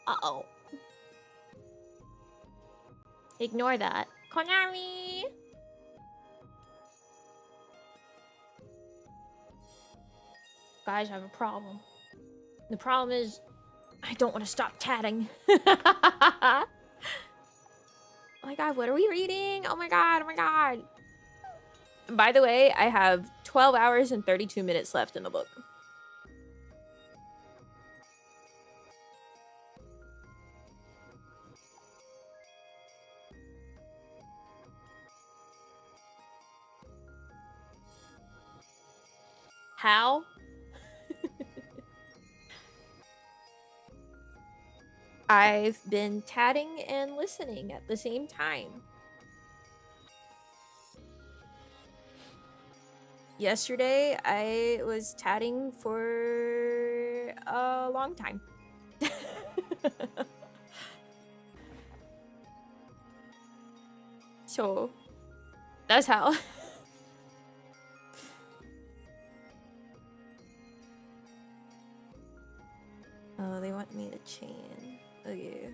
Uh-oh. Ignore that. Konami! Guys, I have a problem. The problem is, I don't want to stop tatting. Oh my god, what are we reading? Oh my god, oh my god. By the way, I have 12 hours and 32 minutes left in the book. How? I've been tatting and listening at the same time. Yesterday, I was tatting for a long time. So, that's how. Oh, they want me to chain. Okay.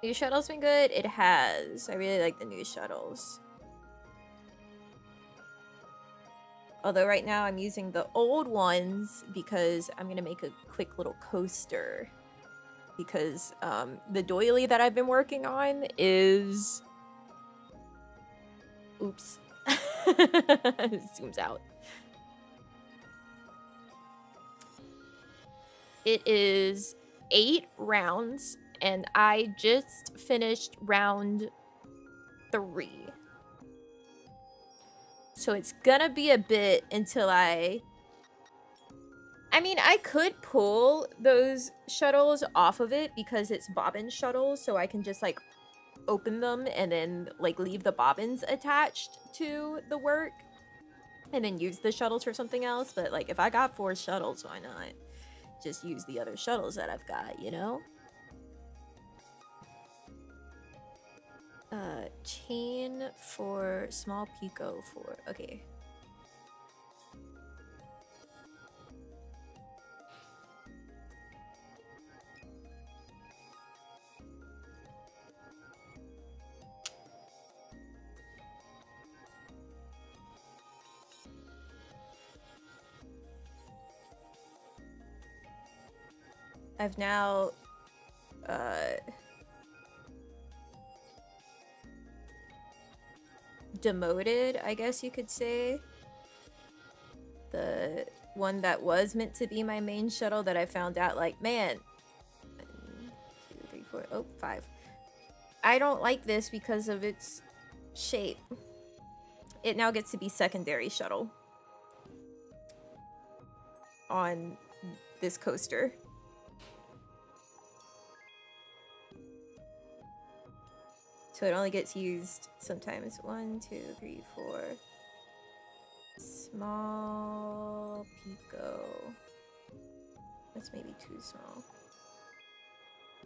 New shuttle's been good? It has. I really like the new shuttles. Although right now I'm using the old ones because I'm gonna make a quick little coaster. Because the doily that I've been working on is... Oops. It zooms out. It is 8 rounds, and I just finished round 3. So it's gonna be a bit until I mean, I could pull those shuttles off of it because it's bobbin shuttles, so I can just like open them and then like leave the bobbins attached to the work and then use the shuttles for something else. But like if I got 4 shuttles, why not just use the other shuttles that I've got, you know? Chain for small picot for, okay. I've now demoted, I guess you could say, the one that was meant to be my main shuttle that I found out like, man, 1, 2, 3, 4, oh, 5. I don't like this because of its shape. It now gets to be secondary shuttle on this coaster. So it only gets used sometimes. 1, 2, 3, 4. Small picot. That's maybe too small.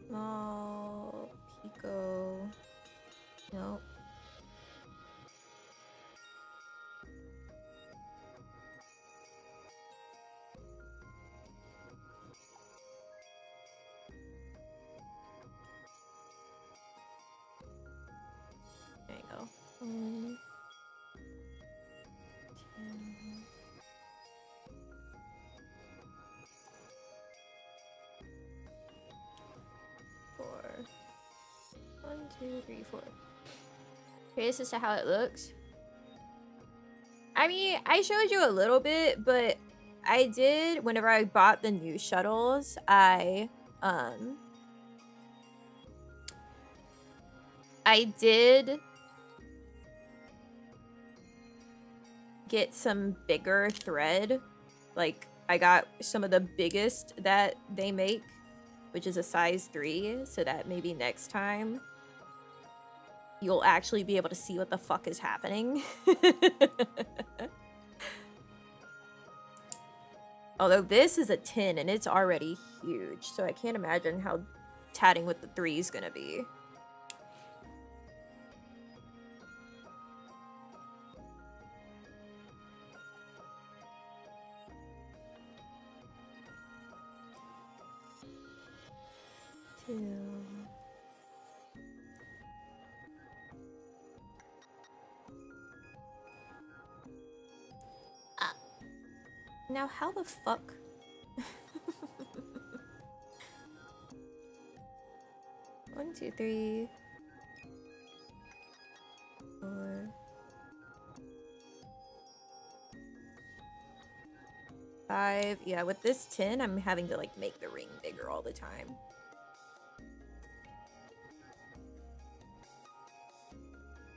Small picot. Nope. There you go. 1, 2. 4. 1, 2, 3, 4. Curious as to how it looks. I mean, I showed you a little bit, but I did, whenever I bought the new shuttles, I did get some bigger thread. Like, I got some of the biggest that they make, which is a size 3, so that maybe next time you'll actually be able to see what the fuck is happening. Although this is a 10 and it's already huge, so I can't imagine how tatting with the 3 is gonna be. 2. Now how the fuck? 1, 2, 3, 4, 5. Yeah, with this 10, I'm having to like make the ring bigger all the time.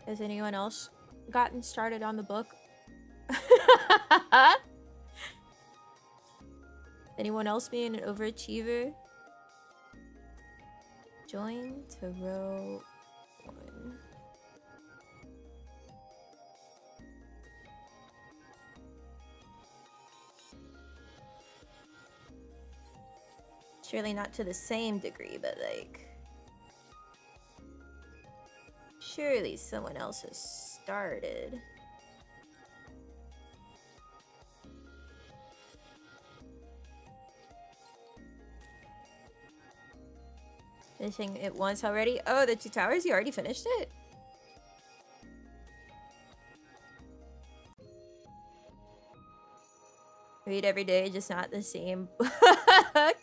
Has anyone else gotten started on the book? Anyone else being an overachiever? Join to row 1. Surely not to the same degree, but like... surely someone else has started. Finishing it once already? Oh, the 2 towers? You already finished it? Read every day, just not the same book.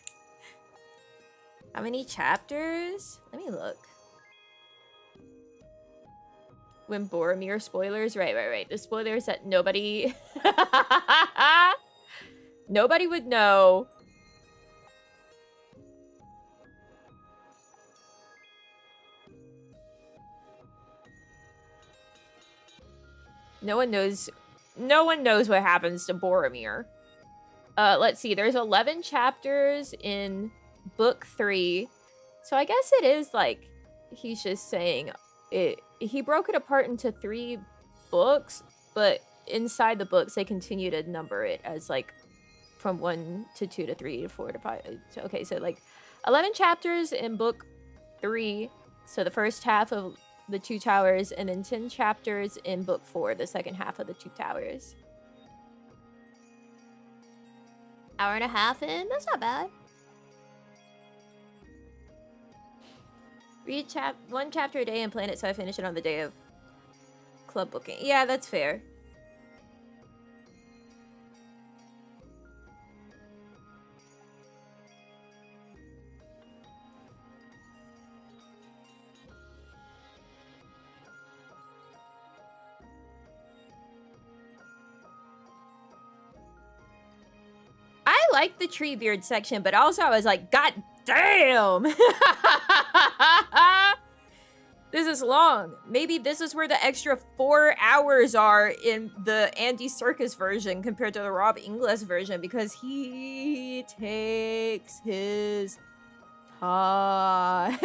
How many chapters? Let me look. When Boromir spoilers? Right. The spoilers that nobody... nobody would know. No one knows what happens to Boromir. Let's see. There's 11 chapters in book 3. So I guess it is like he's just saying it. He broke it apart into 3 books, but inside the books they continue to number it as like from 1 to 2 to 3 to 4 to 5. Okay, so like 11 chapters in book 3. So the first half of the 2 towers, and then 10 chapters in book 4, the second half of the 2 towers. Hour and a half in? That's not bad. Read 1 chapter a day and plan it so I finish it on the day of club booking. Yeah, that's fair. I like the Treebeard section, but also I was like, God damn! This is long. Maybe this is where the extra 4 hours are in the Andy Serkis version compared to the Rob Inglis version, because he takes his time.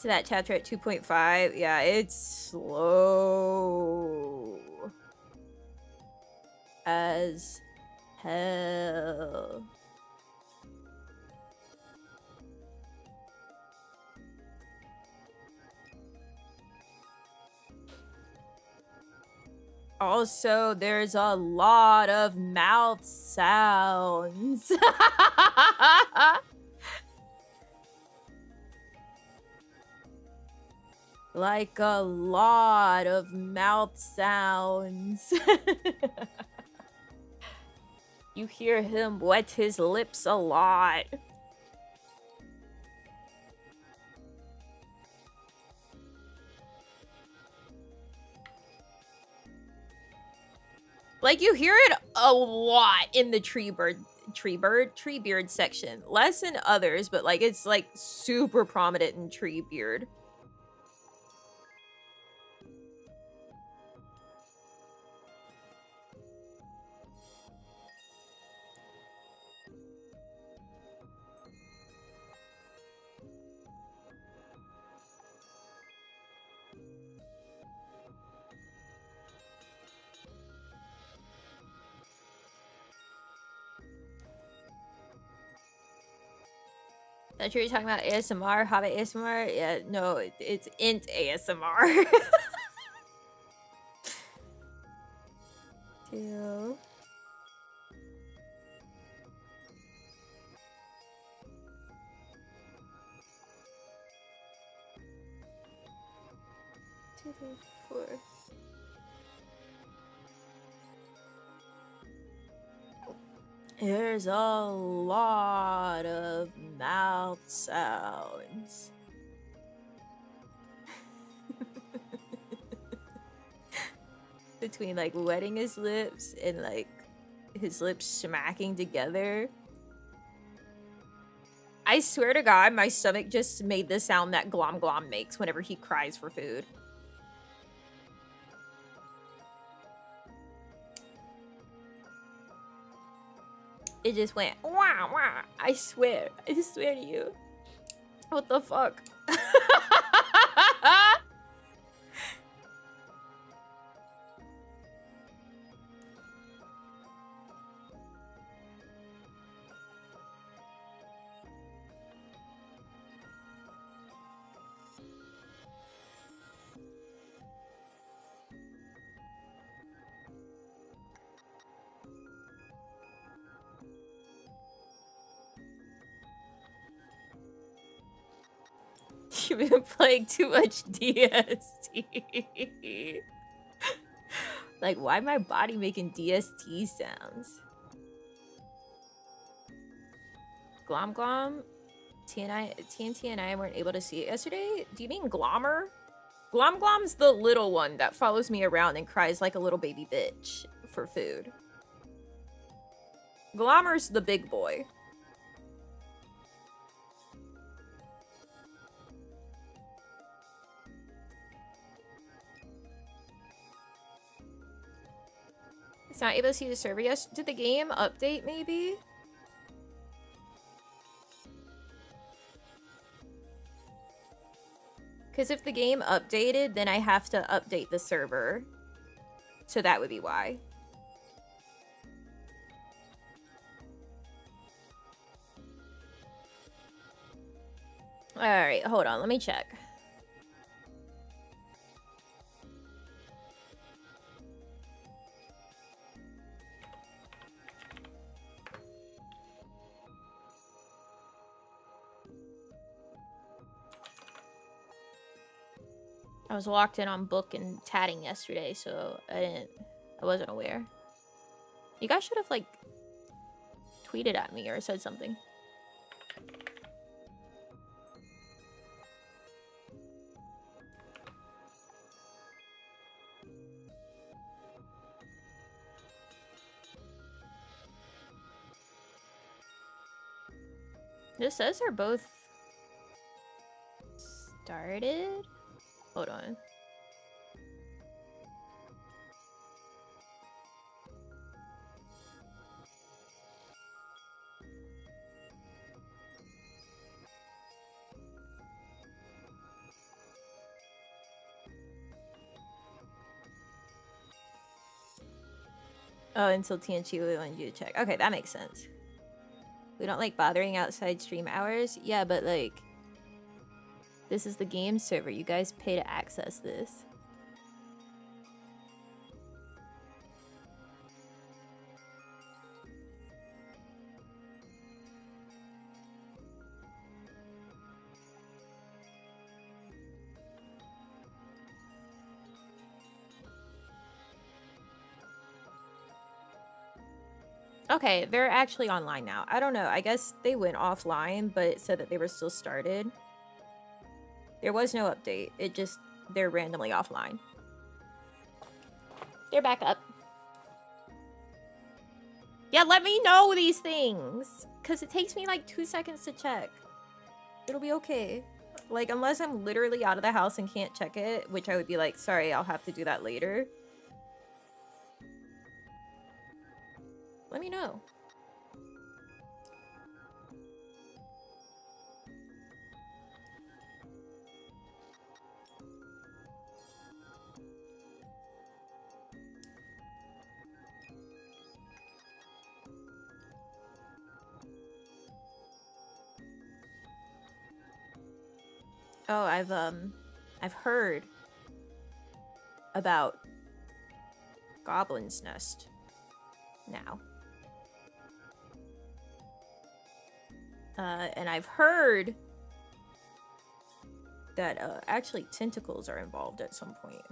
To that chapter at 2.5. Yeah, it's slow as hell. Also, there's a lot of mouth sounds. Like a lot of mouth sounds. You hear him wet his lips a lot. Like, you hear it a lot in the Treebeard section. Less in others, but like it's like super prominent in Treebeard. Thought you were talking about ASMR, Hobbit ASMR. Yeah, no, it's int ASMR. Two. Two, three, four. There's a lot of mouth sounds. Between like wetting his lips and like his lips smacking together. I swear to God, my stomach just made the sound that Glom Glom makes whenever he cries for food. It just went wah wah. I swear to you. What the fuck? You've been playing too much DST. Like, why my body making DST sounds? Glom Glom? TNT and I weren't able to see it yesterday? Do you mean Glommer? Glom Glom's the little one that follows me around and cries like a little baby bitch for food. Glommer's the big boy. It's not able to see the server yet. Did the game update maybe? Because if the game updated, then I have to update the server. So that would be why. Alright, hold on. Let me check. I was locked in on book and tatting yesterday, so I wasn't aware. You guys should have, like, tweeted at me or said something. This says they're both started? Hold on. Oh, until TNT we wanted you to check. Okay, that makes sense. We don't like bothering outside stream hours. Yeah, but like, this is the game server. You guys pay to access this. Okay, they're actually online now. I don't know. I guess they went offline, but it said that they were still started. There was no update. It just, they're randomly offline. They're back up. Yeah, let me know these things. Because it takes me like 2 seconds to check. It'll be okay. Like, unless I'm literally out of the house and can't check it, which I would be like, sorry, I'll have to do that later. Let me know. Oh, I've heard about Goblin's Nest now. And I've heard that actually tentacles are involved at some point.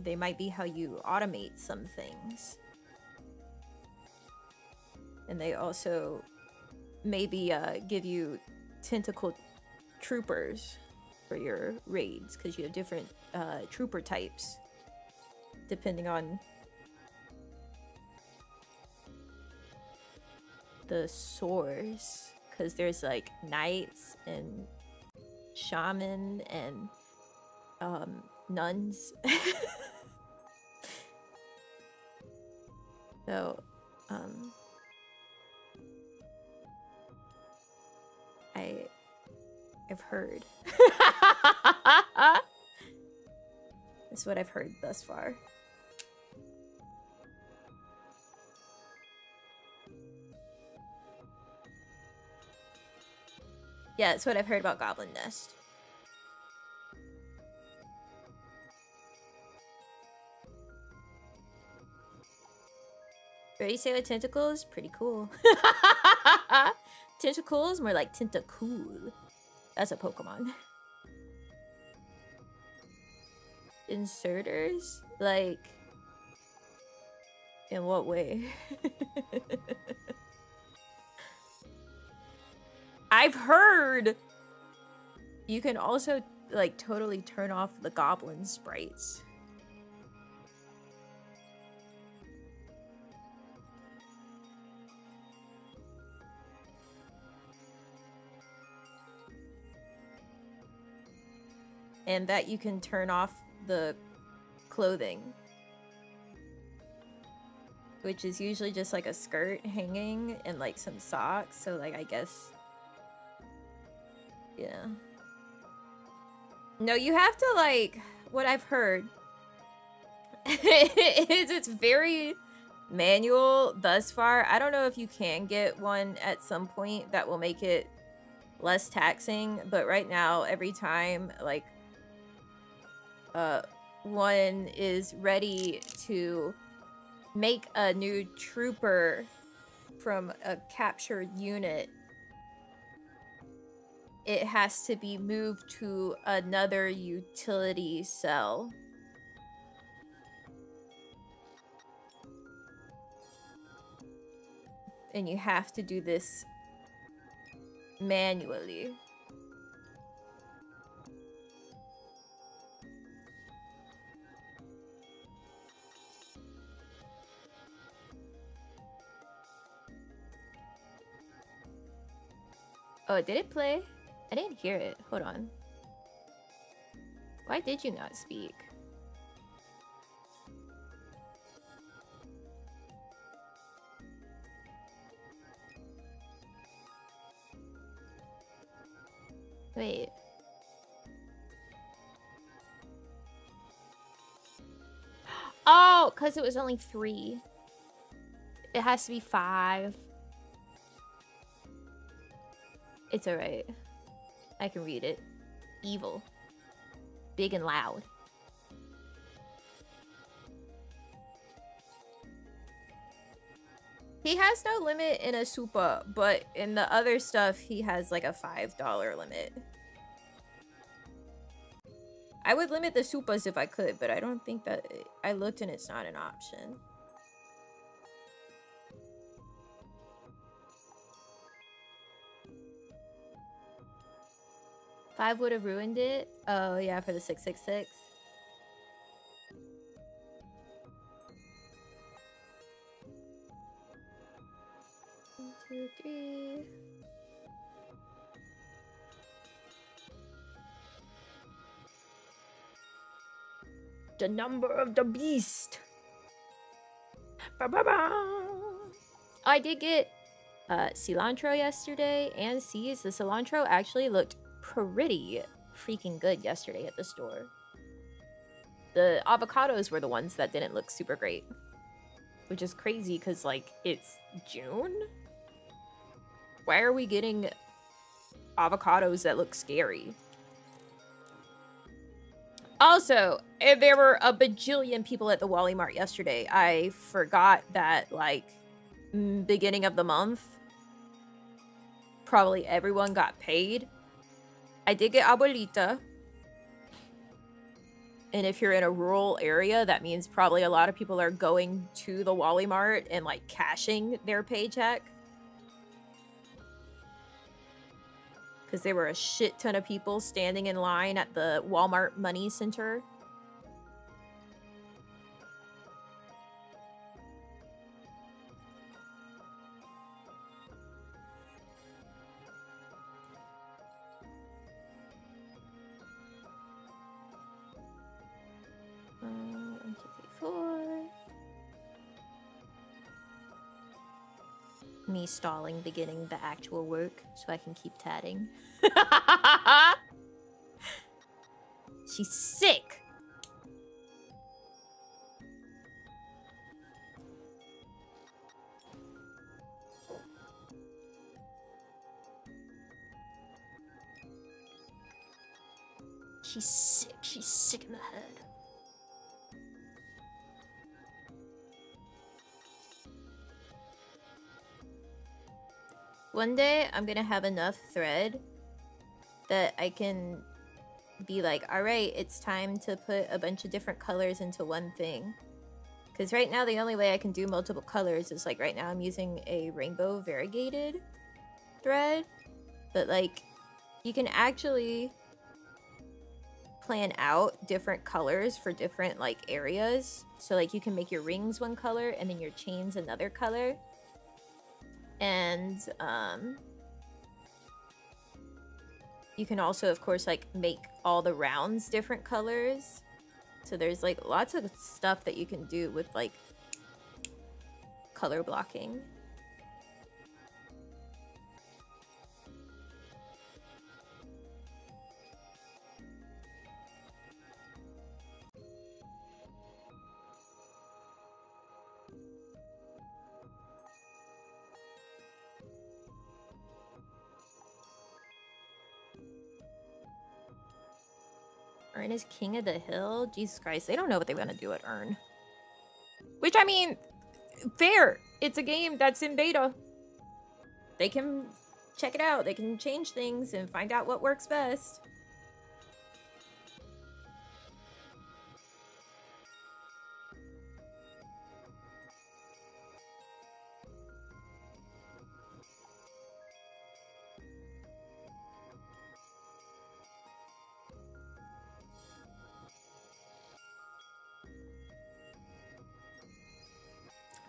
They might be how you automate some things. And they also maybe give you tentacle troopers for your raids, because you have different trooper types depending on the source, because there's like knights and shaman and nuns. So I've heard. That's what I've heard thus far. Yeah, that's what I've heard about Goblin Nest. Ready to say with tentacles? Pretty cool. Tentacles? More like Tentacool. That's a Pokemon. Inserters? Like, in what way? I've heard you can also like totally turn off the goblin sprites. And that you can turn off the clothing, which is usually just like a skirt hanging and like some socks. So like, I guess, yeah. No, you have to like, what I've heard is it's very manual thus far. I don't know if you can get one at some point that will make it less taxing, but right now, every time like one is ready to make a new trooper from a captured unit, it has to be moved to another utility cell. And you have to do this manually. Oh, did it play? I didn't hear it. Hold on. Why did you not speak? Wait. Oh, because it was only 3. It has to be 5. It's alright. I can read it. Evil. Big and loud. He has no limit in a super, but in the other stuff, he has like a $5 limit. I would limit the supas if I could, but I don't think that... I looked and it's not an option. $5 would have ruined it. Oh, yeah, for the 666. 1, 2, 3. The number of the beast. Ba-ba-ba. I did get cilantro yesterday and seeds. The cilantro actually looked pretty freaking good yesterday at the store. The avocados were the ones that didn't look super great. Which is crazy because, like, it's June? Why are we getting avocados that look scary? Also, there were a bajillion people at the Wally Mart yesterday. I forgot that, like, beginning of the month, probably everyone got paid. I did get abuelita. And if you're in a rural area, that means probably a lot of people are going to the Wally Mart and, like, cashing their paycheck. Because there were a shit ton of people standing in line at the Walmart Money Center. One, two, three, four. Me stalling beginning the actual work so I can keep tatting. She's sick. She's sick. She's sick in the head. One day, I'm gonna have enough thread that I can be like, alright, it's time to put a bunch of different colors into one thing. Because right now, the only way I can do multiple colors is, like, right now I'm using a rainbow variegated thread. But, like, you can actually plan out different colors for different, like, areas. So, like, you can make your rings one color and then your chains another color. And you can also, of course, like, make all the rounds different colors. So there's, like, lots of stuff that you can do with, like, color blocking. Ern is king of the hill? Jesus Christ, they don't know what they want to do at Ern. Which, I mean, fair. It's a game that's in beta. They can check it out. They can change things and find out what works best.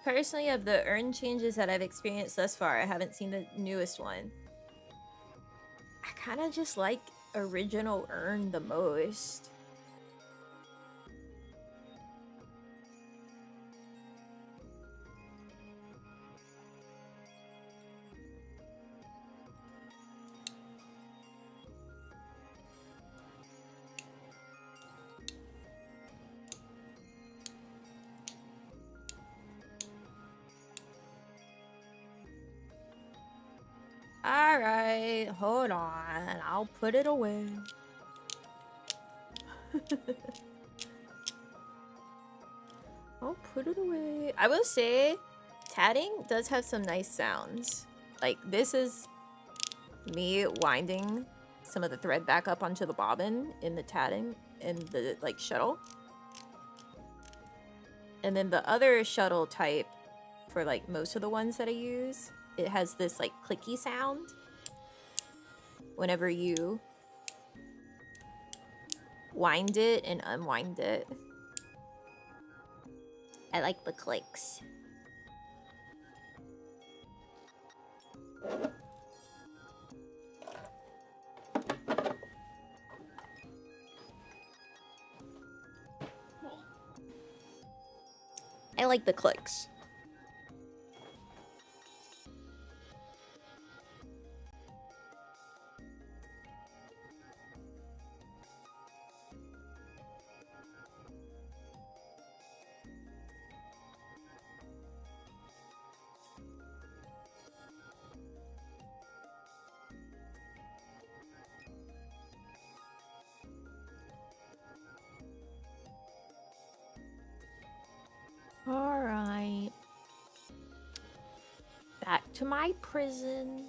Personally, of the Ern changes that I've experienced thus far, I haven't seen the newest one. I kind of just like original Ern the most. Alright, hold on. I'll put it away. I'll put it away. I will say, tatting does have some nice sounds. Like, this is me winding some of the thread back up onto the bobbin in the tatting, in the, like, shuttle. And then the other shuttle type, for, like, most of the ones that I use, it has this, like, clicky sound whenever you wind it and unwind it. I like the clicks. I like the clicks. to my prison.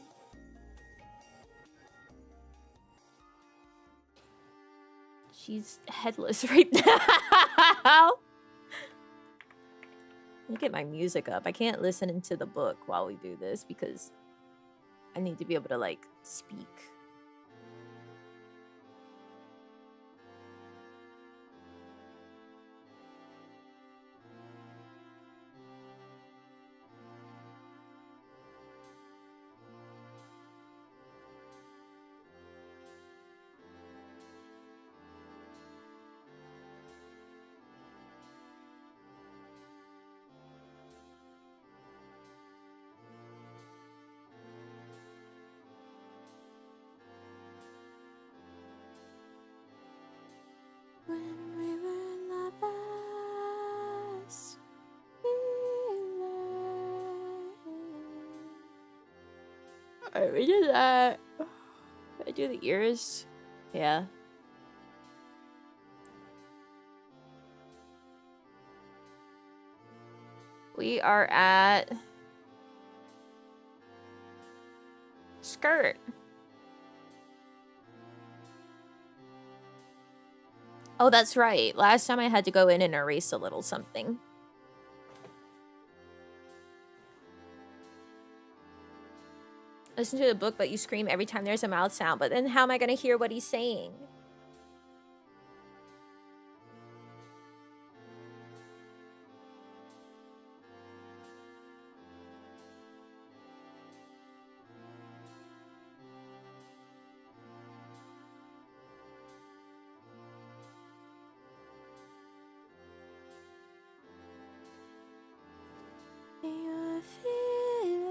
She's headless right now. Let me get my music up. I can't listen into the book while we do this because I need to be able to, like, speak. When we were lovers, alright, we did that. I do the ears. Yeah. We are at skirt. Oh, that's right. Last time I had to go in and erase a little something. Listen to the book, but you scream every time there's a mouth sound. But then how am I going to hear what he's saying? Your feelings.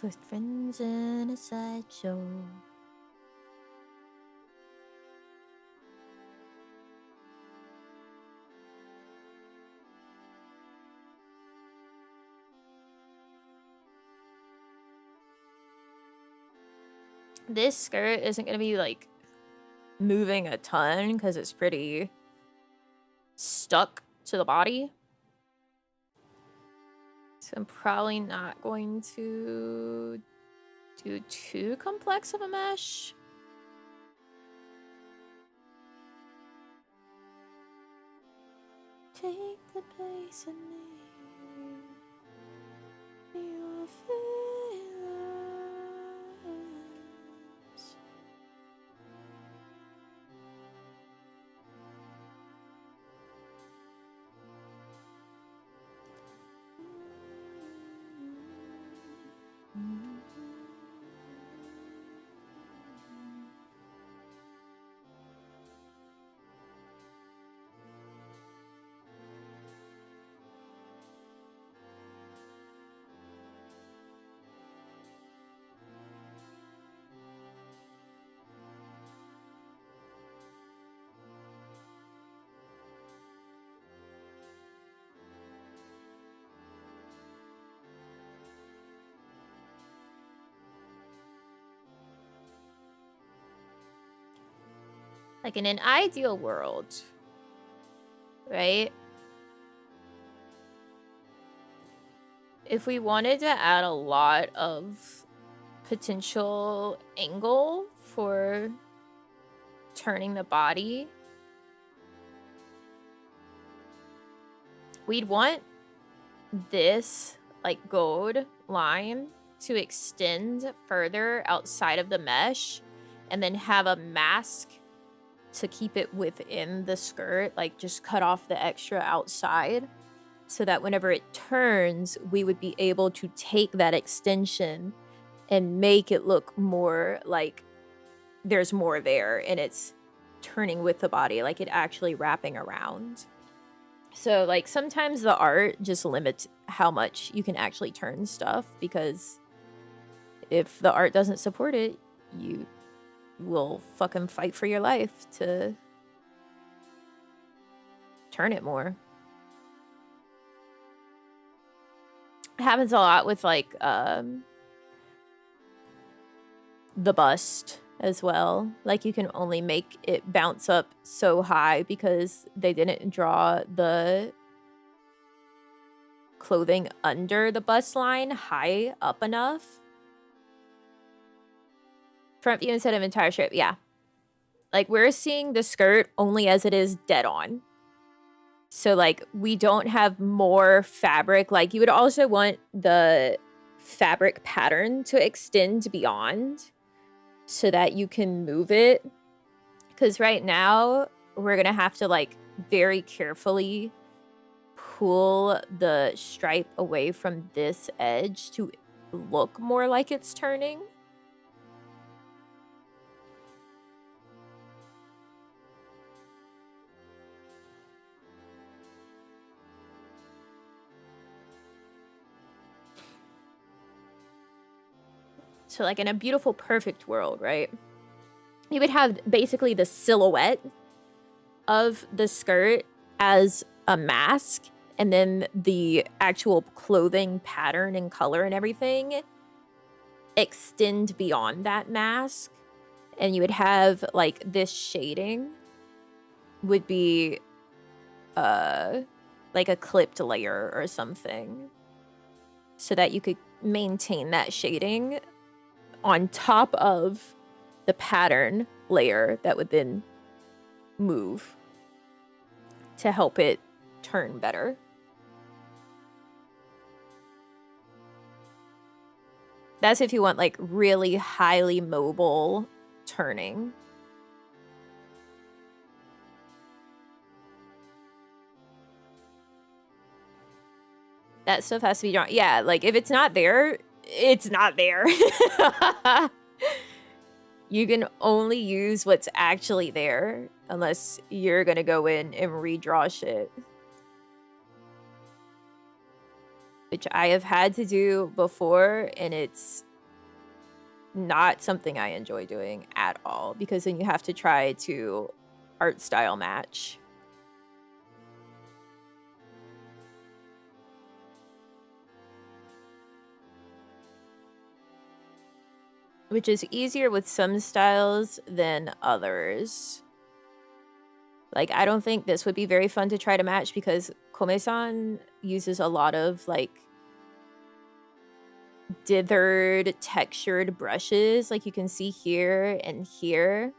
With friends in a sideshow. This skirt isn't gonna be like moving a ton because it's pretty stuck to the body. So I'm probably not going to do too complex of a mesh. Take the place of me. Your feelings. Like in an ideal world, right? If we wanted to add a lot of potential angle for turning the body, we'd want this like gold line to extend further outside of the mesh and then have a mask to keep it within the skirt, like just cut off the extra outside so that whenever it turns, we would be able to take that extension and make it look more like there's more there and it's turning with the body, like it actually wrapping around. So like sometimes the art just limits how much you can actually turn stuff, because if the art doesn't support it, you will fucking fight for your life to turn it more. It happens a lot with like the bust as well. Like you can only make it bounce up so high because they didn't draw the clothing under the bust line high up enough. Front view instead of entire strip, yeah. Like we're seeing the skirt only as it is dead on. So like we don't have more fabric. Like you would also want the fabric pattern to extend beyond so that you can move it. Because right now we're going to have to like very carefully pull the stripe away from this edge to look more like it's turning. So like in a beautiful, perfect world, right? You would have basically the silhouette of the skirt as a mask, and then the actual clothing pattern and color and everything extend beyond that mask. And you would have like this shading would be like a clipped layer or something, so that you could maintain that shading on top of the pattern layer that would then move to help it turn better. That's if you want like really highly mobile turning. That stuff has to be drawn. Yeah, like if it's not there, it's not there. You can only use what's actually there unless you're gonna go in and redraw shit. Which I have had to do before, and it's not something I enjoy doing at all, because then you have to try to art style match. Which is easier with some styles than others. Like, I don't think this would be very fun to try to match because Kome-san uses a lot of, like, dithered, textured brushes, like you can see here and here.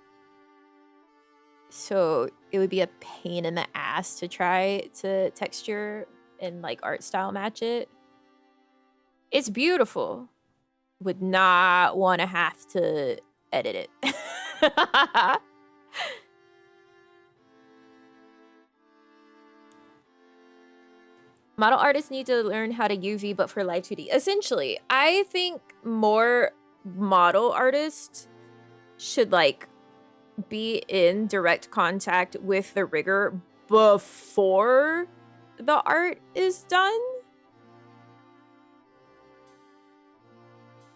So it would be a pain in the ass to try to texture and, like, art style match it. It's beautiful. Would not want to have to edit it. Model artists need to learn how to UV, but for Live2D. Essentially, I think more model artists should, like, be in direct contact with the rigger before the art is done.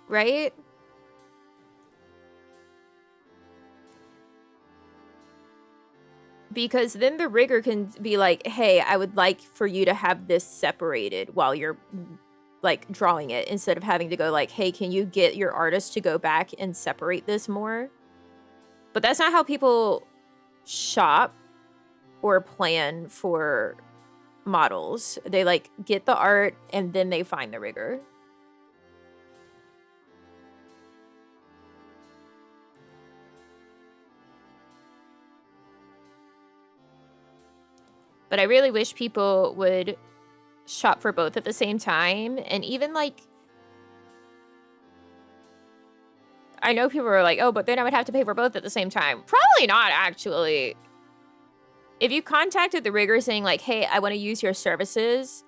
Right? Because then the rigger can be like, hey, I would like for you to have this separated while you're, like, drawing it, instead of having to go like, hey, can you get your artist to go back and separate this more? But that's not how people shop or plan for models. They, like, get the art and then they find the rigger. But I really wish people would shop for both at the same time. And even, like, I know people are like, oh, but then I would have to pay for both at the same time. Probably not, actually. If you contacted the rigger saying, like, hey, I want to use your services,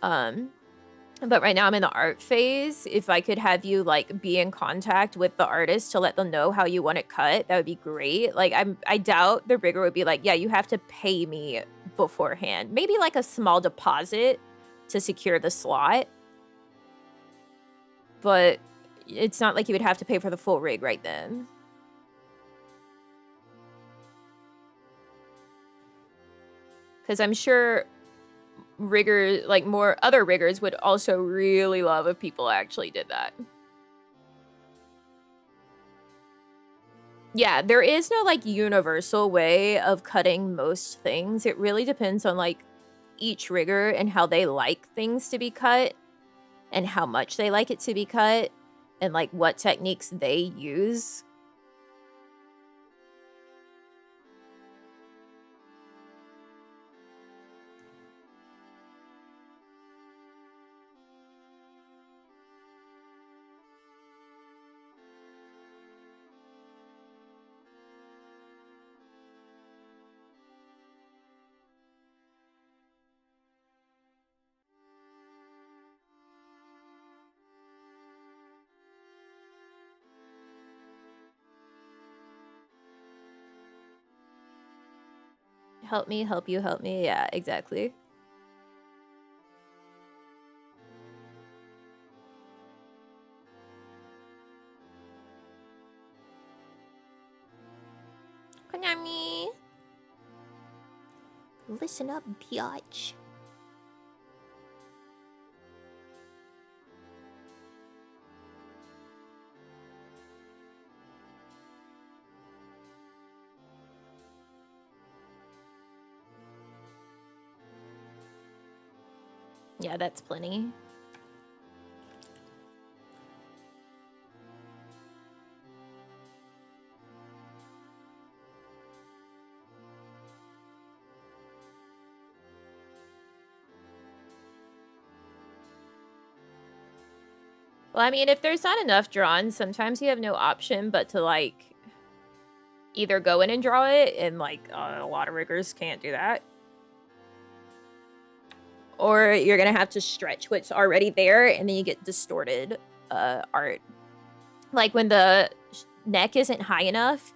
but right now I'm in the art phase, if I could have you, like, be in contact with the artist to let them know how you want it cut, that would be great. Like, I doubt the rigger would be like, yeah, you have to pay me beforehand. Maybe, like, a small deposit to secure the slot. But it's not like you would have to pay for the full rig right then. Because I'm sure riggers, like more other riggers would also really love if people actually did that. Yeah, there is no like universal way of cutting most things. It really depends on like each rigger and how they like things to be cut and how much they like it to be cut and like what techniques they use. Help me, help you, help me. Yeah, exactly. Konami. Listen up, biatch. Yeah, that's plenty. Well, I mean, if there's not enough drawn, sometimes you have no option but to, like, either go in and draw it, and, like, a lot of riggers can't do that. Or you're gonna have to stretch what's already there, and then you get distorted art. Like, when the neck isn't high enough,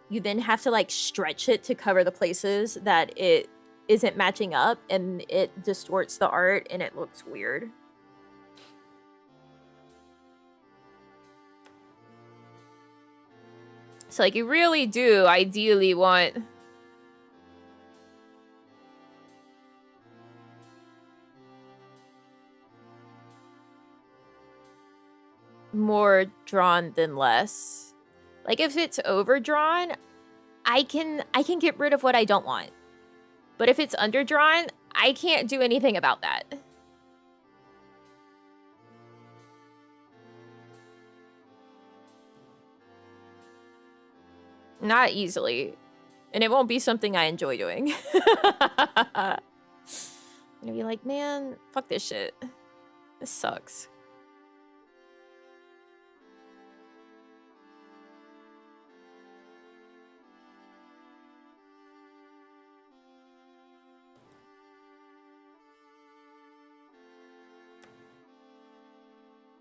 you then have to, like, stretch it to cover the places that it isn't matching up, and it distorts the art, and it looks weird. So, like, you really do ideally want more drawn than less. Like, if it's overdrawn, I can get rid of what I don't want. But if it's underdrawn, I can't do anything about that. Not easily. And it won't be something I enjoy doing. I'm gonna be like, man, fuck this shit. This sucks.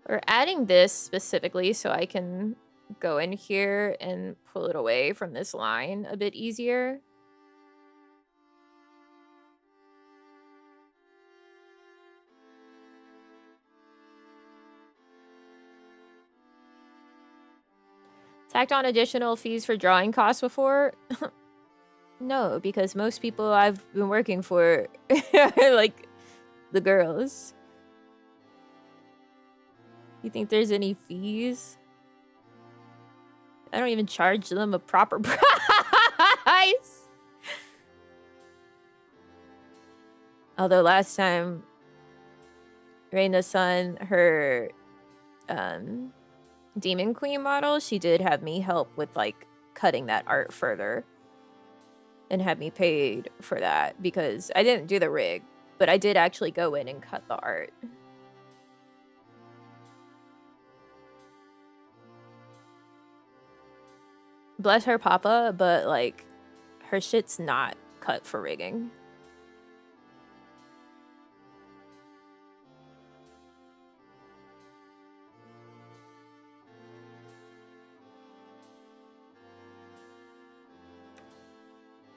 We're adding this specifically so I can go in here and pull it away from this line a bit easier. Tacked on additional fees for drawing costs before? No, because most people I've been working for are like the girls. You think there's any fees? I don't even charge them a proper price. Although last time, Reina's son, her Demon Queen model, she did have me help with like cutting that art further. And had me paid for that because I didn't do the rig, but I did actually go in and cut the art. Bless her papa, but like her shit's not cut for rigging.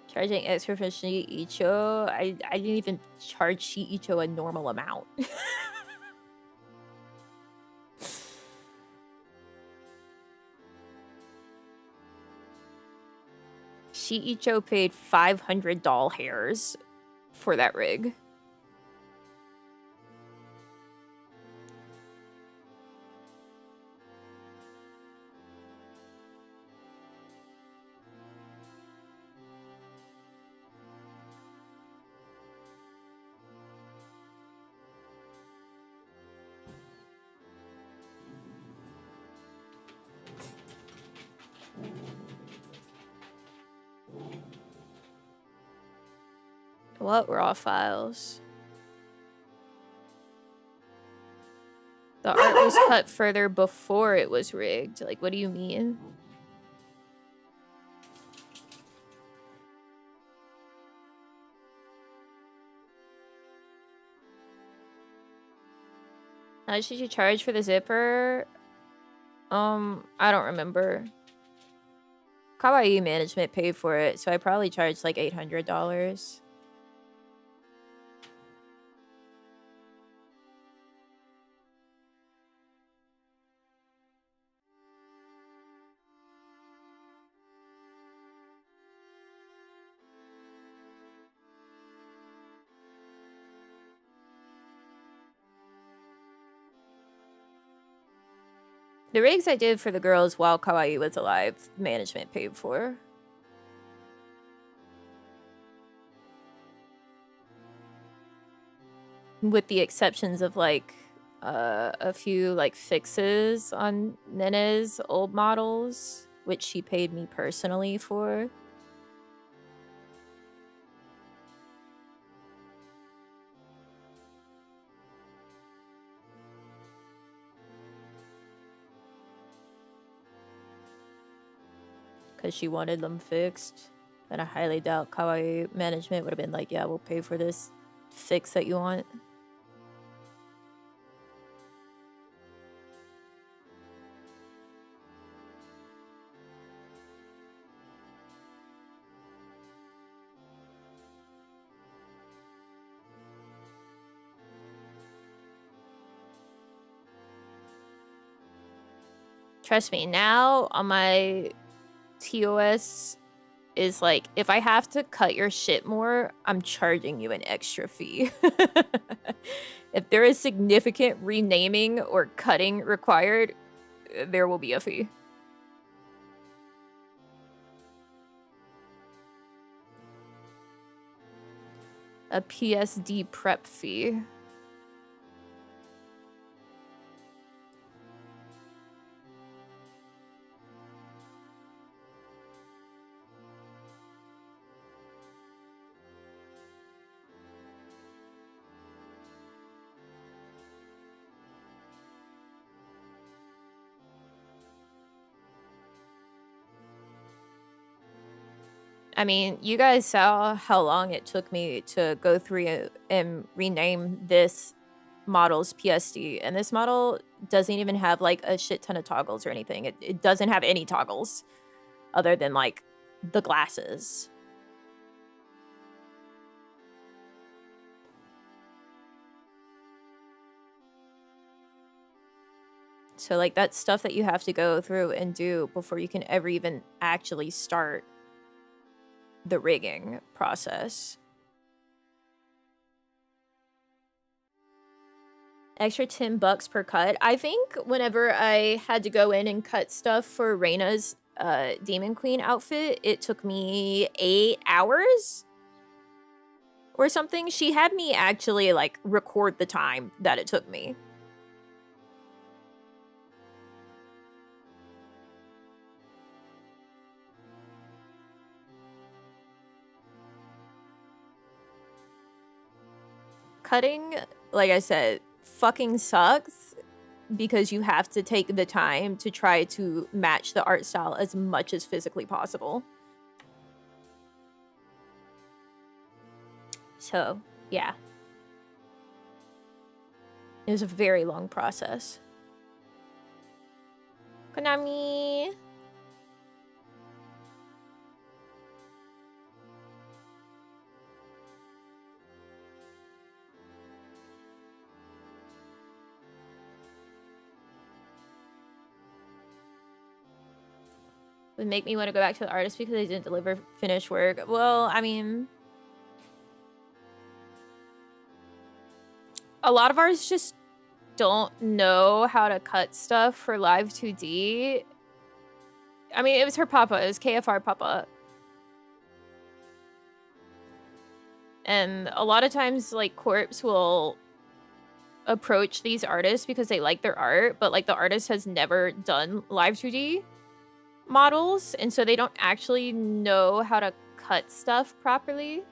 Charging extra for Shiicho? I didn't even charge Shiicho a normal amount. Shiicho paid 500 doll hairs for that rig. What raw files? The art was cut further before it was rigged. Like, what do you mean? How much did you charge for the zipper? I don't remember. Kawaii management paid for it, so I probably charged like $800. The rigs I did for the girls while Kawaii was alive, management paid for. With the exceptions of like a few like fixes on Nene's old models, which she paid me personally for. Because she wanted them fixed. And I highly doubt Kawaii management would have been like, yeah, we'll pay for this fix that you want. Trust me, now on my TOS is like, if I have to cut your shit more, I'm charging you an extra fee. If there is significant renaming or cutting required, there will be a fee. A PSD prep fee. I mean, you guys saw how long it took me to go through and rename this model's PSD, and this model doesn't even have like a shit ton of toggles or anything. It doesn't have any toggles other than like the glasses. So like that's stuff that you have to go through and do before you can ever even actually start the rigging process. Extra $10 per cut. I think whenever I had to go in and cut stuff for Reyna's Demon Queen outfit, it took me 8 hours or something. She had me actually like record the time that it took me. Cutting, like I said, fucking sucks because you have to take the time to try to match the art style as much as physically possible. So, yeah. It was a very long process. Konami! Would make me want to go back to the artist because they didn't deliver finished work. Well, I mean, a lot of artists just don't know how to cut stuff for Live2D. I mean, it was her papa. It was KFR papa. And a lot of times, like, Corpse will approach these artists because they like their art, but, like, the artist has never done Live2D models, and so they don't actually know how to cut stuff properly.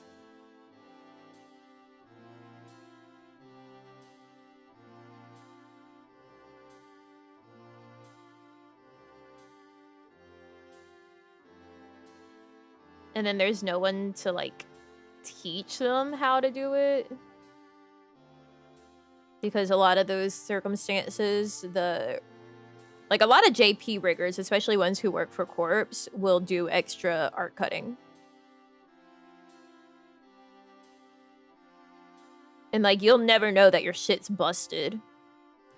And then there's no one to, like, teach them how to do it. Because a lot of those circumstances, like, a lot of JP riggers, especially ones who work for corps, will do extra art cutting. And, like, you'll never know that your shit's busted.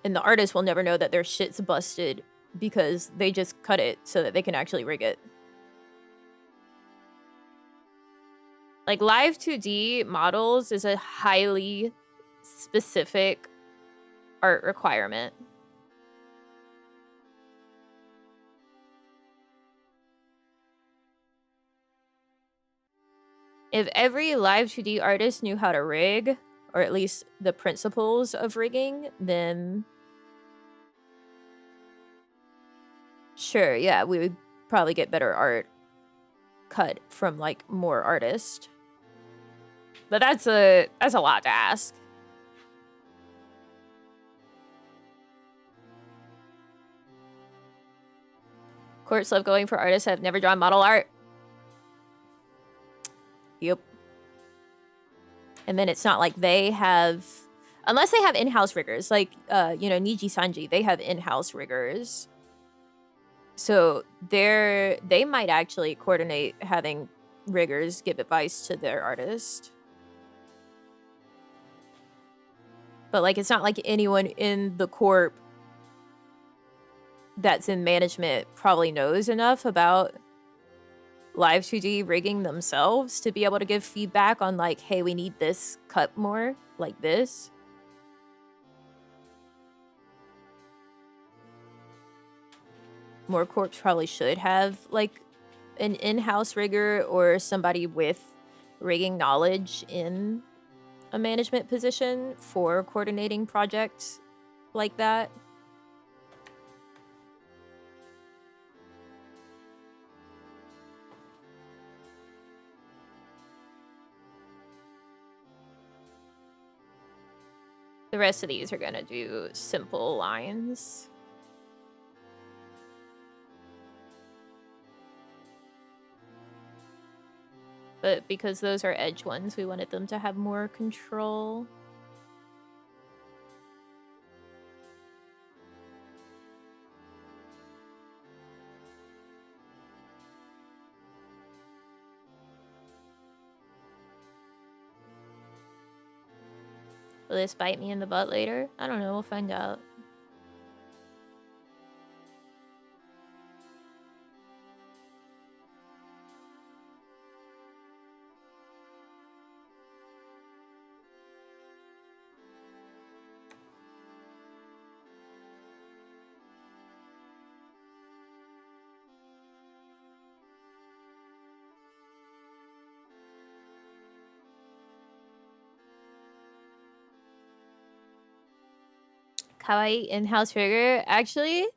And the artist will never know that their shit's busted because they just cut it so that they can actually rig it. Like, Live2D models is a highly specific art requirement. If every Live2D artist knew how to rig, or at least the principles of rigging, then sure, yeah, we would probably get better art cut from, like, more artists. But that's a lot to ask. Courts love going for artists that have never drawn model art. Yep. And then it's not like they have, unless they have in-house riggers, like, you know, Niji Sanji, they have in-house riggers. So they might actually coordinate having riggers give advice to their artist. But, like, it's not like anyone in the corp that's in management probably knows enough about Live2D rigging themselves to be able to give feedback on, like, hey, we need this cut more, like this. More corps probably should have, like, an in-house rigger or somebody with rigging knowledge in a management position for coordinating projects like that. The rest of these are gonna do simple lines. But because those are edge ones, we wanted them to have more control. Will this bite me in the butt later? I don't know, we'll find out. Kawaii in-house rigger. Actually,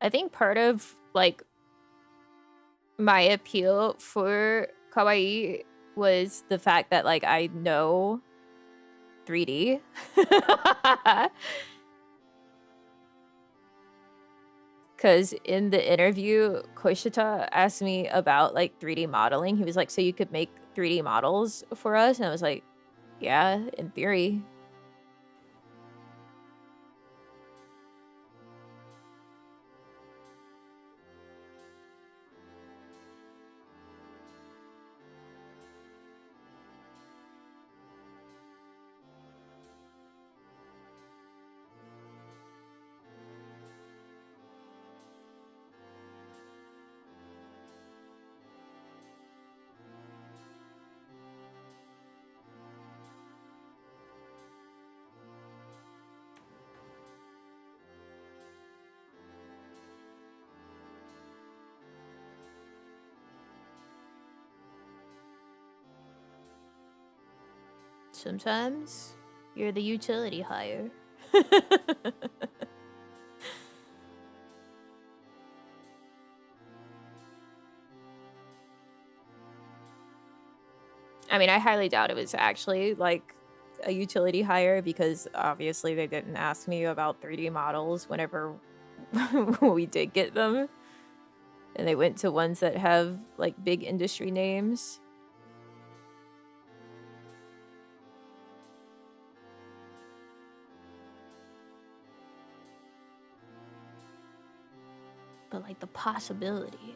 I think part of, like, my appeal for Kawaii was the fact that, like, I know 3D. Because in the interview, Koshita asked me about, like, 3D modeling. He was like, so you could make 3D models for us? And I was like, yeah, in theory. Sometimes you're the utility hire. I mean, I highly doubt it was actually, like, a utility hire because obviously they didn't ask me about 3D models whenever we did get them. And they went to ones that have like big industry names. But like the possibility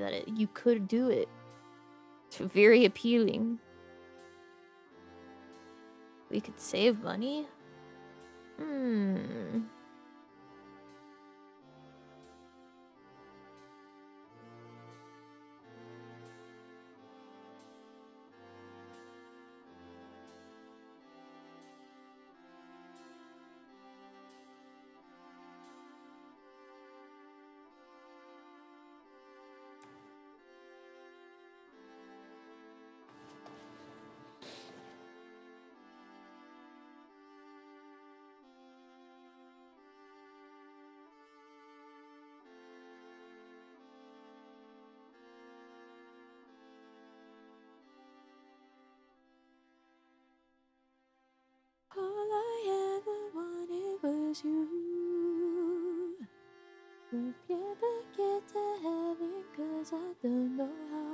that you could do it, it's very appealing. We could save money. All I ever wanted was you. We'll never get to heaven 'cause I don't know how.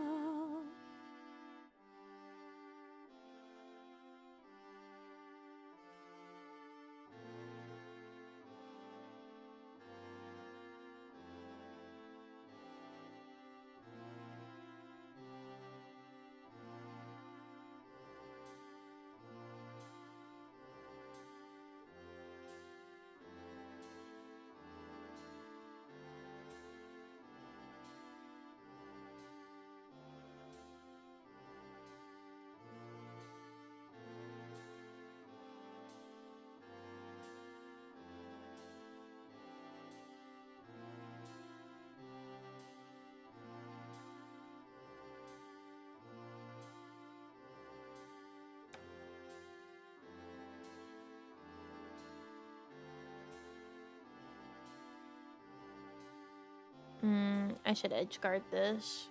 I should edge guard this.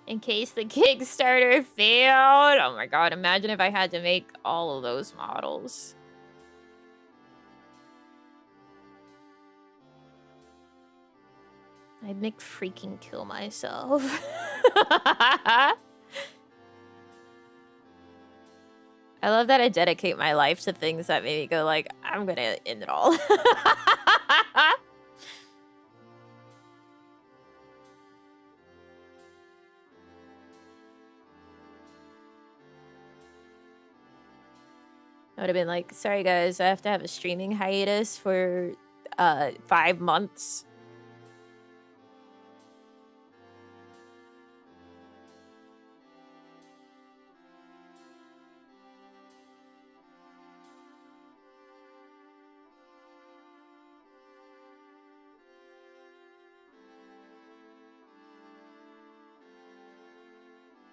In case the Kickstarter failed. Oh my god, imagine if I had to make all of those models. I'd make freaking kill myself. I love that I dedicate my life to things that make me go like, I'm gonna end it all. I would have been like, sorry guys, I have to have a streaming hiatus for 5 months.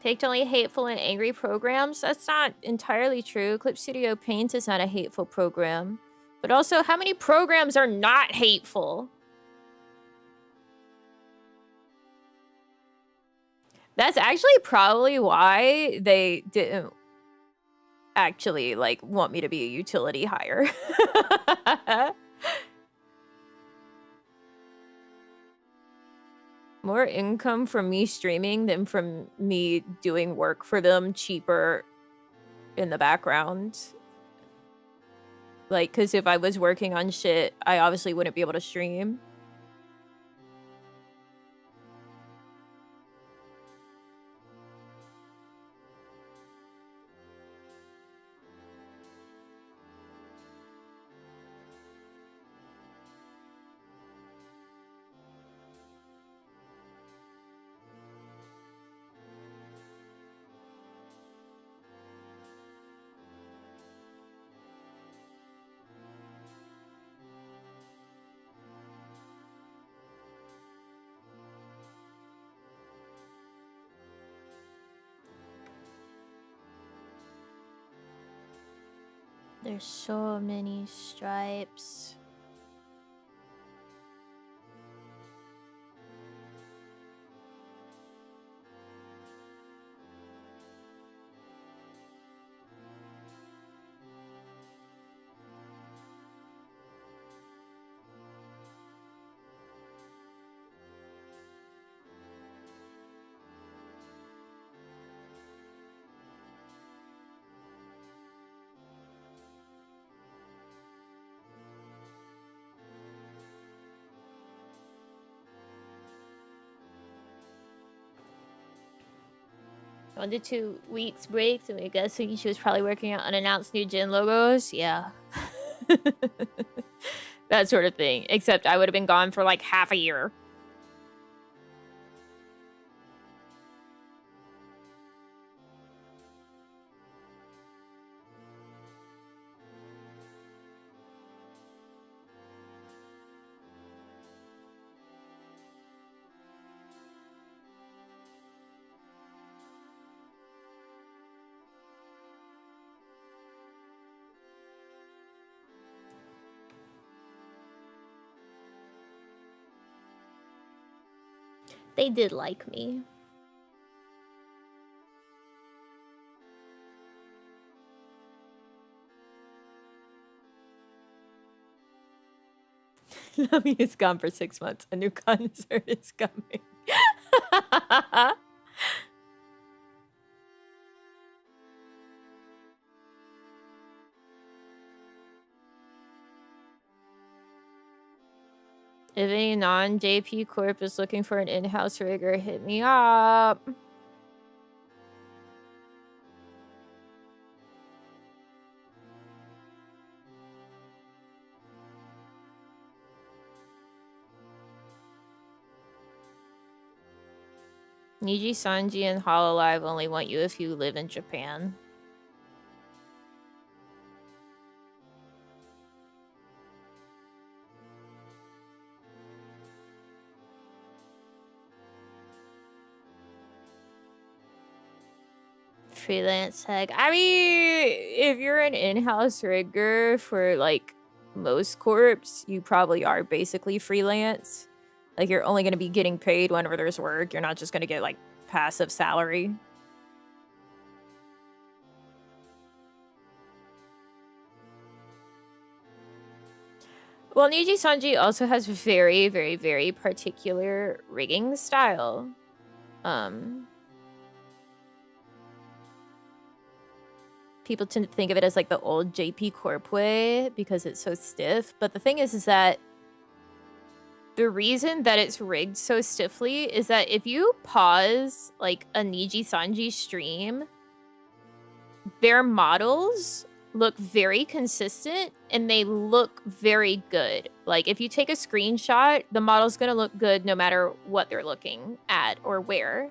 Picked only hateful and angry programs? That's not entirely true. Clip Studio Paint is not a hateful program. But also, how many programs are not hateful? That's actually probably why they didn't actually, like, want me to be a utility hire. More income from me streaming than from me doing work for them cheaper in the background. Like, because if I was working on shit, I obviously wouldn't be able to stream. There's so many stripes. 1 to 2 weeks break, so I'm guessing she was probably working on unannounced new gen logos. Yeah. That sort of thing. Except I would have been gone for like half a year. They did like me. Nami is gone for 6 months. A new concert is coming. If any non-JP Corp is looking for an in-house rigger, hit me up. Niji, Sanji, and Hololive only want you if you live in Japan. Freelance tech. I mean, if you're an in-house rigger for like most corps, you probably are basically freelance. Like you're only going to be getting paid whenever there's work. You're not just going to get like passive salary. Well, Niji Sanji also has very, very, very particular rigging style. People tend to think of it as like the old JP Corp way because it's so stiff. But the thing is that the reason that it's rigged so stiffly is that if you pause like a Niji Sanji stream, their models look very consistent and they look very good. Like if you take a screenshot, the model's gonna look good no matter what they're looking at or where.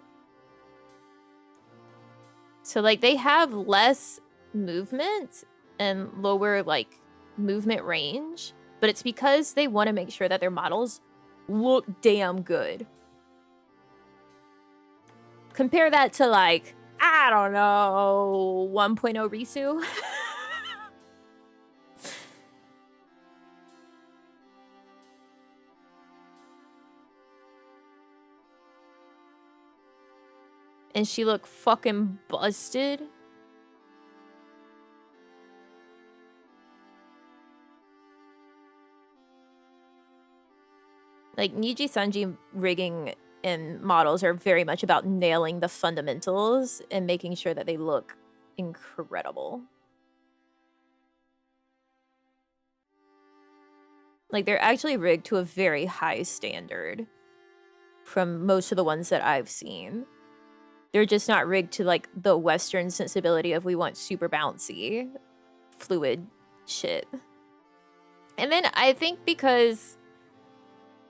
So like they have less movement and lower like movement range, but it's because they want to make sure that their models look damn good. Compare that to like, I don't know, 1.0 Risu. And she looked fucking busted. Like, Niji Sanji rigging and models are very much about nailing the fundamentals and making sure that they look incredible. Like, they're actually rigged to a very high standard from most of the ones that I've seen. They're just not rigged to, like, the Western sensibility of we want super bouncy, fluid shit. And then I think because...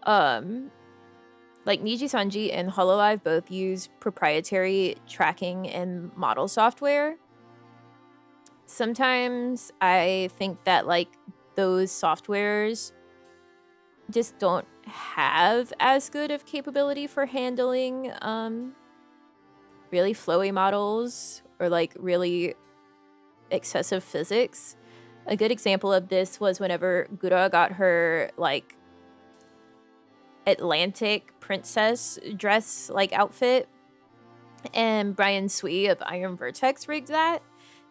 like Niji Sanji and Hololive both use proprietary tracking and model software. Sometimes I think that like those softwares just don't have as good of capability for handling really flowy models or like really excessive physics. A good example of this was whenever Gura got her like Atlantic princess dress like outfit, and Brian Sui of Iron Vertex rigged that,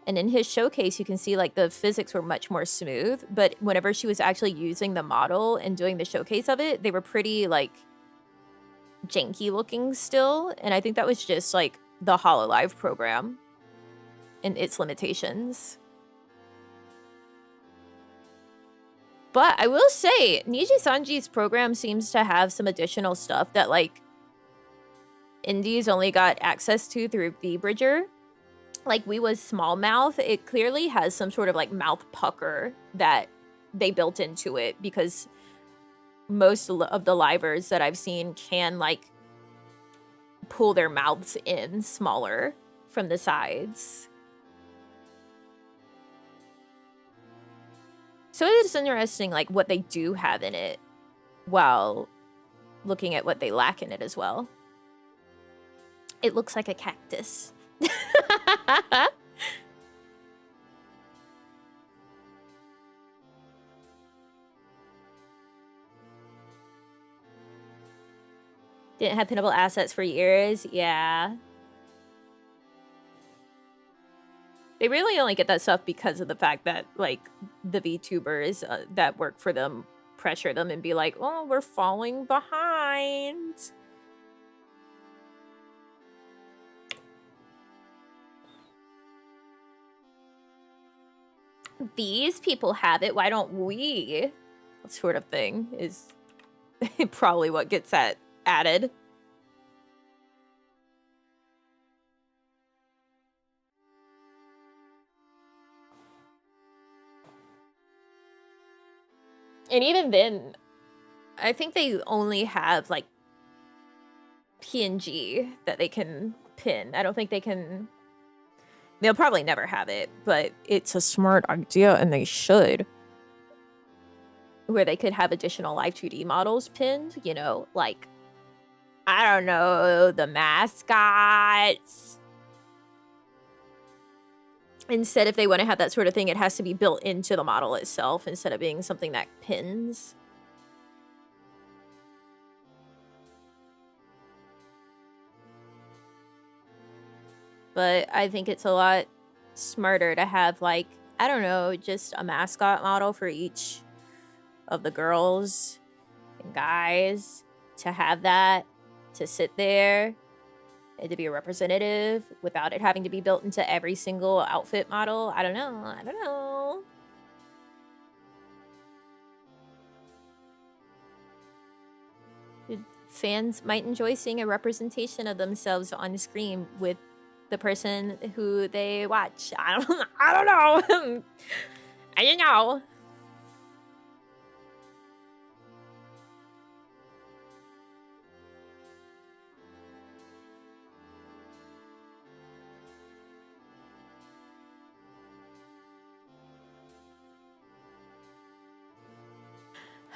and in his showcase you can see like the physics were much more smooth, but whenever she was actually using the model and doing the showcase of it, they were pretty like janky looking still, and I think that was just like the Hololive program and its limitations. But I will say, Niji Sanji's program seems to have some additional stuff that, like, indies only got access to through V-Bridger. Like, we was small mouth. It clearly has some sort of like mouth pucker that they built into it, because most of the livers that I've seen can like pull their mouths in smaller from the sides. So it is interesting, like, what they do have in it while looking at what they lack in it as well. It looks like a cactus. Didn't have pinnable assets for years. Yeah. They really only get that stuff because of the fact that, like, the VTubers that work for them pressure them and be like, oh, we're falling behind. These people have it, why don't we? That sort of thing is probably what gets that added. And even then, I think they only have, like, PNG that they can pin. I don't think they can... They'll probably never have it, but it's a smart idea, and they should. Where they could have additional Live2D models pinned, you know, like, I don't know, the mascots. Instead, if they want to have that sort of thing, it has to be built into the model itself instead of being something that pins. But I think it's a lot smarter to have, like, I don't know, just a mascot model for each of the girls and guys, to have that, to sit there, and to be a representative without it having to be built into every single outfit model. I don't know. I don't know. Fans might enjoy seeing a representation of themselves on screen with the person who they watch. I don't know. I don't know.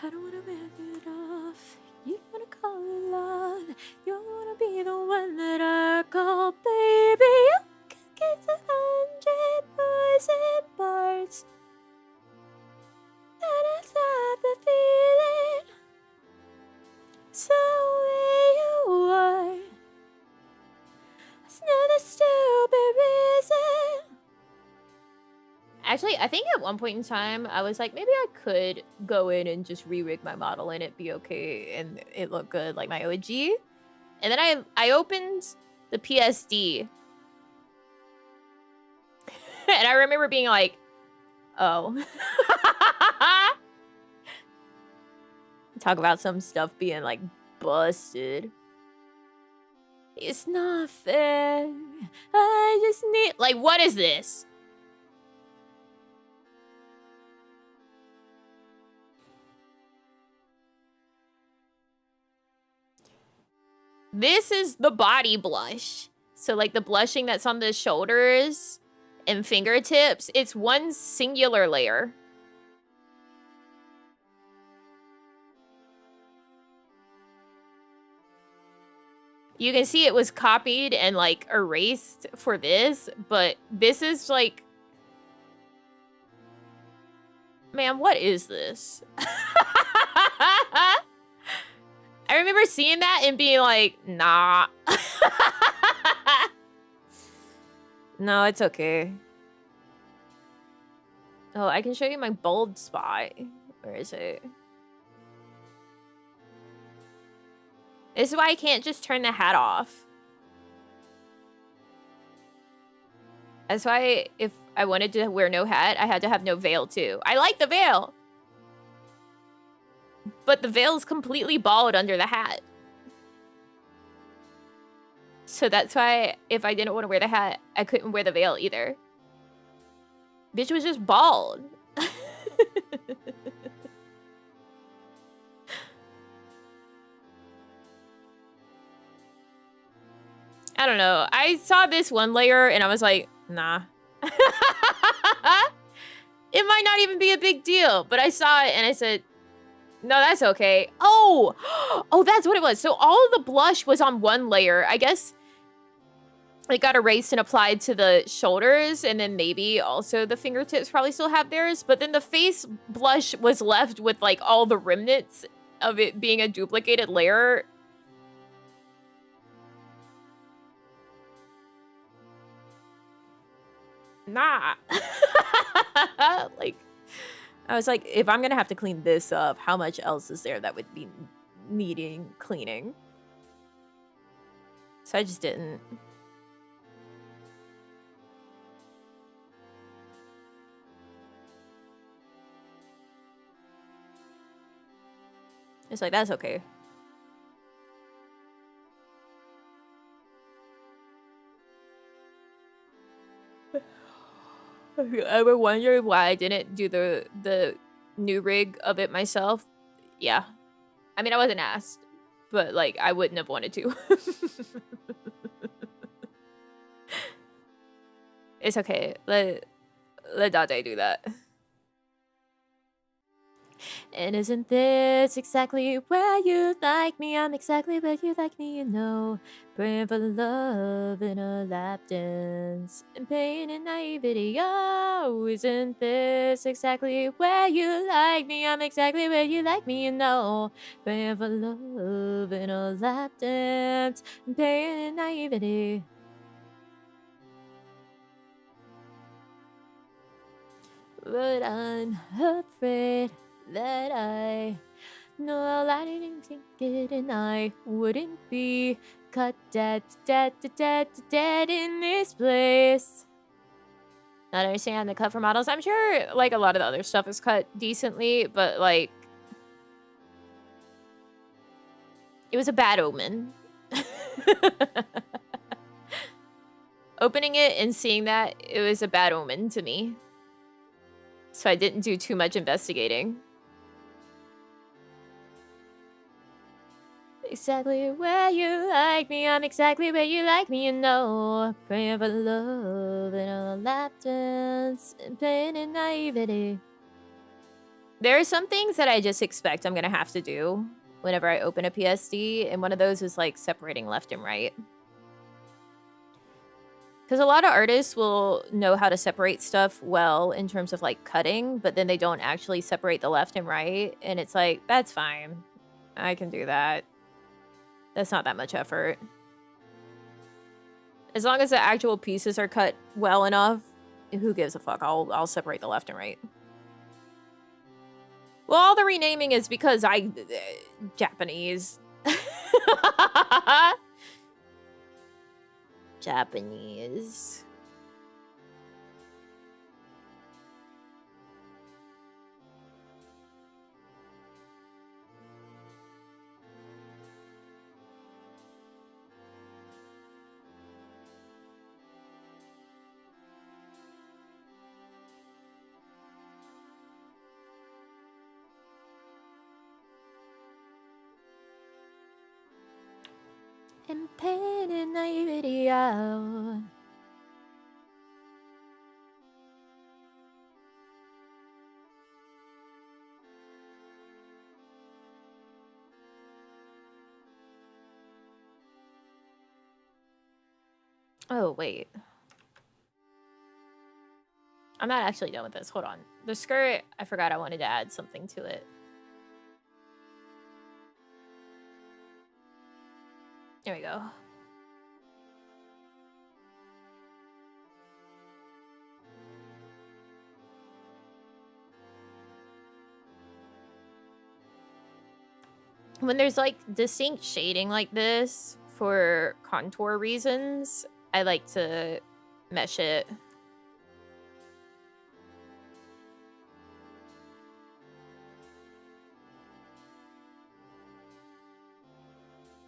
I don't wanna back it off. You wanna call it love. You wanna be the one that I call baby. You can get 100 poison parts. And I stop the feeling. So where you are. It's not a stupid reason. Actually, I think at one point in time, I was like, maybe I could go in and just re-rig my model and it be okay and it look good, like my OG. And then I opened the PSD. And I remember being like, oh. Talk about some stuff being, like, busted. It's not fair. I just need... Like, what is this? This is the body blush. So, like, the blushing that's on the shoulders and fingertips, it's one singular layer. You can see it was copied and, like, erased for this, but this is, like... Man, what is this? I remember seeing that and being like, nah. No, it's okay. Oh, I can show you my bold spot. Where is it? This is why I can't just turn the hat off. That's why if I wanted to wear no hat, I had to have no veil too. I like the veil. But the veil's completely bald under the hat. So that's why if I didn't want to wear the hat, I couldn't wear the veil either. Bitch was just bald. I don't know. I saw this one layer and I was like, nah. It might not even be a big deal, but I saw it and I said, no, that's okay. Oh, oh, that's what it was. So all of the blush was on one layer. I guess it got erased and applied to the shoulders, and then maybe also the fingertips probably still have theirs, but then the face blush was left with like all the remnants of it being a duplicated layer. Nah. Like, I was like, if I'm gonna have to clean this up, how much else is there that would be needing cleaning? So I just didn't. It's like, that's okay. I ever wondered why I didn't do the new rig of it myself? Yeah. I mean, I wasn't asked, but like, I wouldn't have wanted to. It's okay. Let Dade do that. And isn't this exactly where you like me? I'm exactly where you like me, you know. Praying for love in a lap dance and pain and naivety. Oh, isn't this exactly where you like me? I'm exactly where you like me, you know. Praying for love in a lap dance and pain and naivety. But I'm afraid that I know I didn't think it, and I wouldn't be cut dead in this place. Not understand the cut for models. I'm sure like a lot of the other stuff is cut decently, but like it was a bad omen. Opening it and seeing that, it was a bad omen to me. So I didn't do too much investigating. Exactly where you like me, I'm exactly where you like me, you know. Praying for love and a lap dance and pain and naivety. There are some things that I just expect I'm gonna have to do whenever I open a PSD, and one of those is like separating left and right. Because a lot of artists will know how to separate stuff well in terms of like cutting, but then they don't actually separate the left and right, and it's like, that's fine. I can do that. That's not that much effort. As long as the actual pieces are cut well enough, who gives a fuck? I'll separate the left and right. Well, all the renaming is because Japanese. Japanese. And pain and naivety out. Oh, wait. I'm not actually done with this. Hold on. The skirt, I forgot I wanted to add something to it. There we go. When there's like distinct shading like this for contour reasons, I like to mesh it.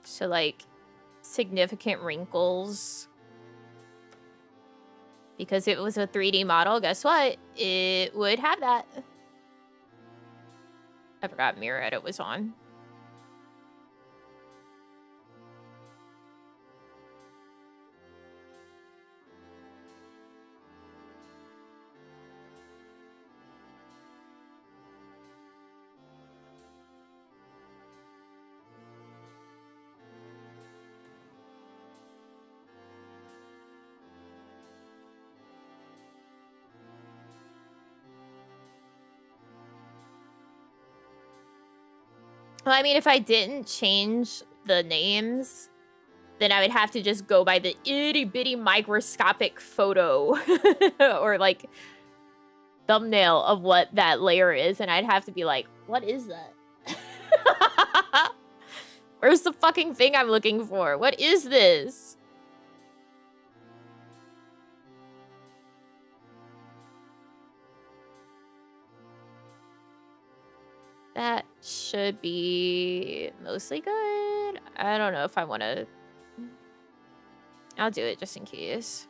So like significant wrinkles. Because it was a 3D model, guess what? It would have that. I forgot mirror edit was on. Well, I mean, if I didn't change the names, then I would have to just go by the itty-bitty microscopic photo or, like, thumbnail of what that layer is, and I'd have to be like, what is that? Where's the fucking thing I'm looking for? What is this? That should be mostly good. I don't know if I want to... I'll do it just in case.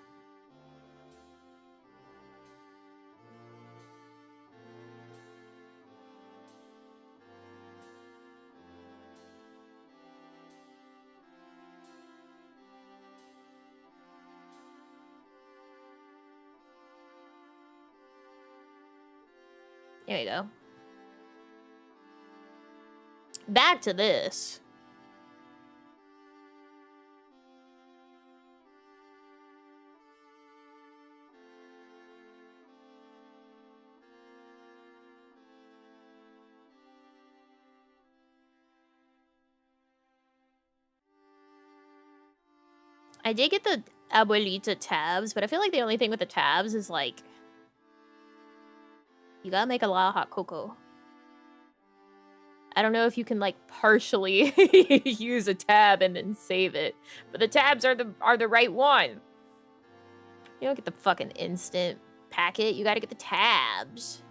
There you go. Back to this. I did get the Abuelita tabs, but I feel like the only thing with the tabs is, like, you gotta make a lot of hot cocoa. I don't know if you can, like, partially use a tab and then save it, but the tabs are the right one. You don't get the fucking instant packet. You gotta get the tabs.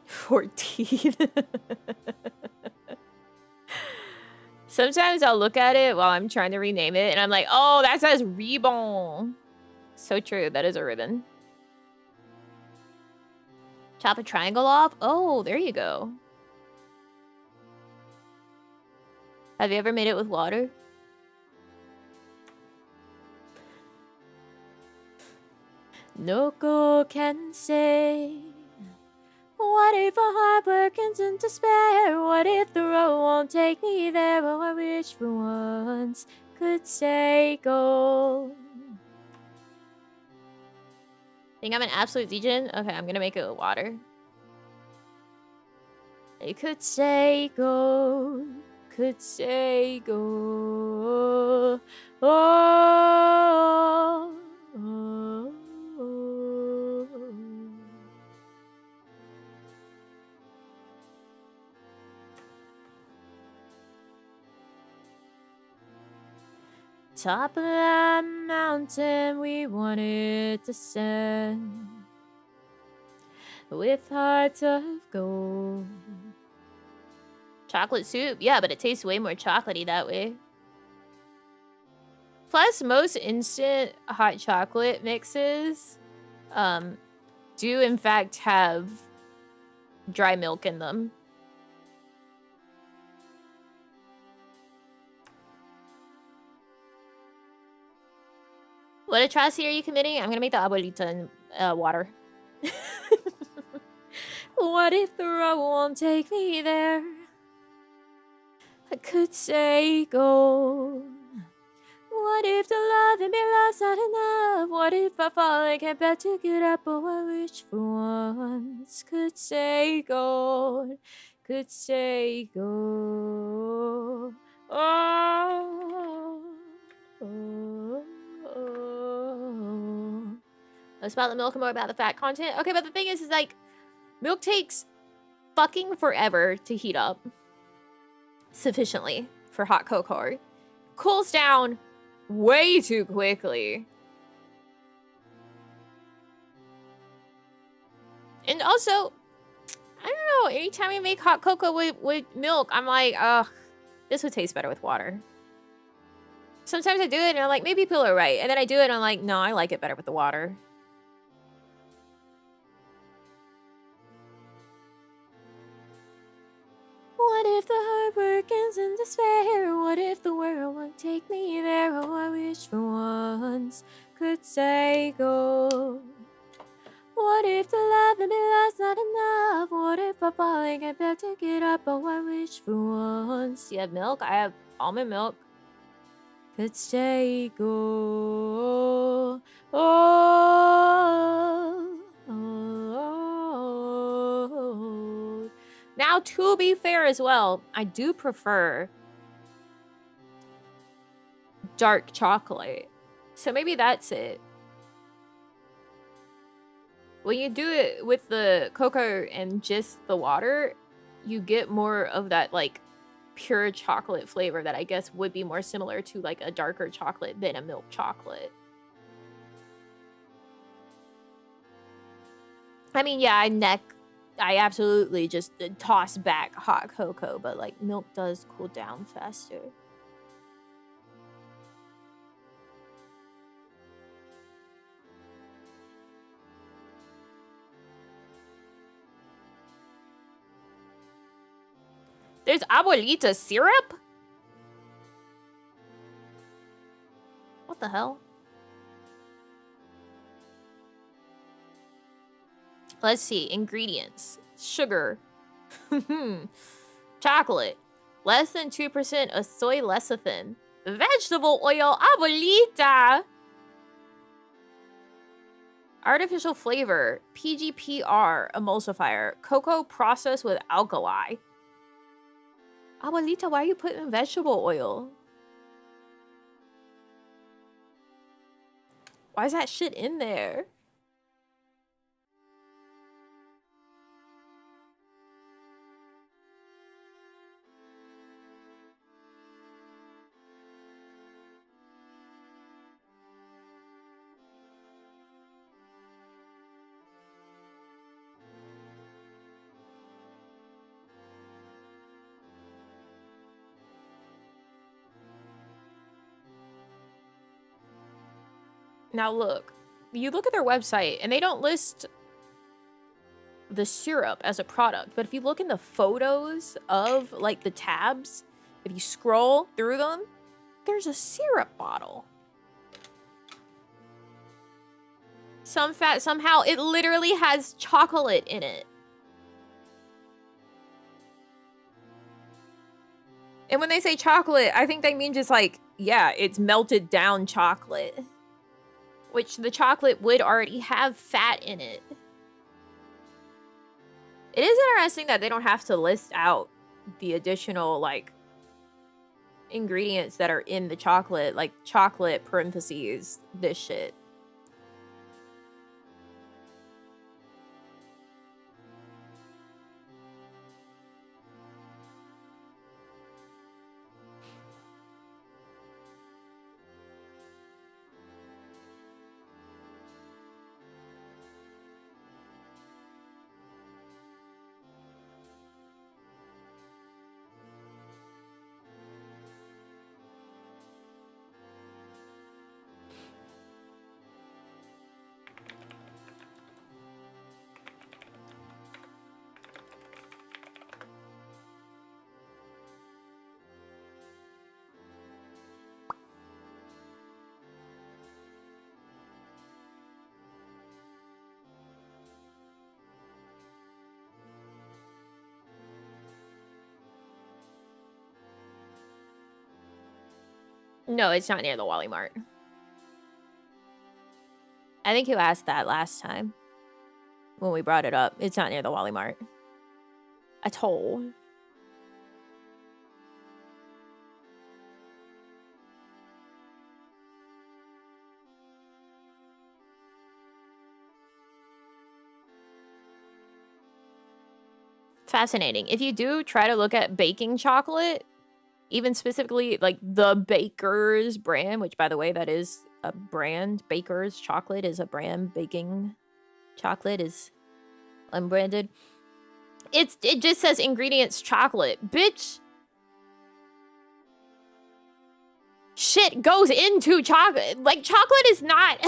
$14. Sometimes I'll look at it while I'm trying to rename it, and I'm like, oh, that says ribbon. So true. That is a ribbon. Chop a triangle off? Oh, there you go. Have you ever made it with water? Noko can say, what if a heart ends in despair? What if the road won't take me there? Oh, I wish for once could say go. Think I'm an absolute degen? Okay, I'm gonna make it with water. It could say go, could say go. Oh, oh, oh. Top of that mountain we wanted to ascend with hearts of gold. Chocolate soup? Yeah, but it tastes way more chocolatey that way. Plus, most instant hot chocolate mixes do in fact have dry milk in them. What atrocity are you committing? I'm gonna make the abuelita in water. What if the road won't take me there? I could say go. What if the love and be love's not enough? What if I fall and can't bear to get up? Oh, I wish for once could say go. Could say go. Oh, oh, oh. Less about the milk and more about the fat content. Okay, but the thing is like, milk takes fucking forever to heat up sufficiently for hot cocoa. Cools down way too quickly. And also, I don't know, anytime we make hot cocoa with milk, I'm like, ugh, this would taste better with water. Sometimes I do it and I'm like, maybe people are right. And then I do it and I'm like, no, I like it better with the water. What if the hard work ends in despair? What if the world won't take me there? Oh, I wish for once could say go. What if the love and me love's not enough? What if by falling I better get up? Oh, I wish for once. You have milk? I have almond milk. Could stay go. Oh, oh. Now, to be fair as well, I do prefer dark chocolate. So maybe that's it. When you do it with the cocoa and just the water, you get more of that, like, pure chocolate flavor that I guess would be more similar to, like, a darker chocolate than a milk chocolate. I mean, yeah, I absolutely just toss back hot cocoa, but, like, milk does cool down faster. There's abuelita syrup? What the hell? Let's see. Ingredients. Sugar. Chocolate. Less than 2% of soy lecithin. Vegetable oil. Abuelita! Artificial flavor. PGPR emulsifier. Cocoa processed with alkali. Abuelita, why are you putting vegetable oil? Why is that shit in there? Now look, you look at their website and they don't list the syrup as a product, but if you look in the photos of, like, the tabs, if you scroll through them, there's a syrup bottle. Somehow it literally has chocolate in it. And when they say chocolate, I think they mean just like, yeah, it's melted down chocolate. Which the chocolate would already have fat in it. It is interesting that they don't have to list out the additional, like, ingredients that are in the chocolate. Like, chocolate, parentheses, this shit. No, it's not near the Wally Mart. I think you asked that last time when we brought it up. It's not near the Wally Mart at all. Fascinating. If you do try to look at baking chocolate, Even specifically, like, the Baker's brand, which, by the way, that is a brand. Baker's chocolate is a brand. Baking chocolate is unbranded. It just says ingredients chocolate. Bitch! Shit goes into chocolate. Like, chocolate is not...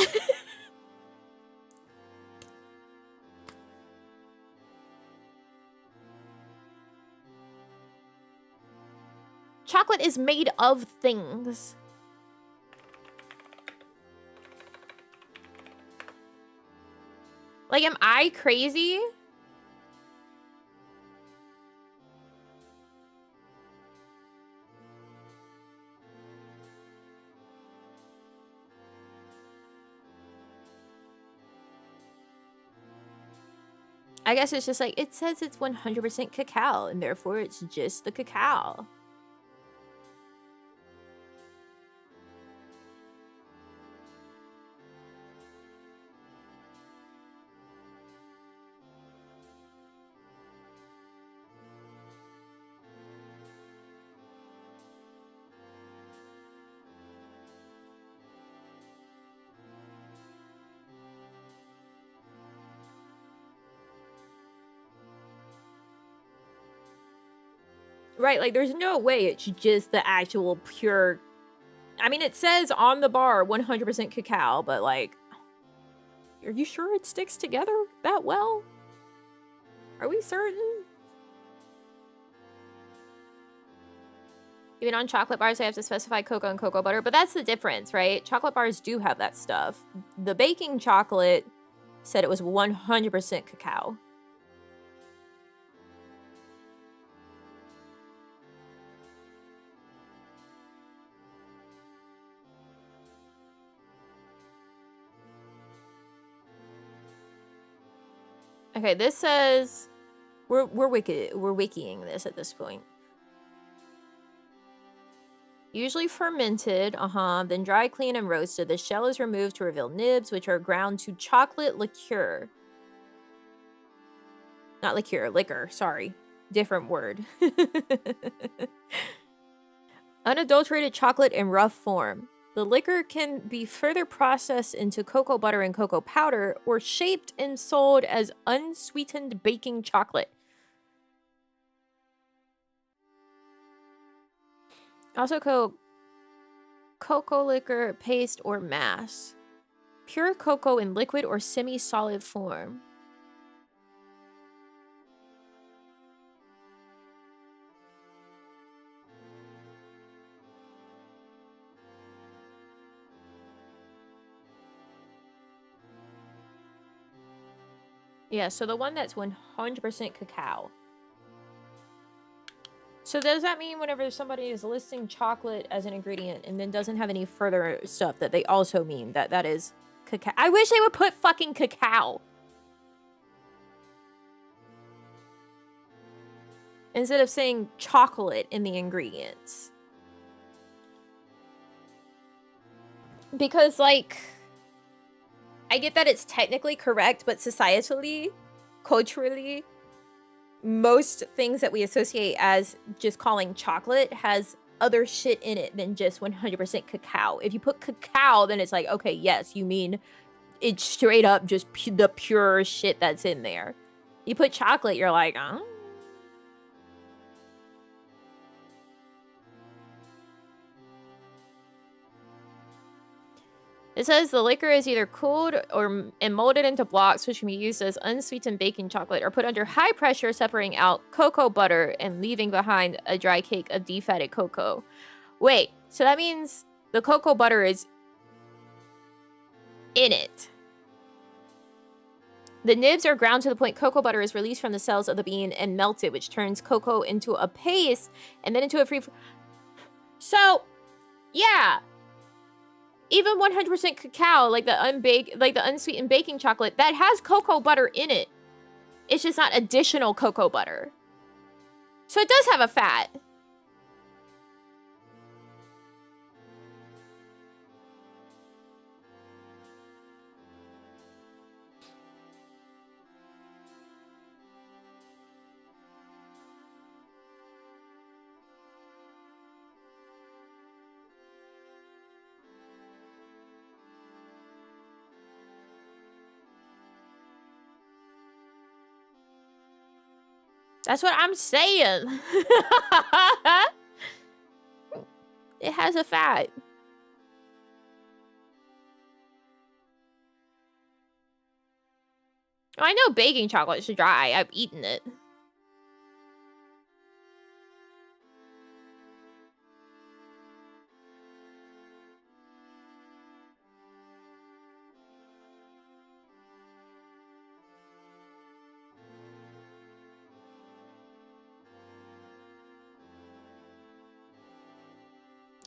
Chocolate is made of things. Like, am I crazy? I guess it's just like, it says it's 100% cacao, and therefore it's just the cacao. Right, like, there's no way it's just the actual pure... I mean, it says on the bar 100% cacao, but, like... Are you sure it sticks together that well? Are we certain? Even on chocolate bars, I have to specify cocoa and cocoa butter, but that's the difference, right? Chocolate bars do have that stuff. The baking chocolate said it was 100% cacao. Okay, this says we're wikiing this at this point. Usually fermented, then dry, clean, and roasted. The shell is removed to reveal nibs, which are ground to chocolate liqueur. Not liqueur, liquor, sorry. Different word. Unadulterated chocolate in rough form. The liquor can be further processed into cocoa butter and cocoa powder, or shaped and sold as unsweetened baking chocolate. Also cocoa liquor, paste, or mass. Pure cocoa in liquid or semi-solid form. Yeah, so the one that's 100% cacao. So does that mean whenever somebody is listing chocolate as an ingredient and then doesn't have any further stuff that they also mean that that is cacao? I wish they would put fucking cacao instead of saying chocolate in the ingredients. Because, like, I get that it's technically correct, but societally, culturally, most things that we associate as just calling chocolate has other shit in it than just 100% cacao. If you put cacao, then it's like, okay, yes, you mean it's straight up just the pure shit that's in there. You put chocolate, you're like, oh. It says the liquor is either cooled and molded into blocks, which can be used as unsweetened baking chocolate, or put under high pressure, separating out cocoa butter and leaving behind a dry cake of defatted cocoa. Wait, so that means the cocoa butter is in it. The nibs are ground to the point cocoa butter is released from the cells of the bean and melted, which turns cocoa into a paste and then into a free... So, yeah. Even 100% cacao, like the unsweetened baking chocolate, that has cocoa butter in it. It's just not additional cocoa butter. So it does have a fat. That's what I'm saying. It has a fat. Oh, I know baking chocolate is dry. I've eaten it.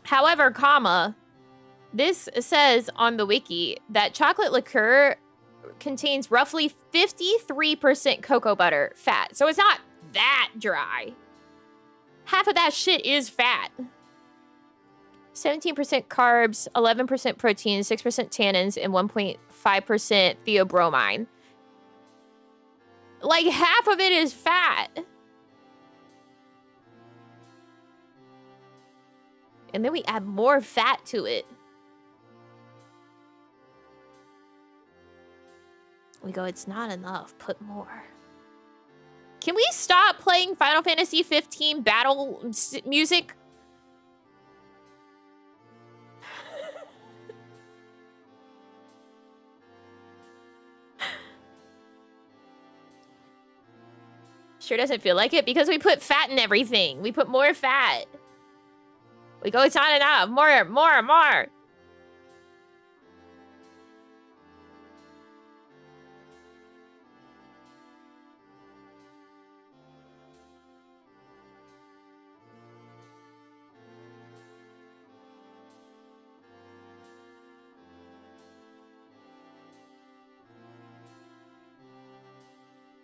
However, comma, this says on the wiki that chocolate liqueur contains roughly 53% cocoa butter fat. So it's not that dry. Half of that shit is fat. 17% carbs, 11% protein, 6% tannins, and 1.5% theobromine. Like, half of it is fat. And then we add more fat to it. We go, it's not enough, put more. Can we stop playing Final Fantasy 15 battle music? Sure doesn't feel like it because we put fat in everything. We put more fat. We go, it's not enough. More, more, more.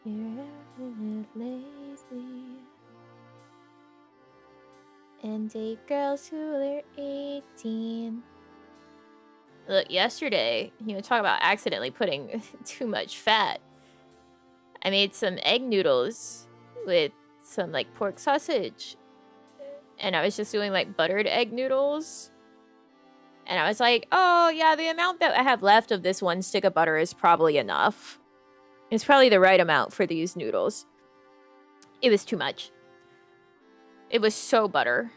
You're lazy. And date girls who are 18. Look, yesterday, talk about accidentally putting too much fat. I made some egg noodles with some, like, pork sausage. And I was just doing, like, buttered egg noodles. And I was like, oh, yeah, the amount that I have left of this one stick of butter is probably enough. It's probably the right amount for these noodles. It was too much. It was so butter.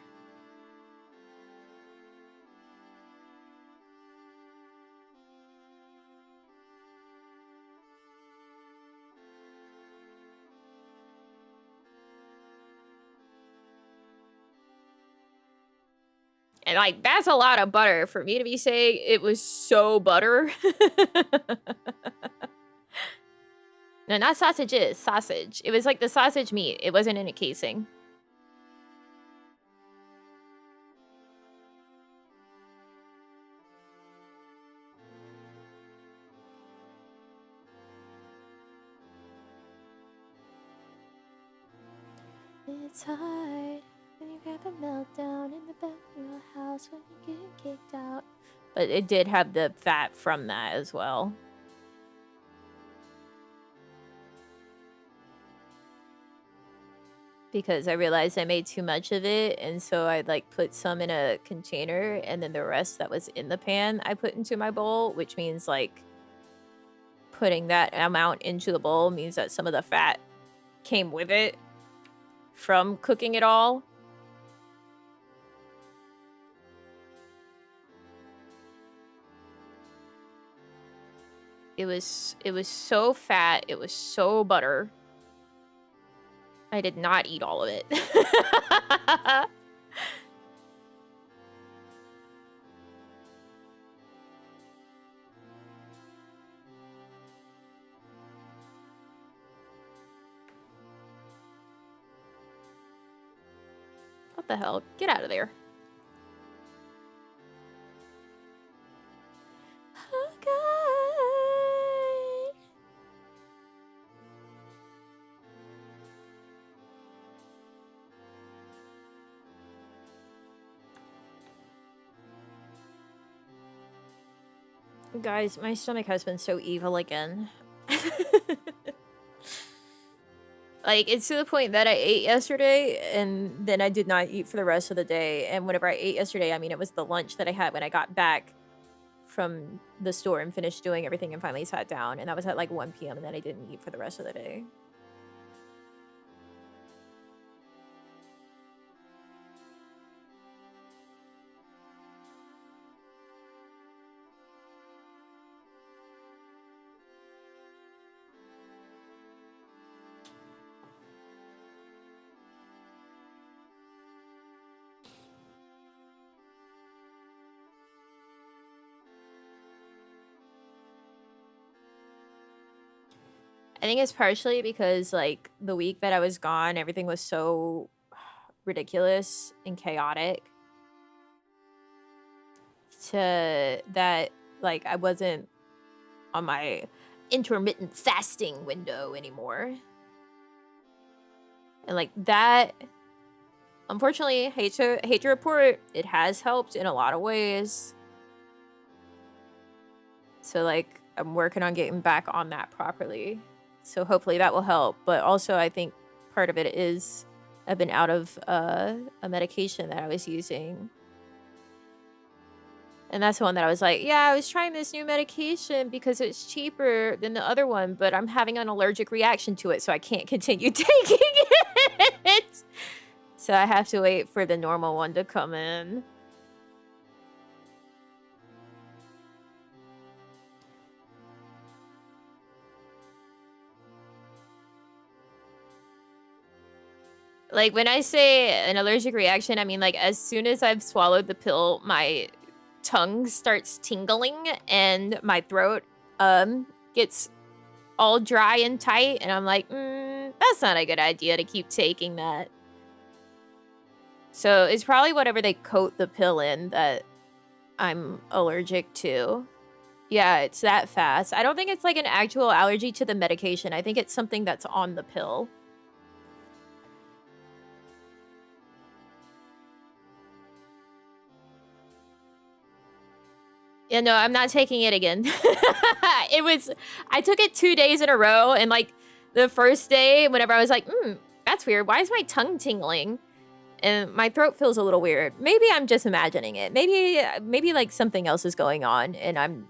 And, like, that's a lot of butter for me to be saying it was so butter. No, not sausages. Sausage. It was like the sausage meat. It wasn't in a casing. It's hard when you have a meltdown in the back of your house when you get kicked out. But it did have the fat from that as well. Because I realized I made too much of it, and so I, like, put some in a container, and then the rest that was in the pan I put into my bowl, which means, like, putting that amount into the bowl means that some of the fat came with it from cooking it all. It was so fat, it was so butter. I did not eat all of it. What the hell? Get out of there. Guys, my stomach has been so evil again. Like, it's to the point that I ate yesterday, and then I did not eat for the rest of the day. And whenever I ate yesterday, I mean, it was the lunch that I had when I got back from the store and finished doing everything and finally sat down. And that was at, like, 1 p.m., and then I didn't eat for the rest of the day. think it's partially because, like, the week that I was gone, everything was so ridiculous and chaotic that, like, I wasn't on my intermittent fasting window anymore. And, like, that, unfortunately, hate to report, it has helped in a lot of ways. So, like, I'm working on getting back on that properly. So hopefully that will help. But also, I think part of it is I've been out of a medication that I was using. And that's the one that I was like, yeah, I was trying this new medication because it's cheaper than the other one, but I'm having an allergic reaction to it, so I can't continue taking it. So I have to wait for the normal one to come in. Like, when I say an allergic reaction, I mean, like, as soon as I've swallowed the pill, my tongue starts tingling and my throat gets all dry and tight, and I'm like, that's not a good idea to keep taking that. So it's probably whatever they coat the pill in that I'm allergic to. Yeah, it's that fast. I don't think it's like an actual allergy to the medication. I think it's something that's on the pill. Yeah, no, I'm not taking it again. I took it 2 days in a row, and like the first day, whenever I was like, that's weird. Why is my tongue tingling? And my throat feels a little weird. Maybe I'm just imagining it. Maybe like something else is going on, and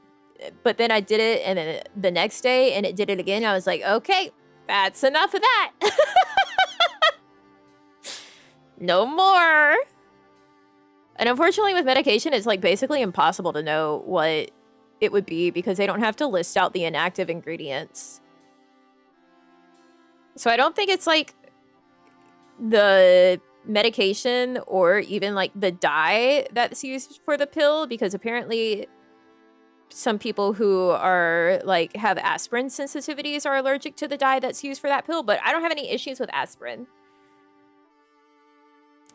but then I did it, and then the next day, and it did it again. I was like, okay, that's enough of that. No more. And unfortunately with medication, it's like basically impossible to know what it would be because they don't have to list out the inactive ingredients. So I don't think it's like the medication or even like the dye that's used for the pill, because apparently some people who are like have aspirin sensitivities are allergic to the dye that's used for that pill, but I don't have any issues with aspirin.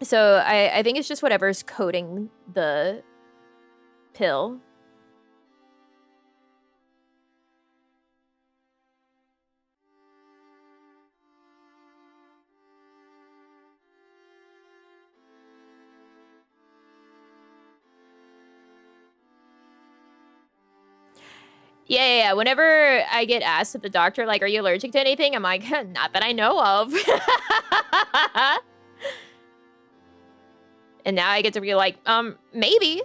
So I think it's just whatever's coating the pill. Yeah. Whenever I get asked at the doctor, like, are you allergic to anything? I'm like, not that I know of. And now I get to be like, maybe.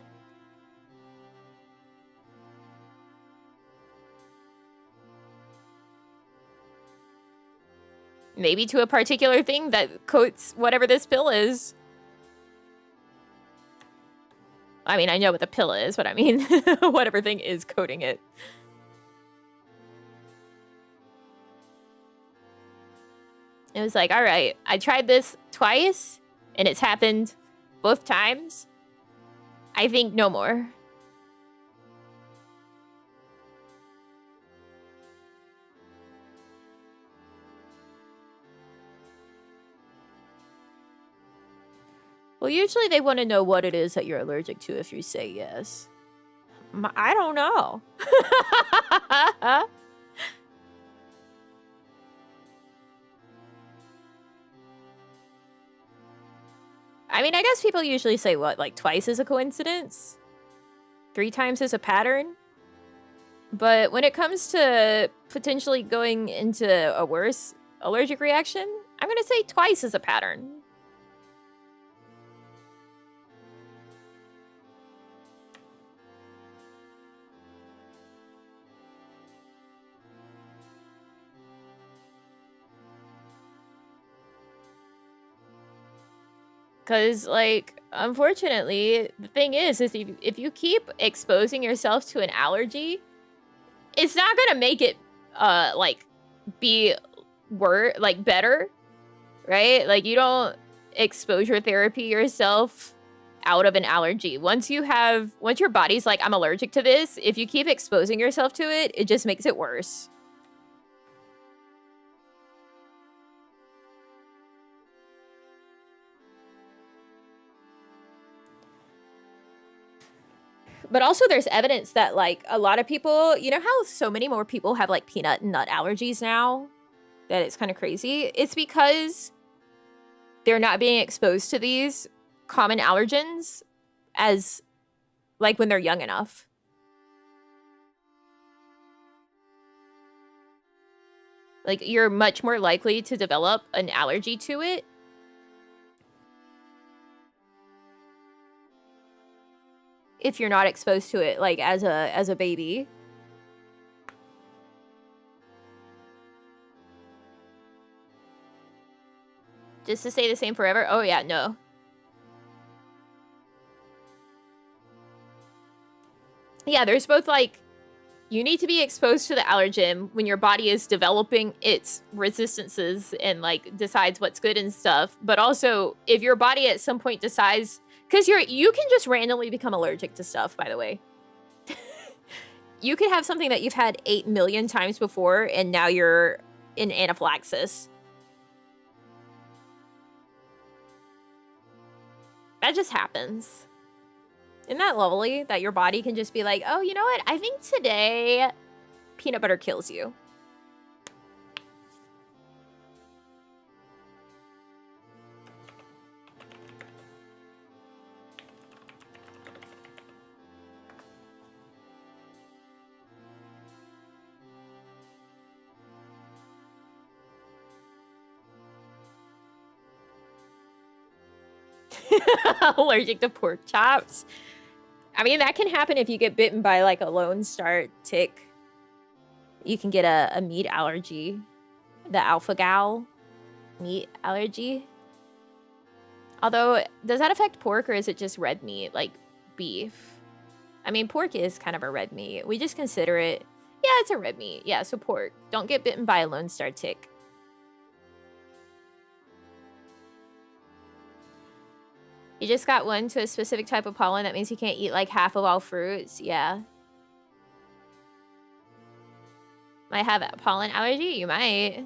Maybe to a particular thing that coats whatever this pill is. I mean, I know what the pill is, but I mean, whatever thing is coating it. It was like, all right, I tried this twice, and it's happened both times. I think no more. Well, usually they want to know what it is that you're allergic to if you say yes. I don't know. I mean, I guess people usually say, what, like twice is a coincidence? 3 times is a pattern? But when it comes to potentially going into a worse allergic reaction, I'm gonna say twice is a pattern. Because, like, unfortunately, the thing is if you keep exposing yourself to an allergy, it's not gonna make it, like, be better, right? Like, you don't exposure therapy yourself out of an allergy. Once your body's like, I'm allergic to this, if you keep exposing yourself to it, it just makes it worse. But also there's evidence that like a lot of people, you know how so many more people have like peanut and nut allergies now? That it's kind of crazy. It's because they're not being exposed to these common allergens as like when they're young enough. Like you're much more likely to develop an allergy to it if you're not exposed to it like as a baby. Just to stay the same forever? Oh yeah, no. Yeah, there's both like, you need to be exposed to the allergen when your body is developing its resistances and like decides what's good and stuff. But also if your body at some point decides, because you can just randomly become allergic to stuff, by the way. You could have something that you've had 8 million times before and now you're in anaphylaxis. That just happens. Isn't that lovely that your body can just be like, oh, you know what? I think today peanut butter kills you. Allergic to pork chops. I mean, that can happen if you get bitten by like a Lone Star tick. You can get a meat allergy. The alpha-gal meat allergy. Although, does that affect pork or is it just red meat, like beef? I mean, pork is kind of a red meat. We just consider it, yeah, it's a red meat. Yeah, so pork. Don't get bitten by a Lone Star tick. You just got one to a specific type of pollen. That means you can't eat like half of all fruits. Yeah. Might have a pollen allergy? You might.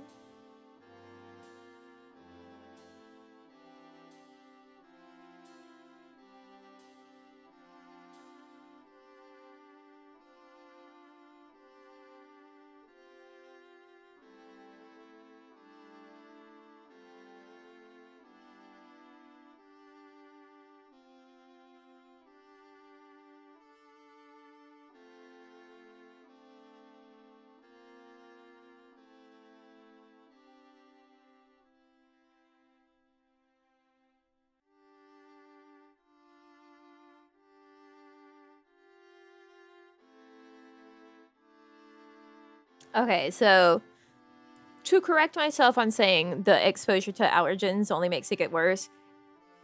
Okay, so to correct myself on saying the exposure to allergens only makes it get worse,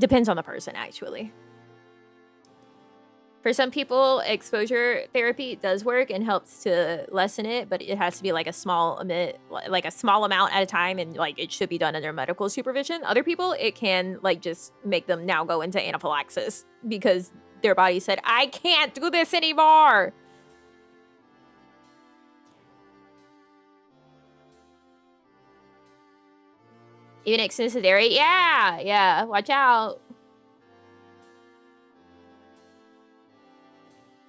depends on the person, actually. For some people, exposure therapy does work and helps to lessen it, but it has to be like a small amount at a time, and like it should be done under medical supervision. Other people, it can like just make them now go into anaphylaxis because their body said, I can't do this anymore. Even extensive dairy? Yeah, watch out.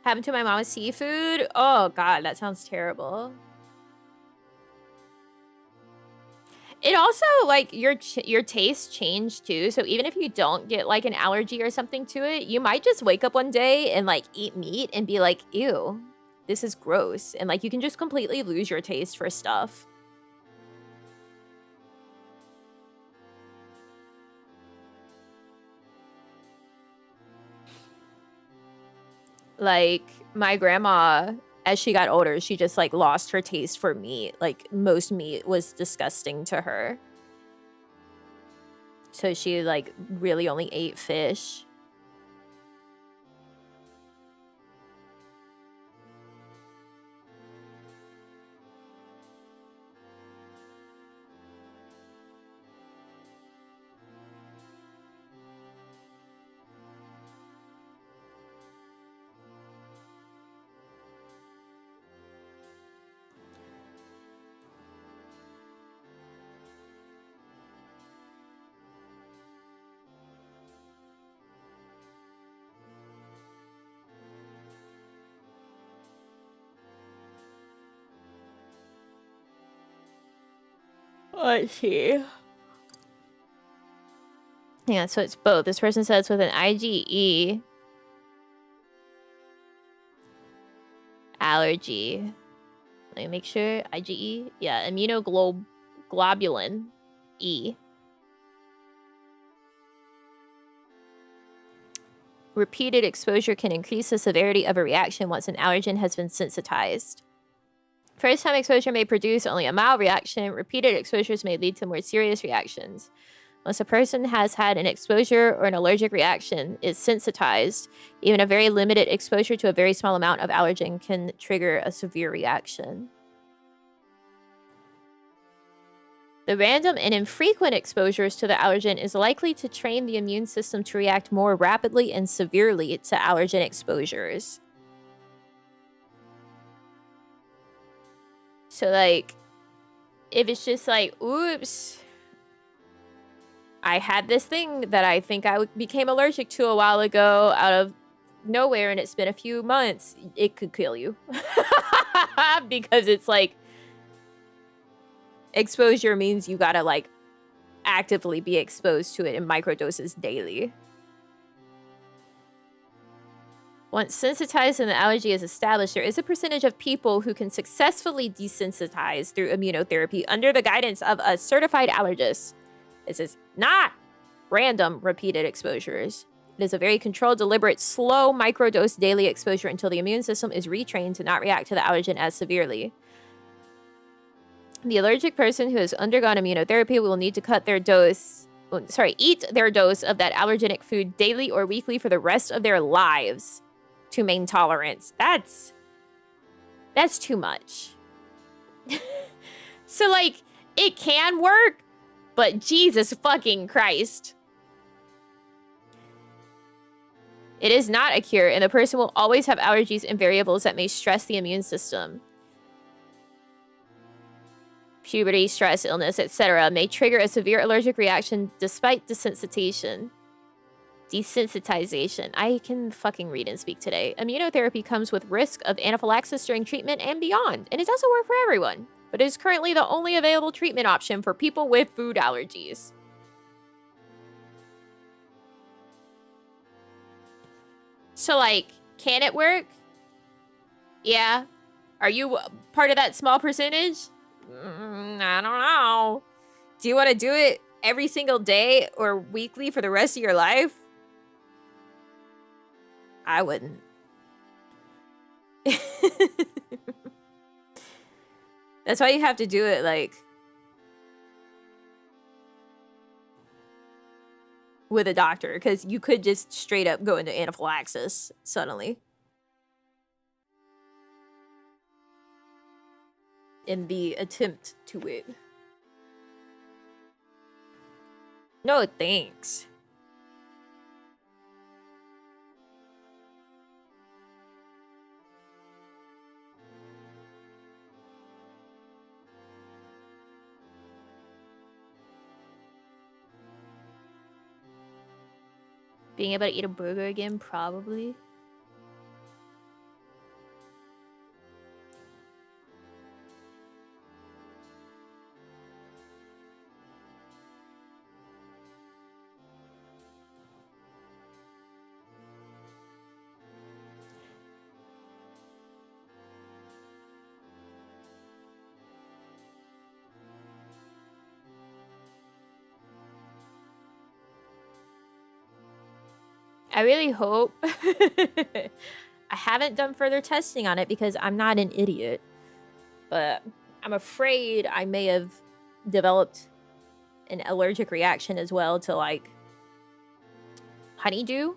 Happened to my mom with seafood? Oh god, that sounds terrible. It also, like, your taste change too, so even if you don't get, like, an allergy or something to it, you might just wake up one day and, like, eat meat and be like, ew, this is gross, and, like, you can just completely lose your taste for stuff. Like, my grandma, as she got older, she just, like, lost her taste for meat. Like, most meat was disgusting to her. So she, like, really only ate fish. Let's see. Yeah, so it's both. This person says with an IgE allergy. Let me make sure. IgE? Yeah, immunoglobulin E. Repeated exposure can increase the severity of a reaction once an allergen has been sensitized. First-time exposure may produce only a mild reaction. Repeated exposures may lead to more serious reactions. Once a person has had an exposure or an allergic reaction is sensitized, even a very limited exposure to a very small amount of allergen can trigger a severe reaction. The random and infrequent exposures to the allergen is likely to train the immune system to react more rapidly and severely to allergen exposures. So, like, if it's just like, oops, I had this thing that I think I became allergic to a while ago out of nowhere and it's been a few months, it could kill you. Because it's like, exposure means you gotta, like, actively be exposed to it in microdoses daily. Once sensitized and the allergy is established, there is a percentage of people who can successfully desensitize through immunotherapy under the guidance of a certified allergist. This is not random repeated exposures. It is a very controlled, deliberate, slow microdose daily exposure until the immune system is retrained to not react to the allergen as severely. The allergic person who has undergone immunotherapy will need to eat their dose of that allergenic food daily or weekly for the rest of their lives to maintain tolerance. That's too much. So, like, it can work, but Jesus fucking Christ. It is not a cure, and the person will always have allergies and variables that may stress the immune system. Puberty, stress, illness, etc. may trigger a severe allergic reaction despite desensitization. Desensitization. I can fucking read and speak today. Immunotherapy comes with risk of anaphylaxis during treatment and beyond, and it doesn't work for everyone, but it is currently the only available treatment option for people with food allergies. So, like, can it work? Yeah. Are you part of that small percentage? I don't know. Do you want to do it every single day or weekly for the rest of your life? I wouldn't. That's why you have to do it, like, with a doctor, because you could just straight up go into anaphylaxis suddenly. In the attempt to it. No, thanks. Being able to eat a burger again, probably. I really hope. I haven't done further testing on it because I'm not an idiot. But I'm afraid I may have developed an allergic reaction as well to, like, honeydew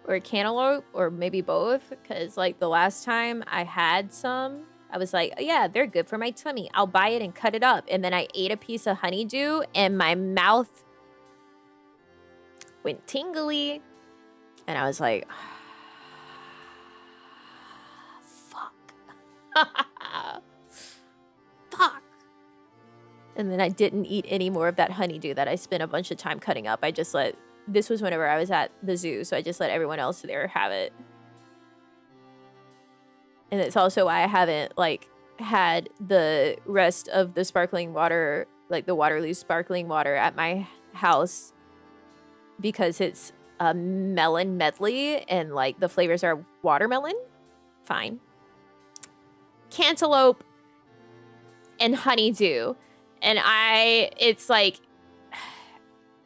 or cantaloupe, or maybe both. Because, like, the last time I had some, I was like, oh, yeah, they're good for my tummy. I'll buy it and cut it up. And then I ate a piece of honeydew and my mouth went tingly, and I was like, fuck. Fuck. And then I didn't eat any more of that honeydew that I spent a bunch of time cutting up. I just let, this was whenever I was at the zoo, so I just let everyone else there have it. And it's also why I haven't, like, had the rest of the sparkling water, like the Waterloo sparkling water at my house because it's a melon medley and like the flavors are watermelon, fine. Cantaloupe and honeydew. And it's like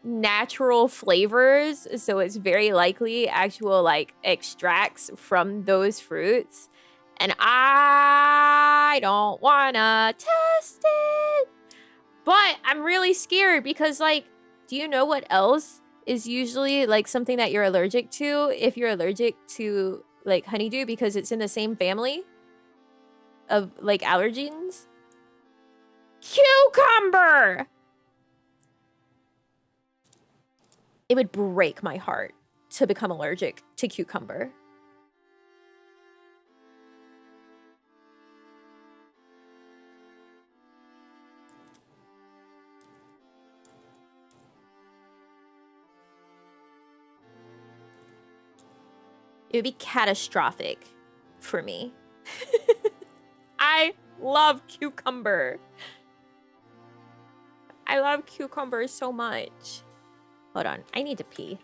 natural flavors, so it's very likely actual like extracts from those fruits. And I don't wanna test it. But I'm really scared because like, do you know what else is usually like something that you're allergic to if you're allergic to like honeydew because it's in the same family of like allergens? Cucumber! It would break my heart to become allergic to cucumber. It would be catastrophic for me. I love cucumber. I love cucumber so much. Hold on, I need to pee.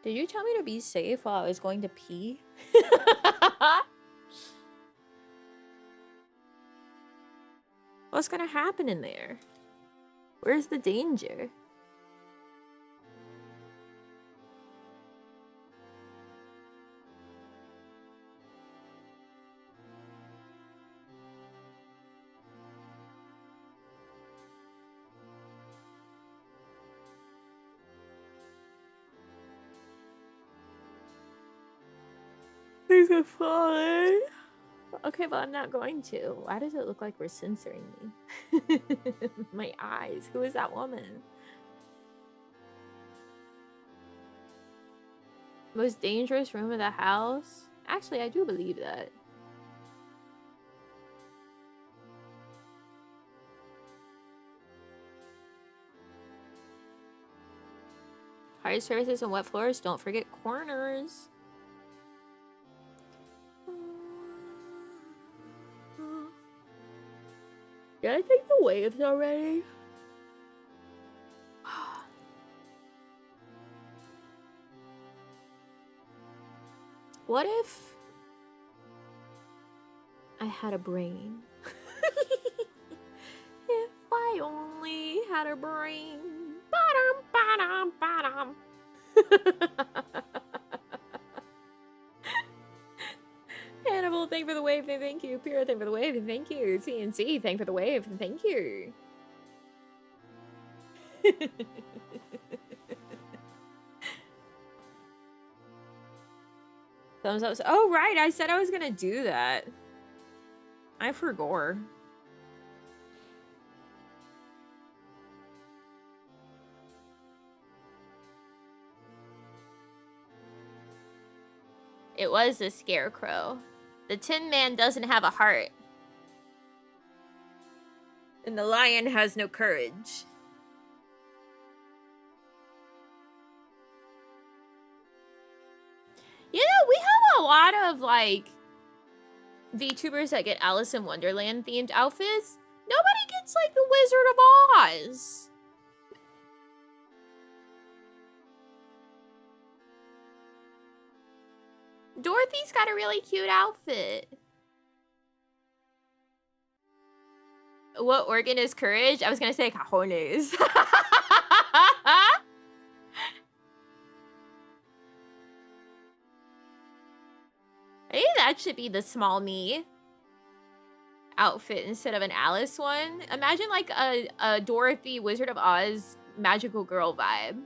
Did you tell me to be safe while I was going to pee? What's gonna happen in there? Where's the danger? Things are falling. Okay, but I'm not going to. Why does it look like we're censoring me? My eyes. Who is that woman? Most dangerous room of the house? Actually, I do believe that. Hard surfaces and wet floors. Don't forget corners. Did I take the waves already? What if I had a brain? If I only had a brain. Ba-dum, ba-dum, ba-dum. Hannibal, thank you for the wave, thank you. Pyrrha, thank you for the wave, thank you. TNC, thank you for the wave, thank you. Thumbs up. Oh, right, I said I was gonna do that. I forgot. It was a scarecrow. The Tin Man doesn't have a heart. And the lion has no courage. You know, we have a lot of, like, VTubers that get Alice in Wonderland themed outfits. Nobody gets, like, the Wizard of Oz. Dorothy's got a really cute outfit. What organ is courage? I was gonna say cajones. Maybe that should be the small me outfit instead of an Alice one. Imagine like a Dorothy Wizard of Oz magical girl vibe.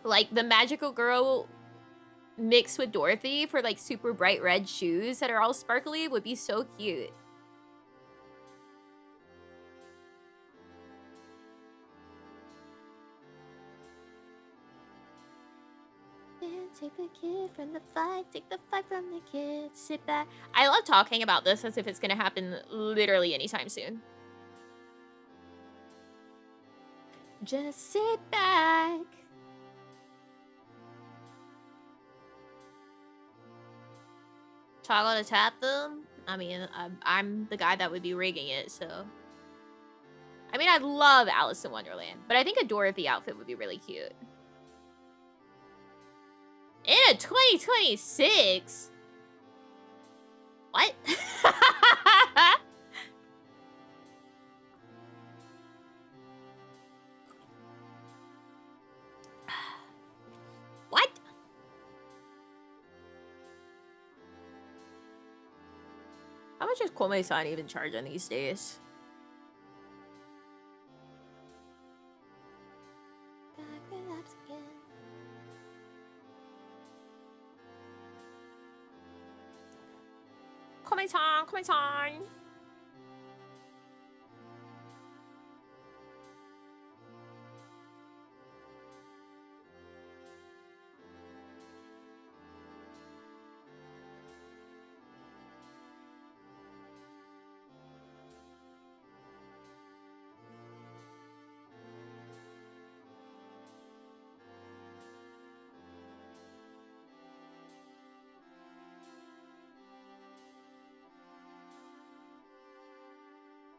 Like the magical girl mixed with Dorothy for like super bright red shoes that are all sparkly would be so cute. Take the kid from the fight, take the fight from the kid, sit back. I love talking about this as if it's gonna happen literally anytime soon. Just sit back. Toggle to tap them? I mean, I'm the guy that would be rigging it, so. I mean, I love Alice in Wonderland, but I think a Dorothy outfit would be really cute. In a 2026? What? What? How much does Kome-san even charge on these days? Kome-san, Kome-san.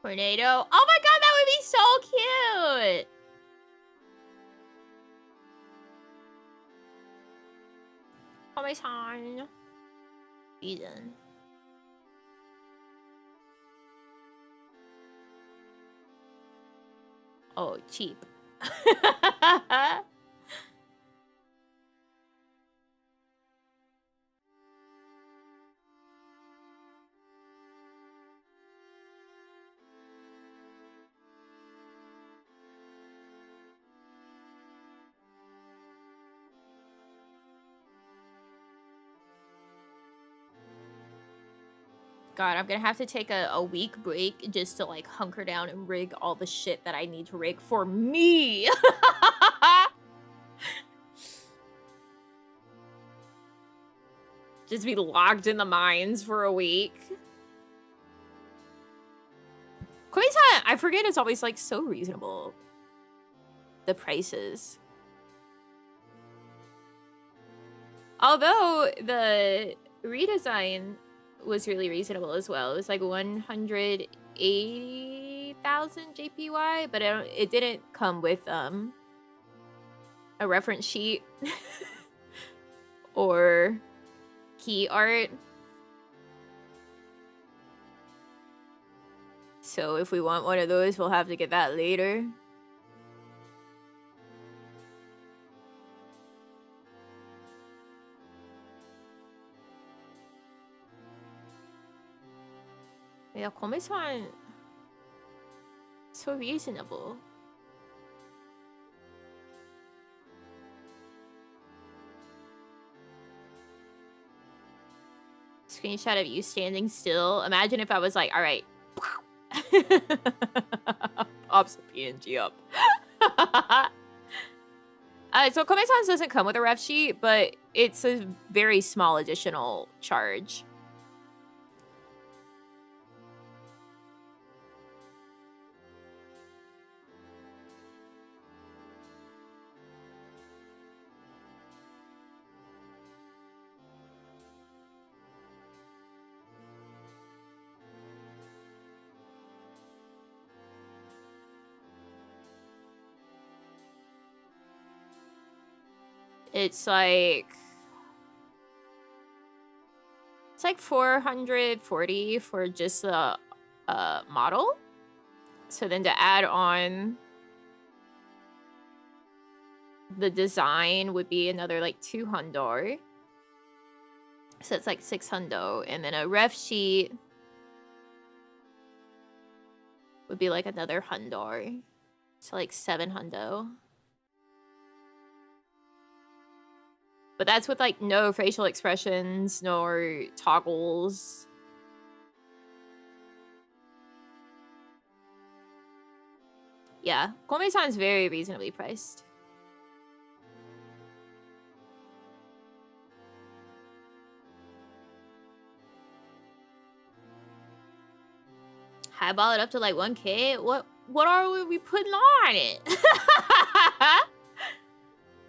Tornado. Oh my god, that would be so cute! Kome-san. Eden. Oh, cheap. God, I'm gonna have to take a week break just to like hunker down and rig all the shit that I need to rig for me. Just be locked in the mines for a week. Koei-san, I forget it's always like so reasonable. The prices. Although the redesign was really reasonable as well. It was like 180,000 JPY, but it didn't come with a reference sheet or key art. So if we want one of those, we'll have to get that later. Yeah, Kome-san, so reasonable. Screenshot of you standing still. Imagine if I was like, all right. Pops a PNG up. So Kome-sans doesn't come with a ref sheet, but it's a very small additional charge. It's like 440 for just the model. So then to add on the design would be another like 200. So it's like 600, and then a ref sheet would be like another 100. So like 700. But that's with like no facial expressions, no toggles. Yeah, Kome-san's very reasonably priced. Highball it up to like 1K? What are we putting on it?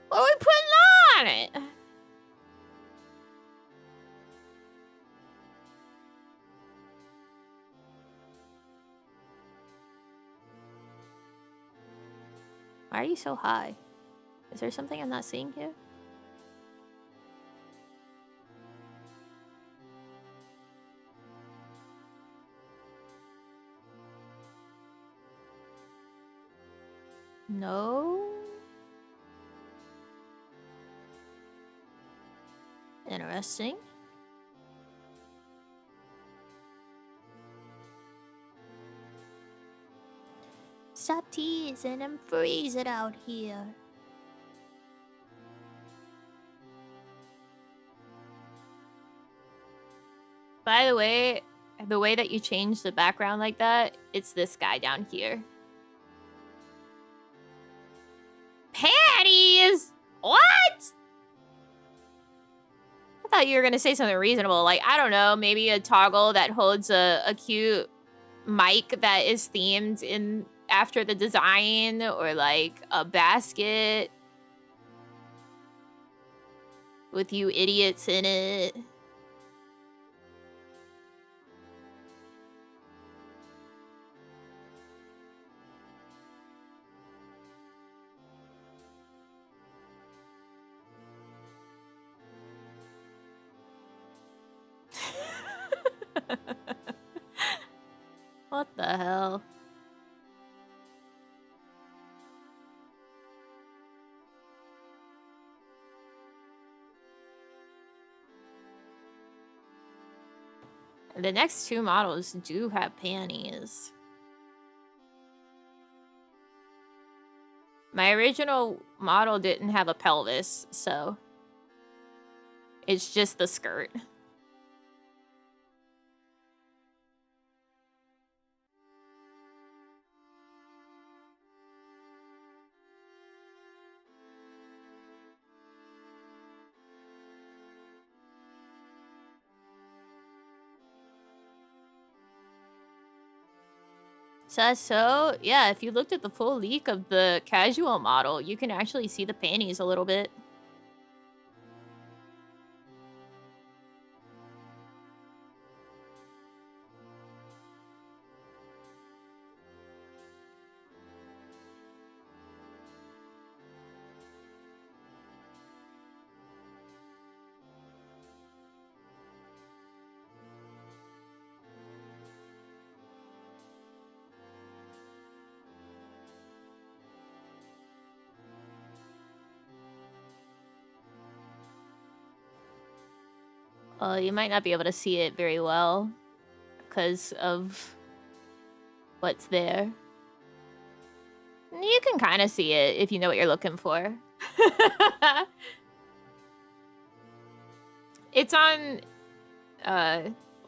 What are we putting on it? Why are you so high? Is there something I'm not seeing here? No. Interesting. Stop teasing and freeze it out here. By the way that you change the background like that, it's this guy down here. Panties! What? I thought you were gonna say something reasonable. Like, I don't know, maybe a toggle that holds a cute mic that is themed in after the design, or like a basket with you idiots in it. What the hell? The next two models do have panties. My original model didn't have a pelvis, so it's just the skirt. So, yeah, if you looked at the full leak of the casual model, you can actually see the panties a little bit. You might not be able to see it very well. because of what's there. You can kind of see it if you know what you're looking for. It's on, well,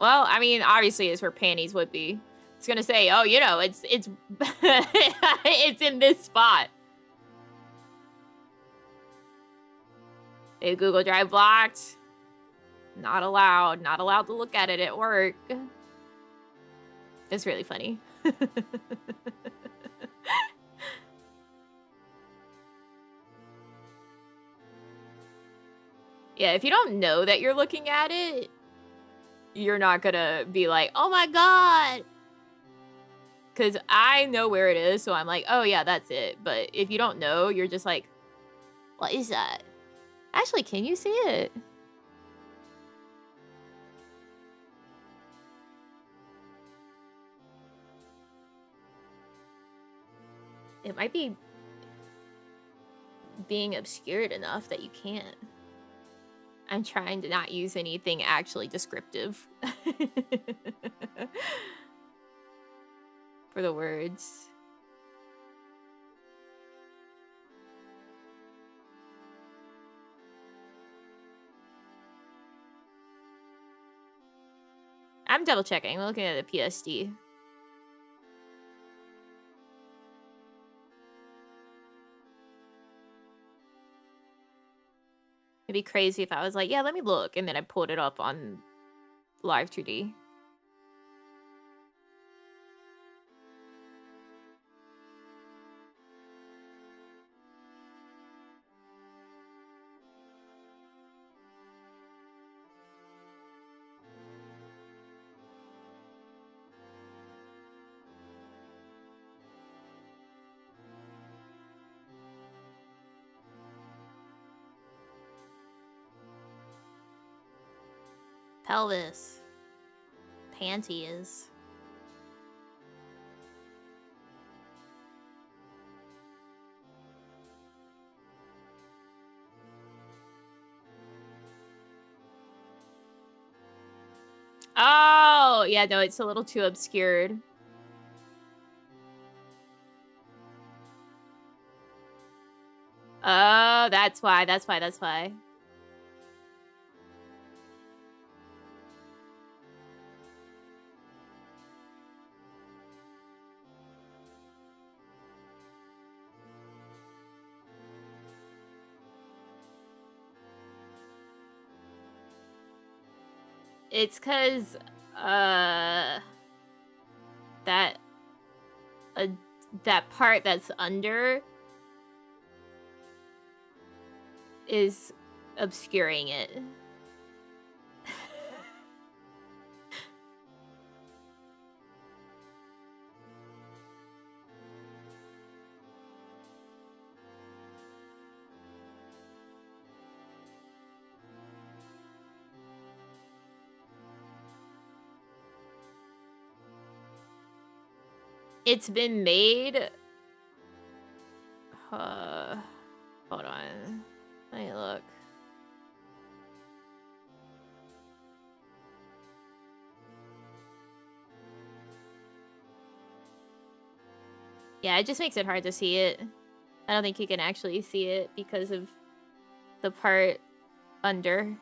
I mean, obviously it's where panties would be. It's gonna say, oh, you know, it's it's in this spot. Is Google Drive blocked? Not allowed. Not allowed to look at it at work. It's really funny. Yeah, if you don't know that you're looking at it, you're not gonna be like, oh my god! Because I know where it is, so I'm like, oh yeah, that's it. But if you don't know, you're just like, what is that? Actually, can you see it? It might be being obscured enough that you can't. I'm trying to not use anything actually descriptive for the words. I'm double checking. I'm looking at the PSD. It'd be crazy if I was like, yeah, let me look. And then I pulled it up on Live2D. Pelvis. Panties. Oh, yeah, no, it's a little too obscured. Oh, that's why. It's because, that part that's under is obscuring it. It's been made. Hold on. Let me look. Yeah, it just makes it hard to see it. I don't think you can actually see it because of the part under.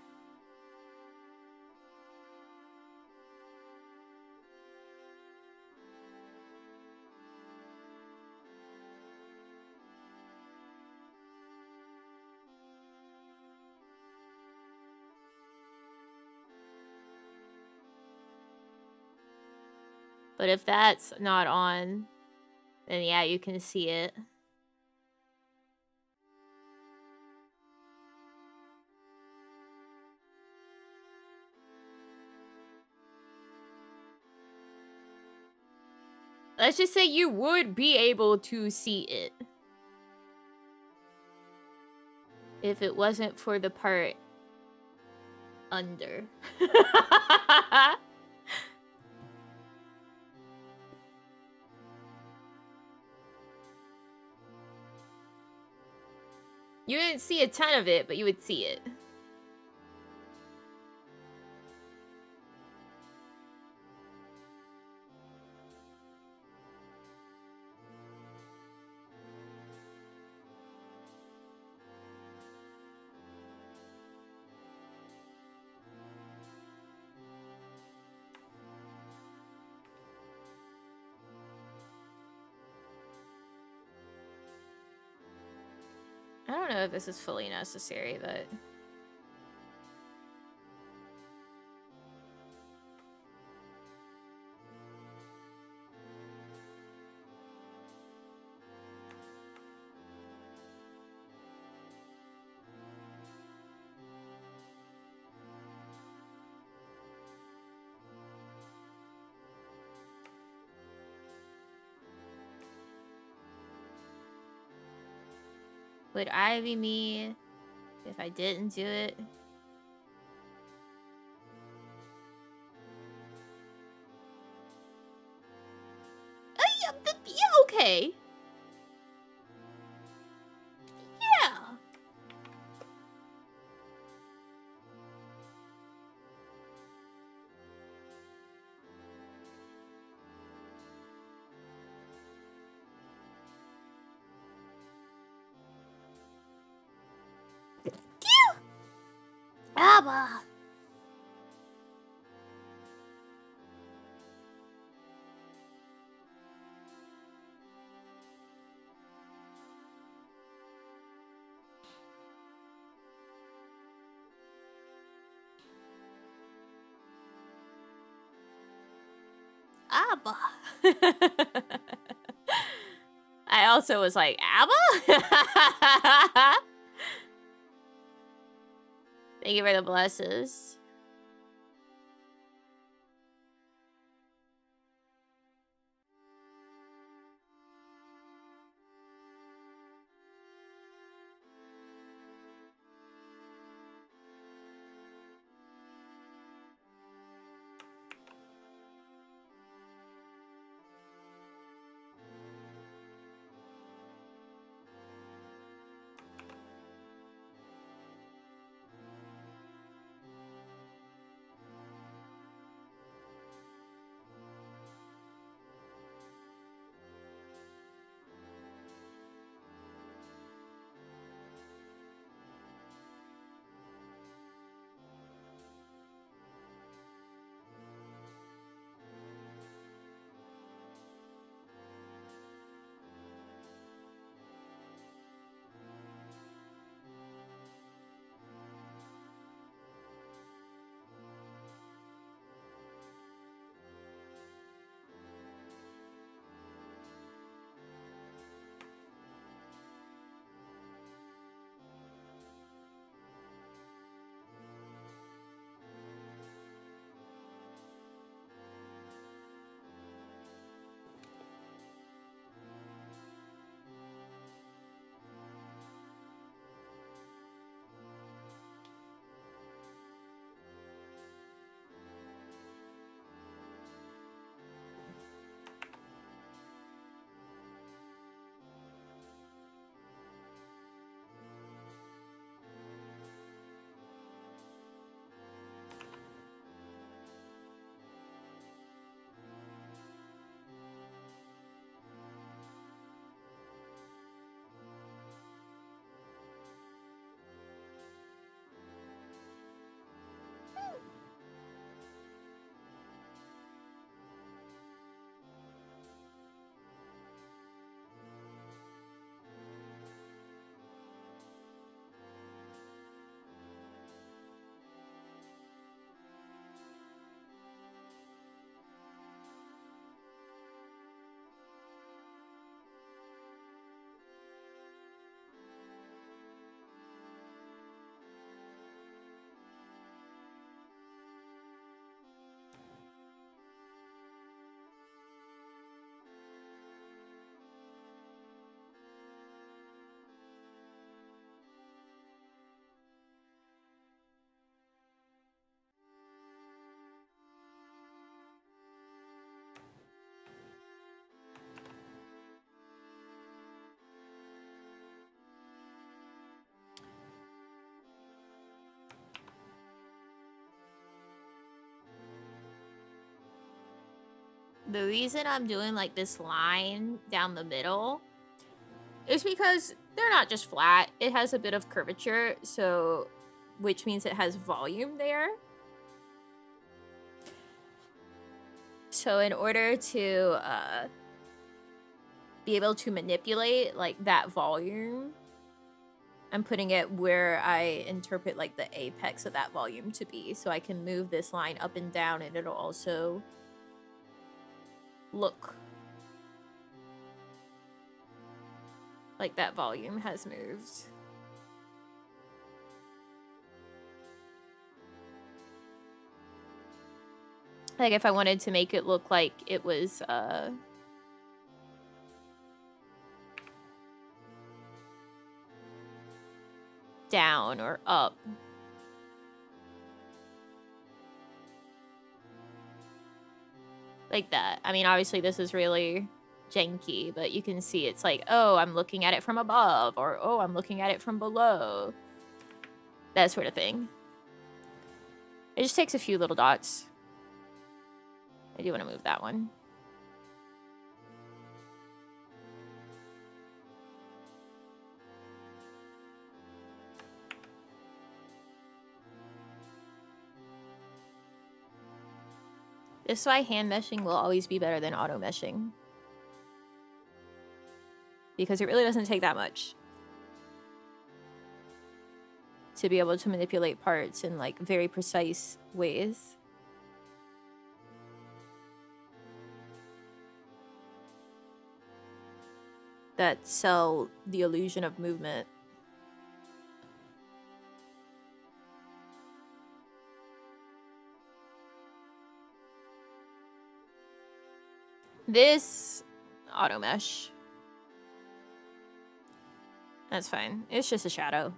But if that's not on, then yeah, you can see it. Let's just say you would be able to see it if it wasn't for the part under. You didn't see a ton of it, but you would see it. don't know if this is fully necessary, but... Would I be me if I didn't do it? Yeah, okay. Yeah. Abba. Abba. I also was like, Abba? Thank you for the blesses. The reason I'm doing like this line down the middle is because they're not just flat. It has a bit of curvature, so which means it has volume there. So in order to be able to manipulate like that volume, I'm putting it where I interpret like the apex of that volume to be, so I can move this line up and down and it'll also look like that volume has moved. Like if I wanted to make it look like it was down or up. Like that. I mean, obviously this is really janky, but you can see it's like, oh, I'm looking at it from above, or oh, I'm looking at it from below. That sort of thing. It just takes a few little dots. I do want to move that one. This is why hand meshing will always be better than auto meshing. Because it really doesn't take that much to be able to manipulate parts in like very precise ways. That sell the illusion of movement. This auto mesh. That's fine. It's just a shadow.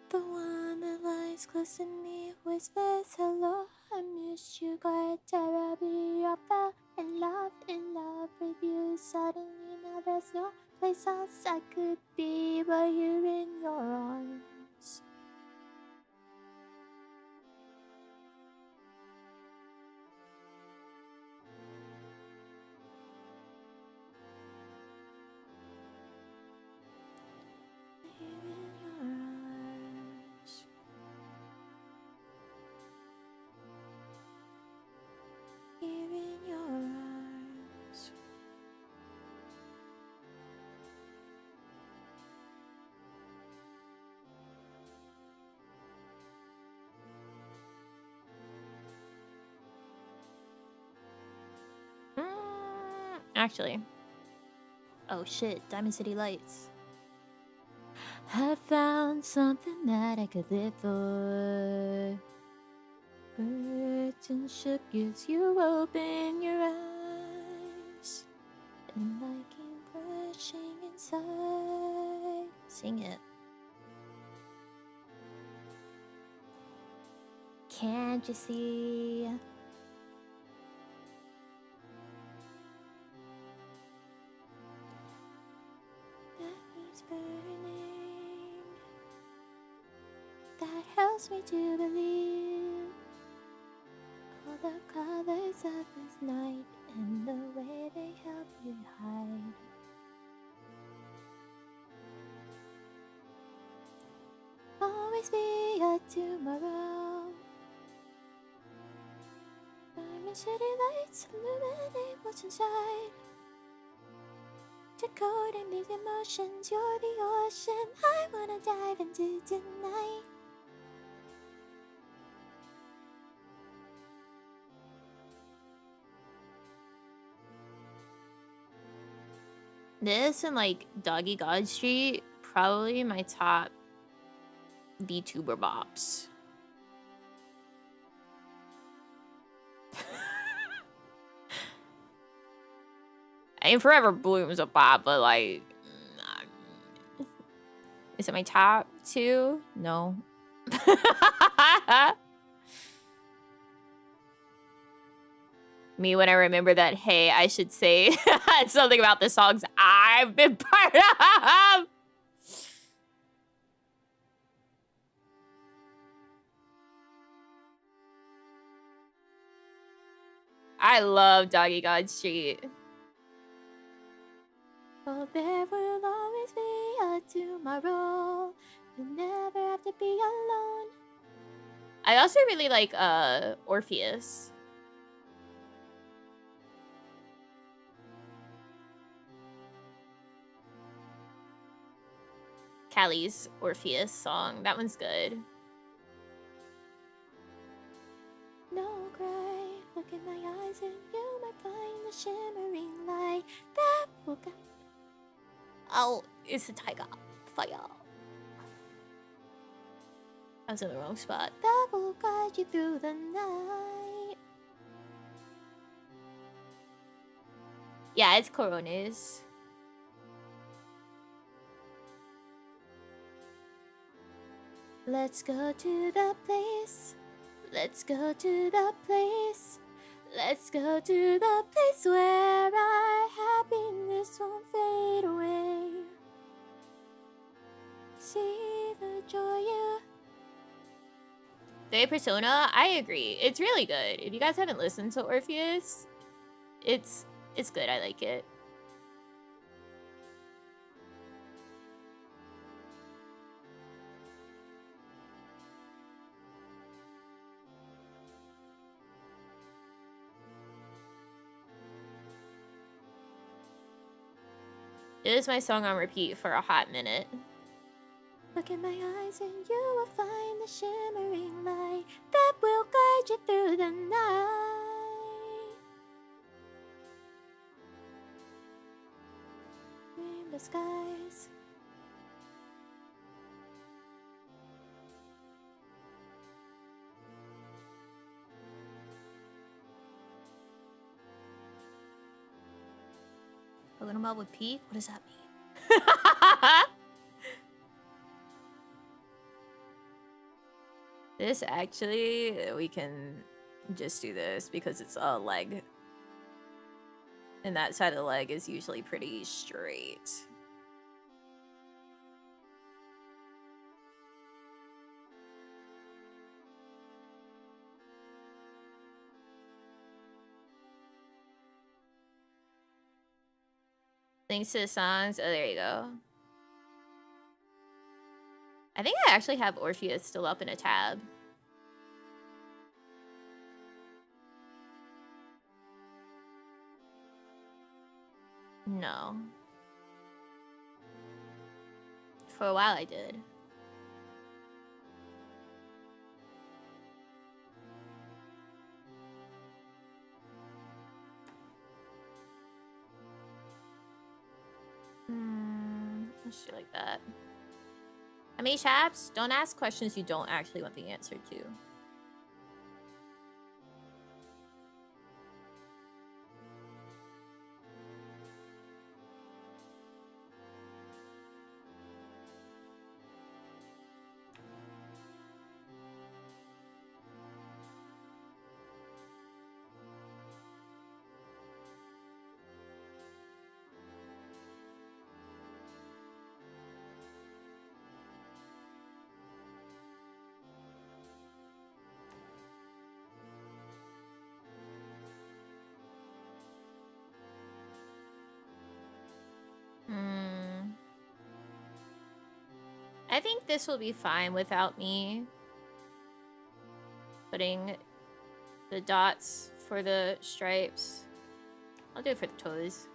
The one that lies close to me whispers hello. I miss you quite terribly. I fell in love with you. Suddenly now there's no place else I could be but you're in your arms. Actually. Oh shit, Diamond City Lights. I found something that I could live for. Burton shook as you open your eyes. And I came rushing inside. Sing it. Can't you see? Burning. That helps me to believe all the colors of this night and the way they help you hide. Always be a tomorrow. Diamond City Lights illuminate what's inside. Decoding these emotions, you're the ocean I wanna dive into tonight. This and like Doggy God Street, probably my top VTuber bops. I mean, Forever Bloom's a bop, but like, is it my top two? No. Me when I remember that, hey, I should say something about the songs I've been part of. I love Doggy God Street. Oh, there will always be a tomorrow. You'll never have to be alone. I also really like Orpheus. Callie's Orpheus song. That one's good. No cry, look in my eyes and you might find the shimmering light that will guide. Oh, it's the tiger. Fire. I was in the wrong spot. That will guide you through the night. Yeah, it's Coronas. Let's go to the place. Let's go to the place. Let's go to the place where our happiness won't fade away. See the joy you... The Persona, I agree. It's really good. If you guys haven't listened to Orpheus, it's good. I like it. It is my song on repeat for a hot minute. Look in my eyes and you will find the shimmering light that will guide you through the night. Rainbow skies. A little mob with P? What does that mean? This actually, we can just do this because it's a leg. And that side of the leg is usually pretty straight. Thanks to the songs. Oh, there you go. I think I actually have Orpheus still up in a tab. No. For a while I did. Let's do like that. I mean, chaps, don't ask questions you don't actually want the answer to. I think this will be fine without me putting the dots for the stripes. I'll do it for the toes.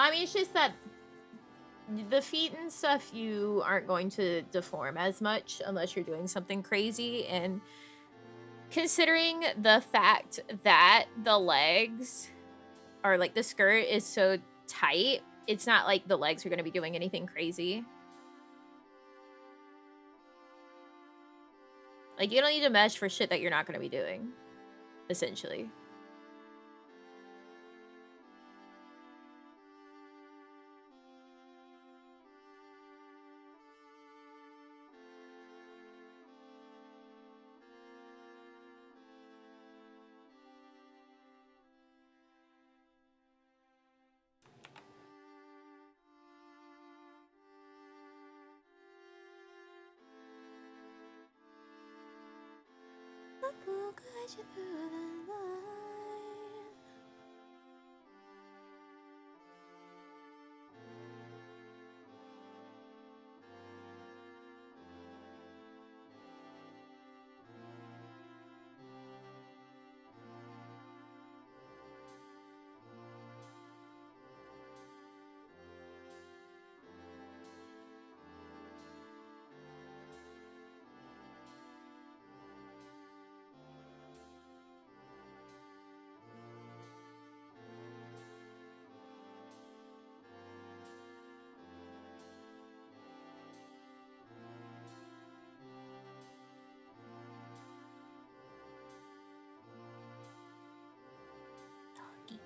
I mean, it's just that the feet and stuff you aren't going to deform as much unless you're doing something crazy. And considering the fact that the legs are like the skirt is so tight, it's not like the legs are going to be doing anything crazy. Like, you don't need to mesh for shit that you're not going to be doing, essentially. you through the night.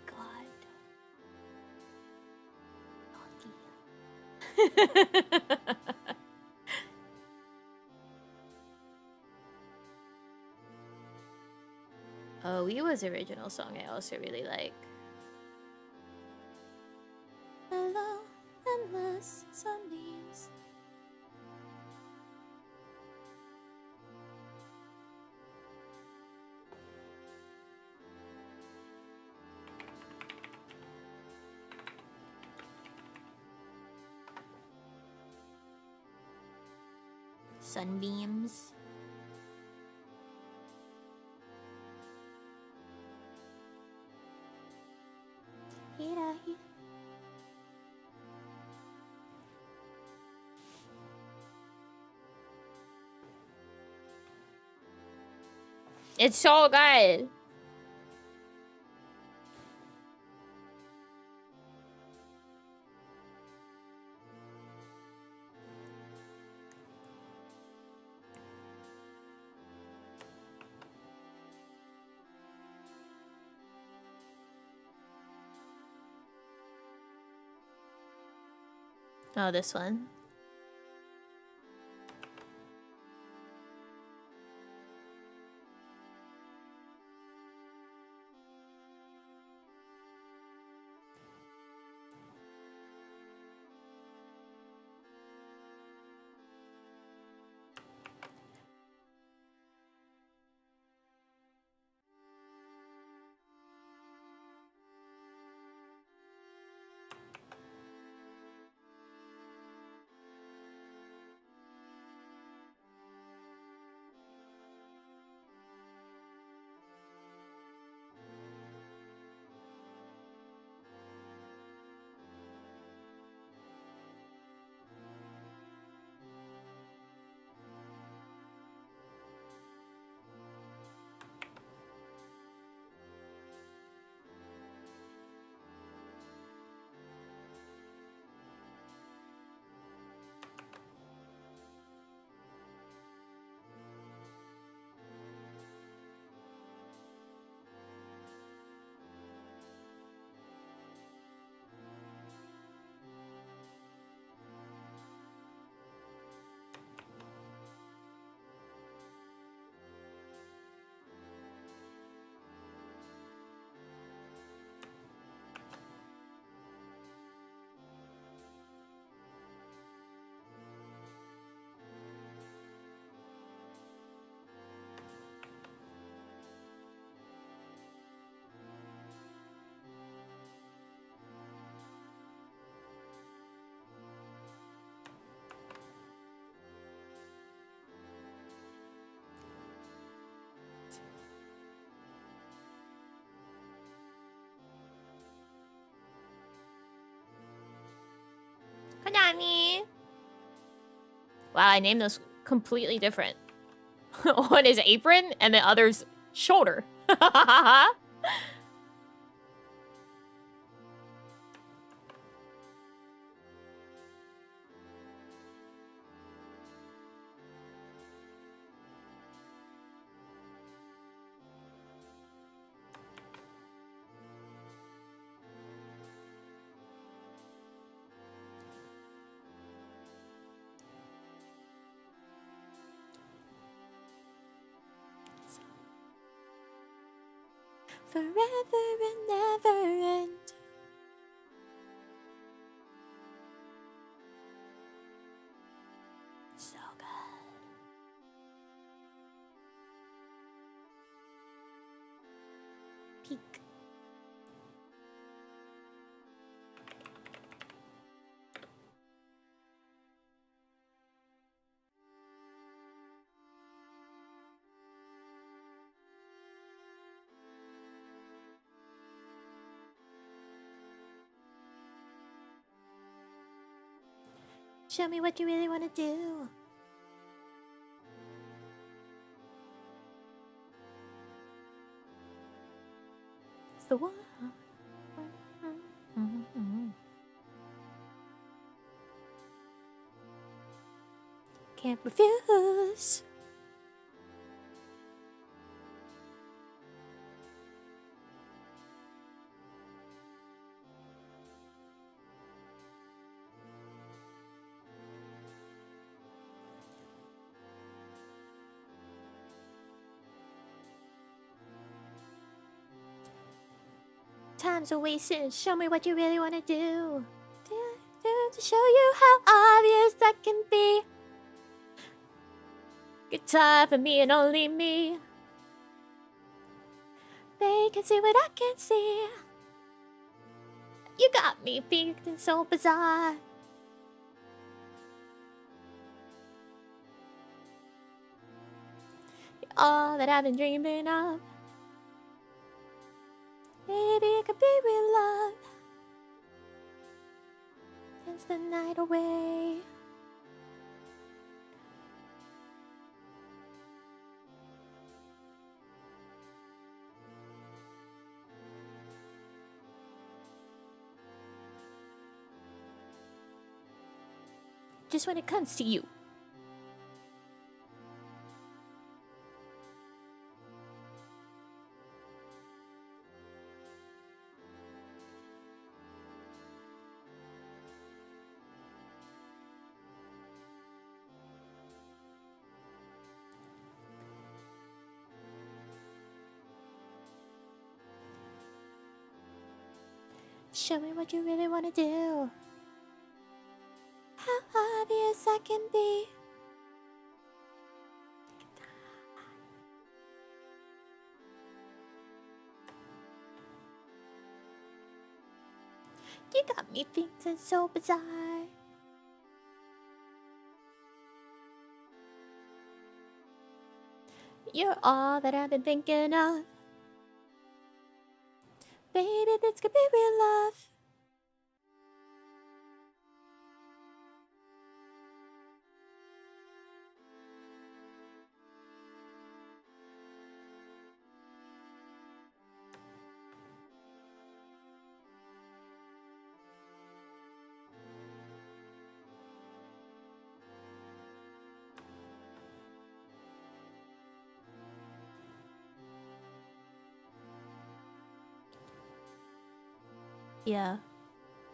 God. Oh, Weewa's original song I also really like. Hello, endless sunbeams. Sunbeams. It's so good. Oh, this one. Konami! Wow, I named those completely different. One is apron, and the other's shoulder. Forever and never end. So good. peek. Show me what you really want to do. It's the one. Can't refuse. Time's a wasting. Show me what you really want to do. To show you how obvious that can be. Good time for me and only me. They can see what I can't see. You got me feeling so bizarre. You're all that I've been dreaming of. Maybe it could be real love. Dance the night away. Just when it comes to you. Show me what you really want to do. How obvious I can be. You got me thinking so bizarre. You're all that I've been thinking of. Baby, this could be real love. Yeah.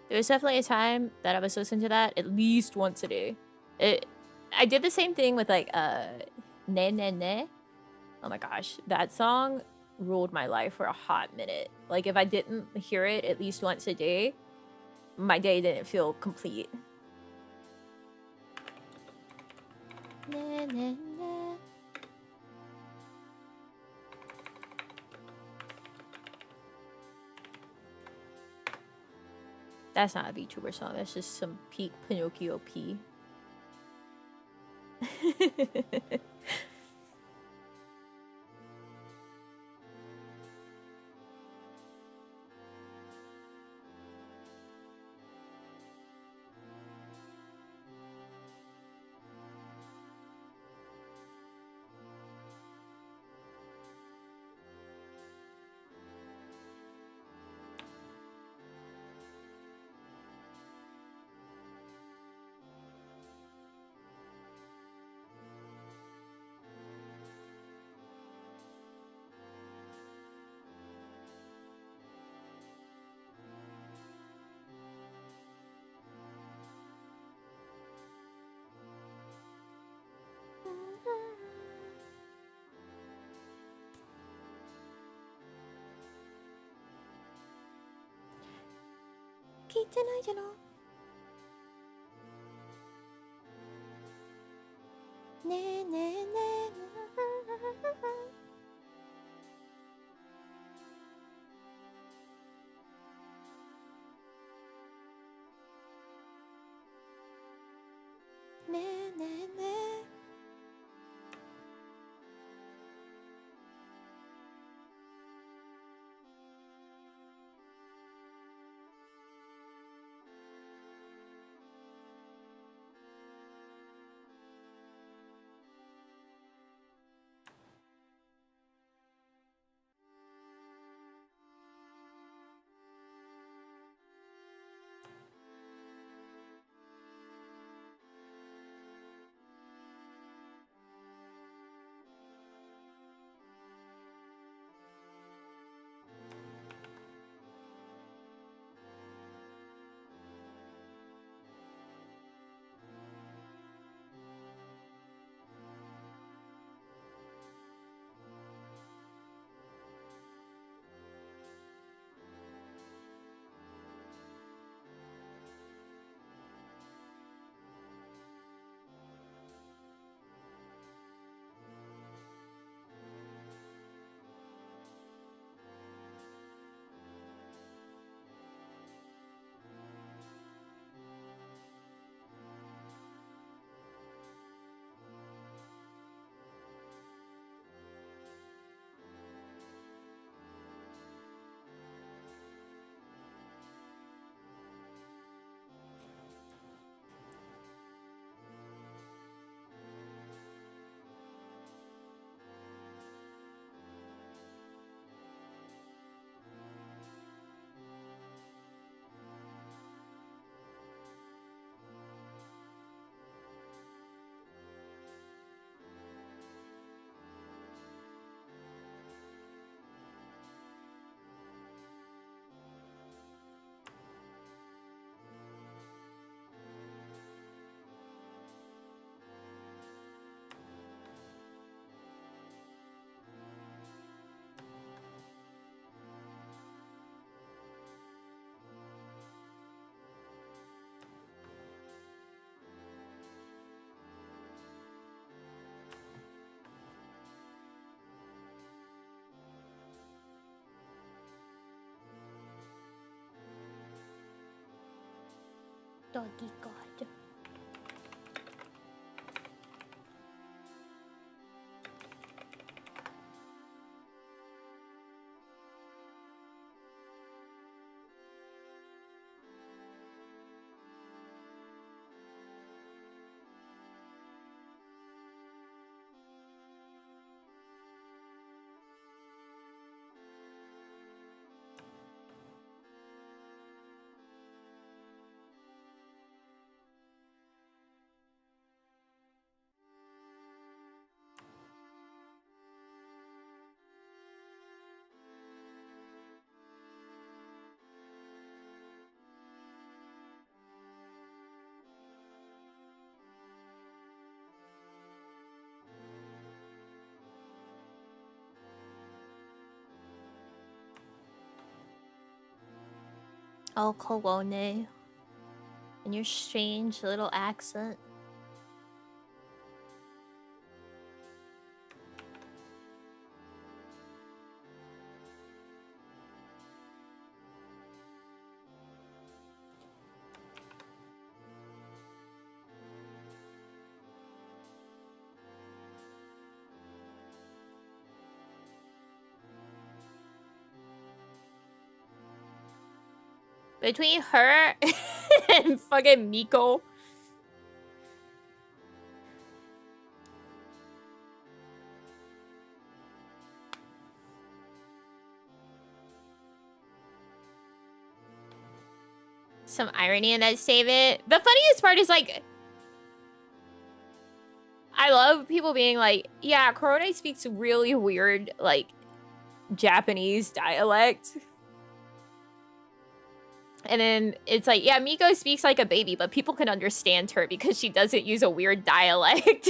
There was definitely a time that I was listening to that at least once a day. I did the same thing with like Ne Ne Ne. Oh my gosh, that song ruled my life for a hot minute. Like if I didn't hear it at least once a day, my day didn't feel complete. Ne, ne, ne. That's not a VTuber song, that's just some peak Pinocchio P. Ne, ne, ne. Doggy god. Oh, Kolone. And your strange little accent. Between her and fucking Miko. Some irony in that statement. The funniest part is like, I love people being like, yeah, Korone speaks really weird, like, Japanese dialect. And then it's like, yeah, Miko speaks like a baby, but people can understand her because she doesn't use a weird dialect.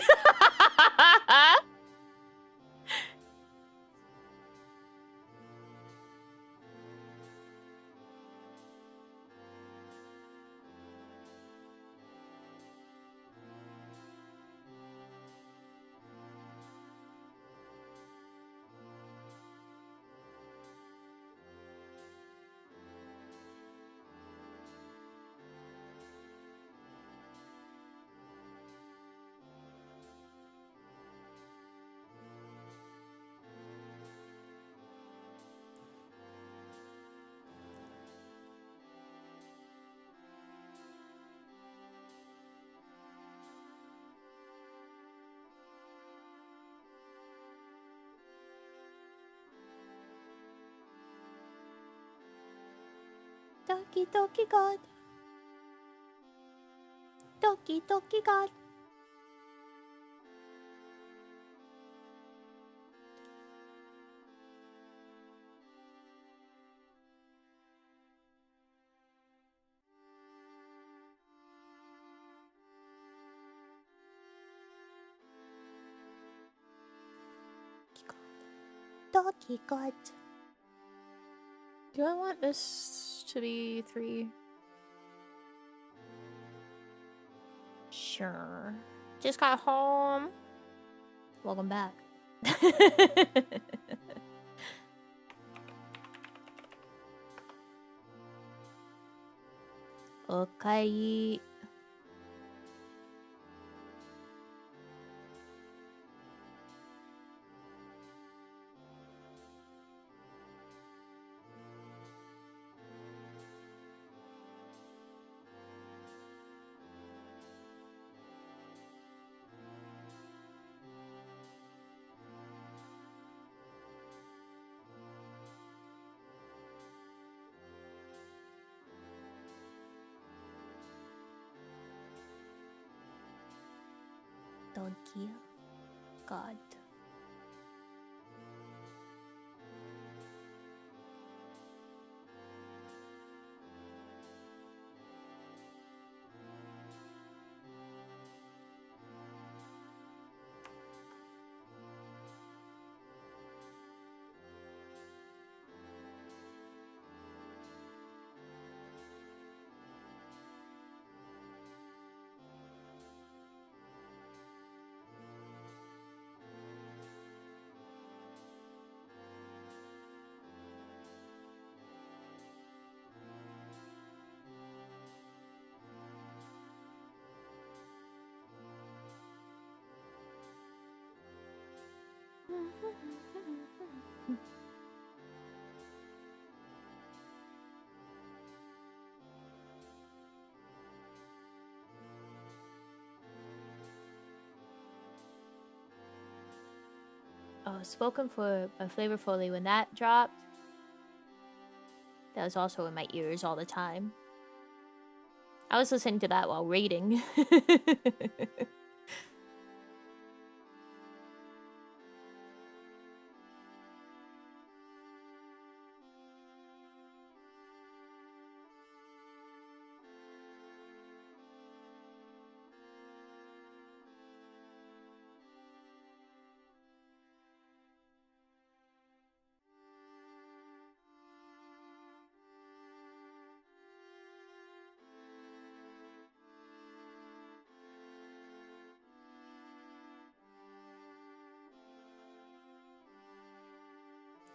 Doki Doki God. Doki Doki God. Doki God. Do I want this to be 3? Sure. Just got home. Welcome back. Okay. Donkey God. Oh, spoken for by Flavorfully when that dropped. That was also in my ears all the time. I was listening to that while reading.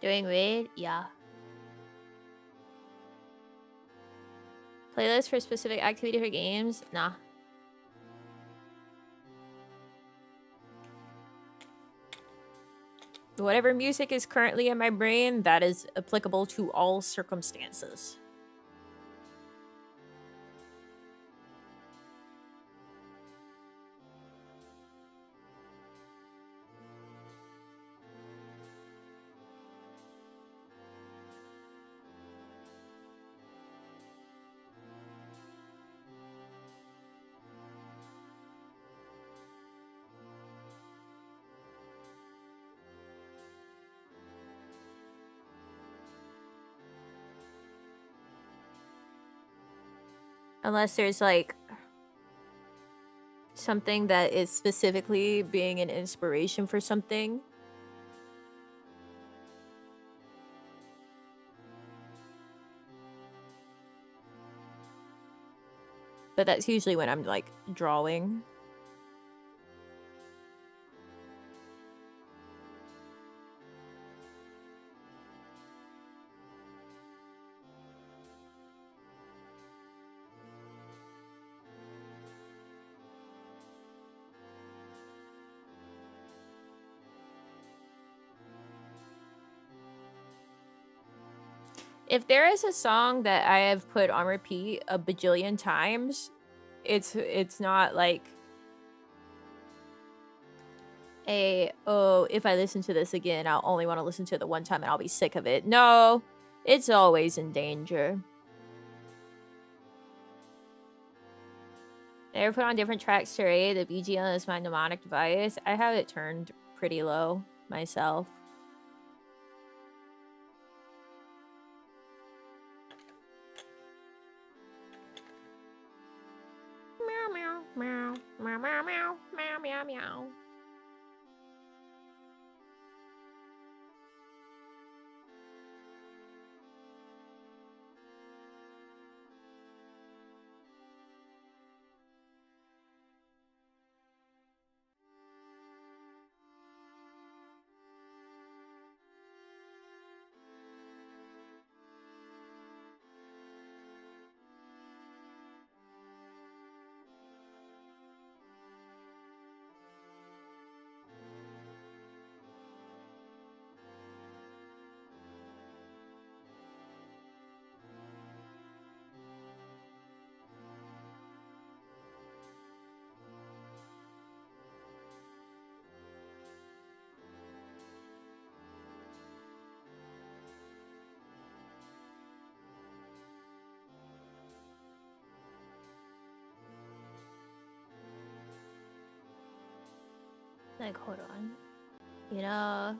Doing raid? Yeah. Playlist for specific activity for games? Nah. Whatever music is currently in my brain, that is applicable to all circumstances. Unless there's like something that is specifically being an inspiration for something. But that's usually when I'm like drawing. If there is a song that I have put on repeat a bajillion times, it's not like a, oh, if I listen to this again, I'll only want to listen to it the one time and I'll be sick of it. No, it's always in danger. I ever put on different tracks to raid? The BGM is my mnemonic device. I have it turned pretty low myself. Meow, meow, meow, meow, meow, meow, meow, meow, meow. Like, hold on. You know...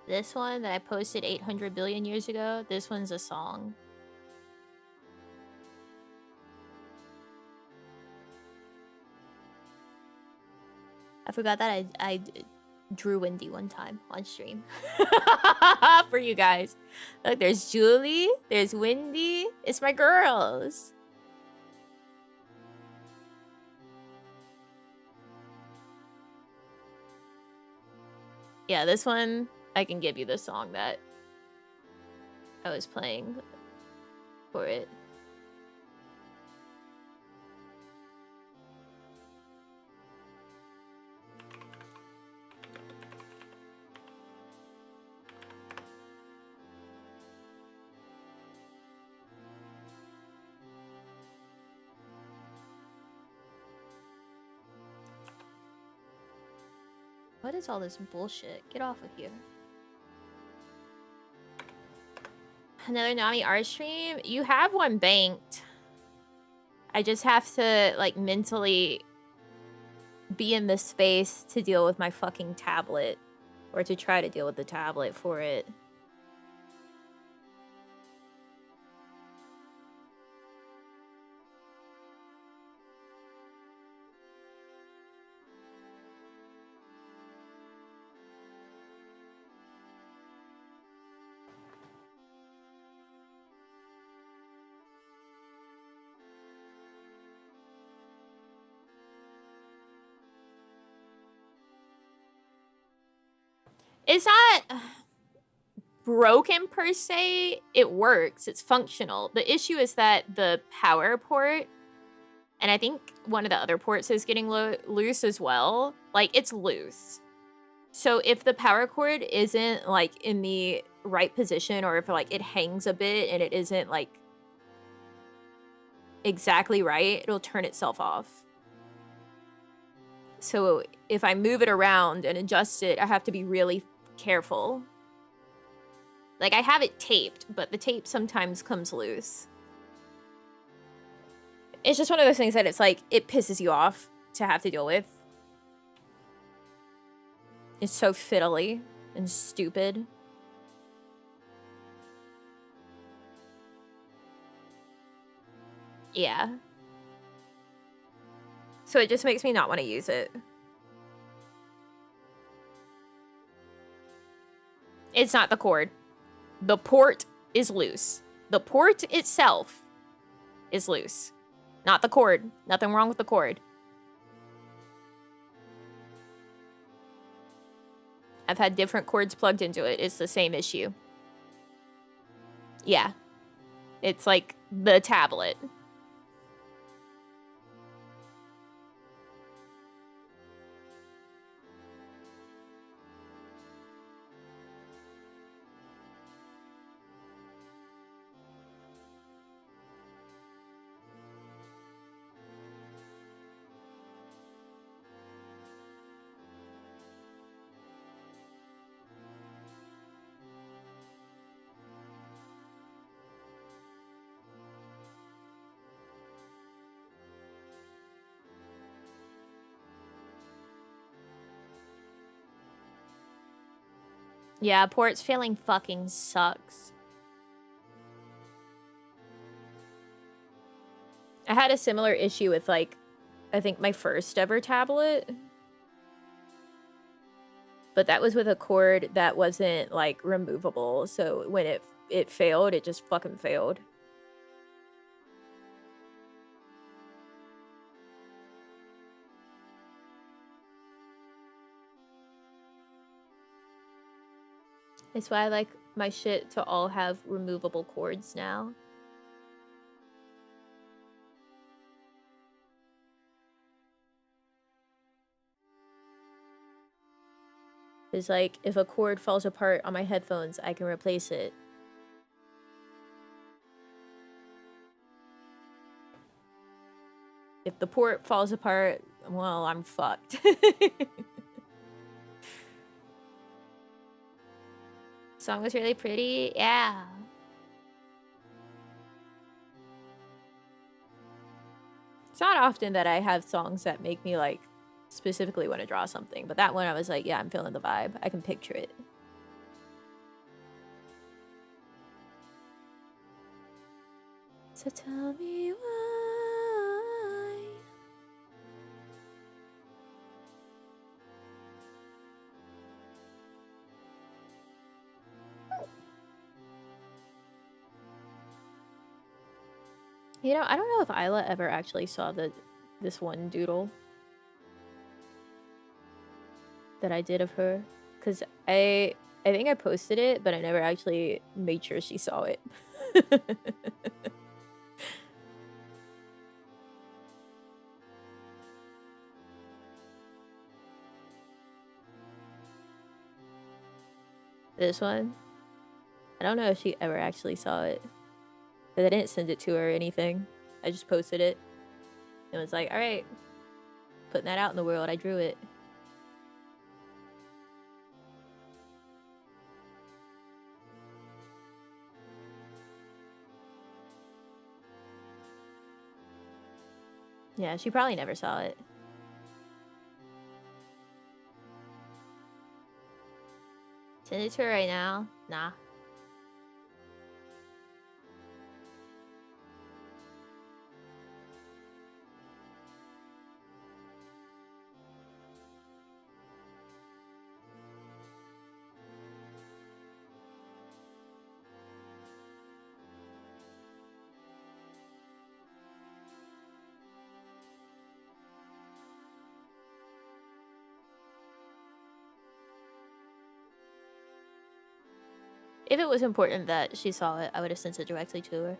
This one that I posted 800 billion years ago, this one's a song. I forgot that I drew Wendy one time on stream. For you guys. Look, there's Julie, there's Wendy. It's my girls. Yeah, this one, I can give you the song that I was playing for it. What is all this bullshit? Get off of here. Another Nami art stream? You have one banked. I just have to, like, mentally be in the space to deal with my fucking tablet. Or to try to deal with the tablet for it. It's not broken per se. It works. It's functional. The issue is that the power port, and I think one of the other ports is getting loose as well. Like, it's loose. So if the power cord isn't, like, in the right position, or if, like, it hangs a bit and it isn't, like, exactly right, it'll turn itself off. So if I move it around and adjust it, I have to be really careful. Like, I have it taped, but the tape sometimes comes loose. It's just one of those things that it's like, it pisses you off to have to deal with. It's so fiddly and stupid. Yeah. So it just makes me not want to use it. It's not the cord. The port is loose. The port itself is loose. Not the cord. Nothing wrong with the cord. I've had different cords plugged into it. It's the same issue. Yeah. It's like the tablet. Yeah, ports failing fucking sucks. I had a similar issue with, like, I think my first ever tablet. But that was with a cord that wasn't, like, removable. So when it failed, it just fucking failed. It's why I like my shit to all have removable cords now. It's like, if a cord falls apart on my headphones, I can replace it. If the port falls apart, well, I'm fucked. Song was really pretty. Yeah. It's not often that I have songs that make me, like, specifically want to draw something, but that one I was like, yeah, I'm feeling the vibe. I can picture it. So tell me why. You know, I don't know if Isla ever actually saw this one doodle that I did of her, because I think I posted it, but I never actually made sure she saw it. This one? I don't know if she ever actually saw it. But I didn't send it to her or anything. I just posted it. And was like, alright. Putting that out in the world. I drew it. Yeah, she probably never saw it. Send it to her right now. Nah. If it was important that she saw it, I would have sent it directly to her.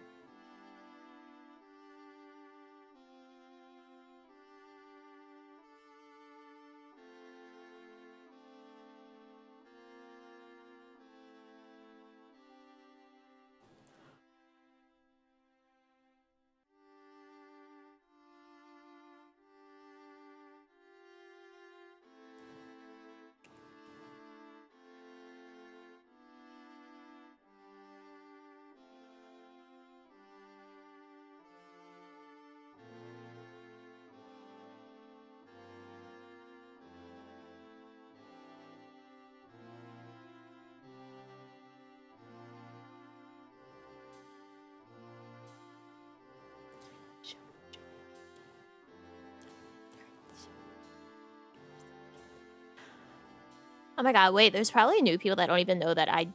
Oh my god, wait, there's probably new people that don't even know that I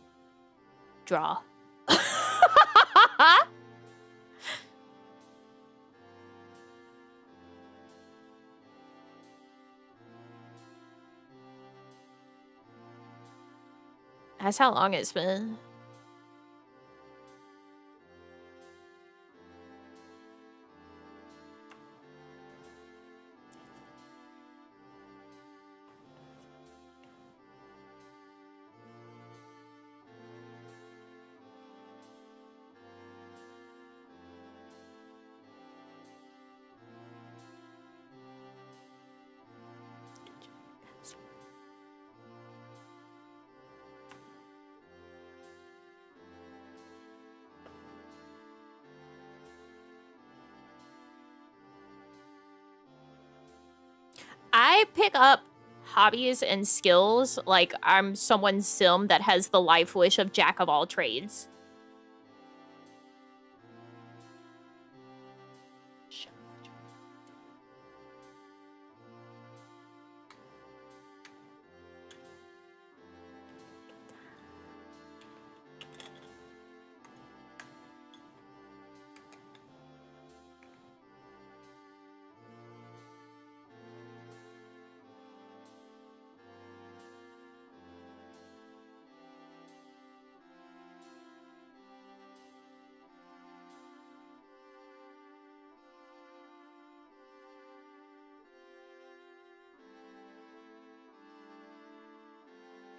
draw. That's how long it's been. I pick up hobbies and skills like I'm someone's sim that has the life wish of jack of all trades.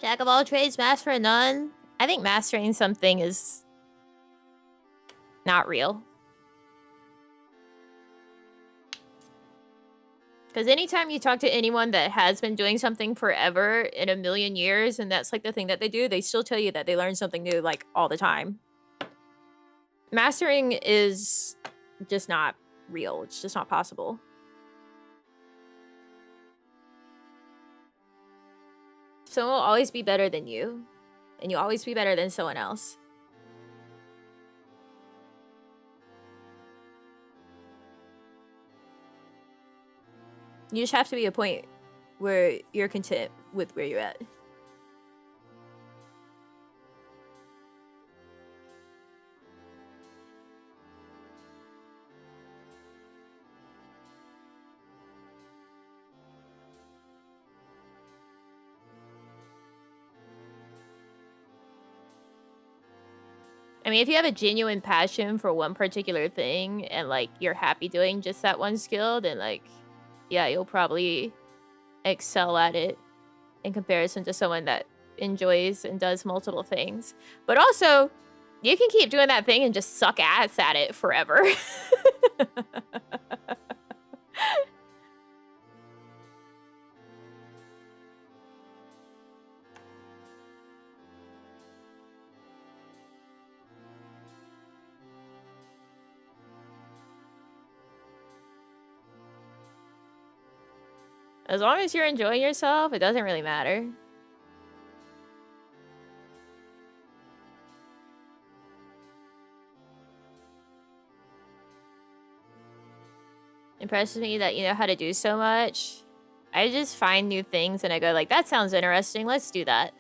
Jack of all trades, master of none. I think mastering something is not real. Because anytime you talk to anyone that has been doing something forever in a million years, and that's like the thing that they do, they still tell you that they learn something new like all the time. Mastering is just not real. It's just not possible. Someone will always be better than you, and you'll always be better than someone else. You just have to be a point where you're content with where you're at. I mean, if you have a genuine passion for one particular thing and, like, you're happy doing just that one skill, then, like, yeah, you'll probably excel at it in comparison to someone that enjoys and does multiple things. But also, you can keep doing that thing and just suck ass at it forever. As long as you're enjoying yourself, it doesn't really matter. Impresses me that you know how to do so much. I just find new things and I go like, that sounds interesting, let's do that.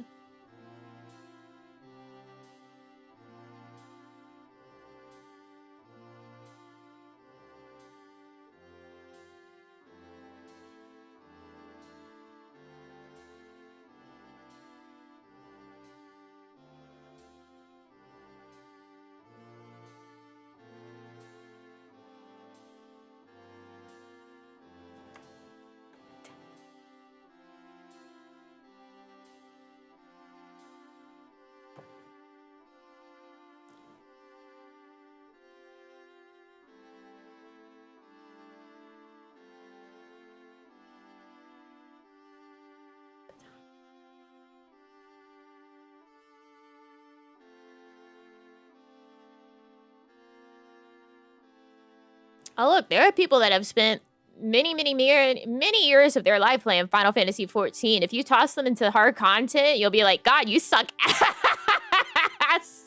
Oh look, there are people that have spent many years of their life playing Final Fantasy XIV. If you toss them into hard content, you'll be like, God, you suck ass.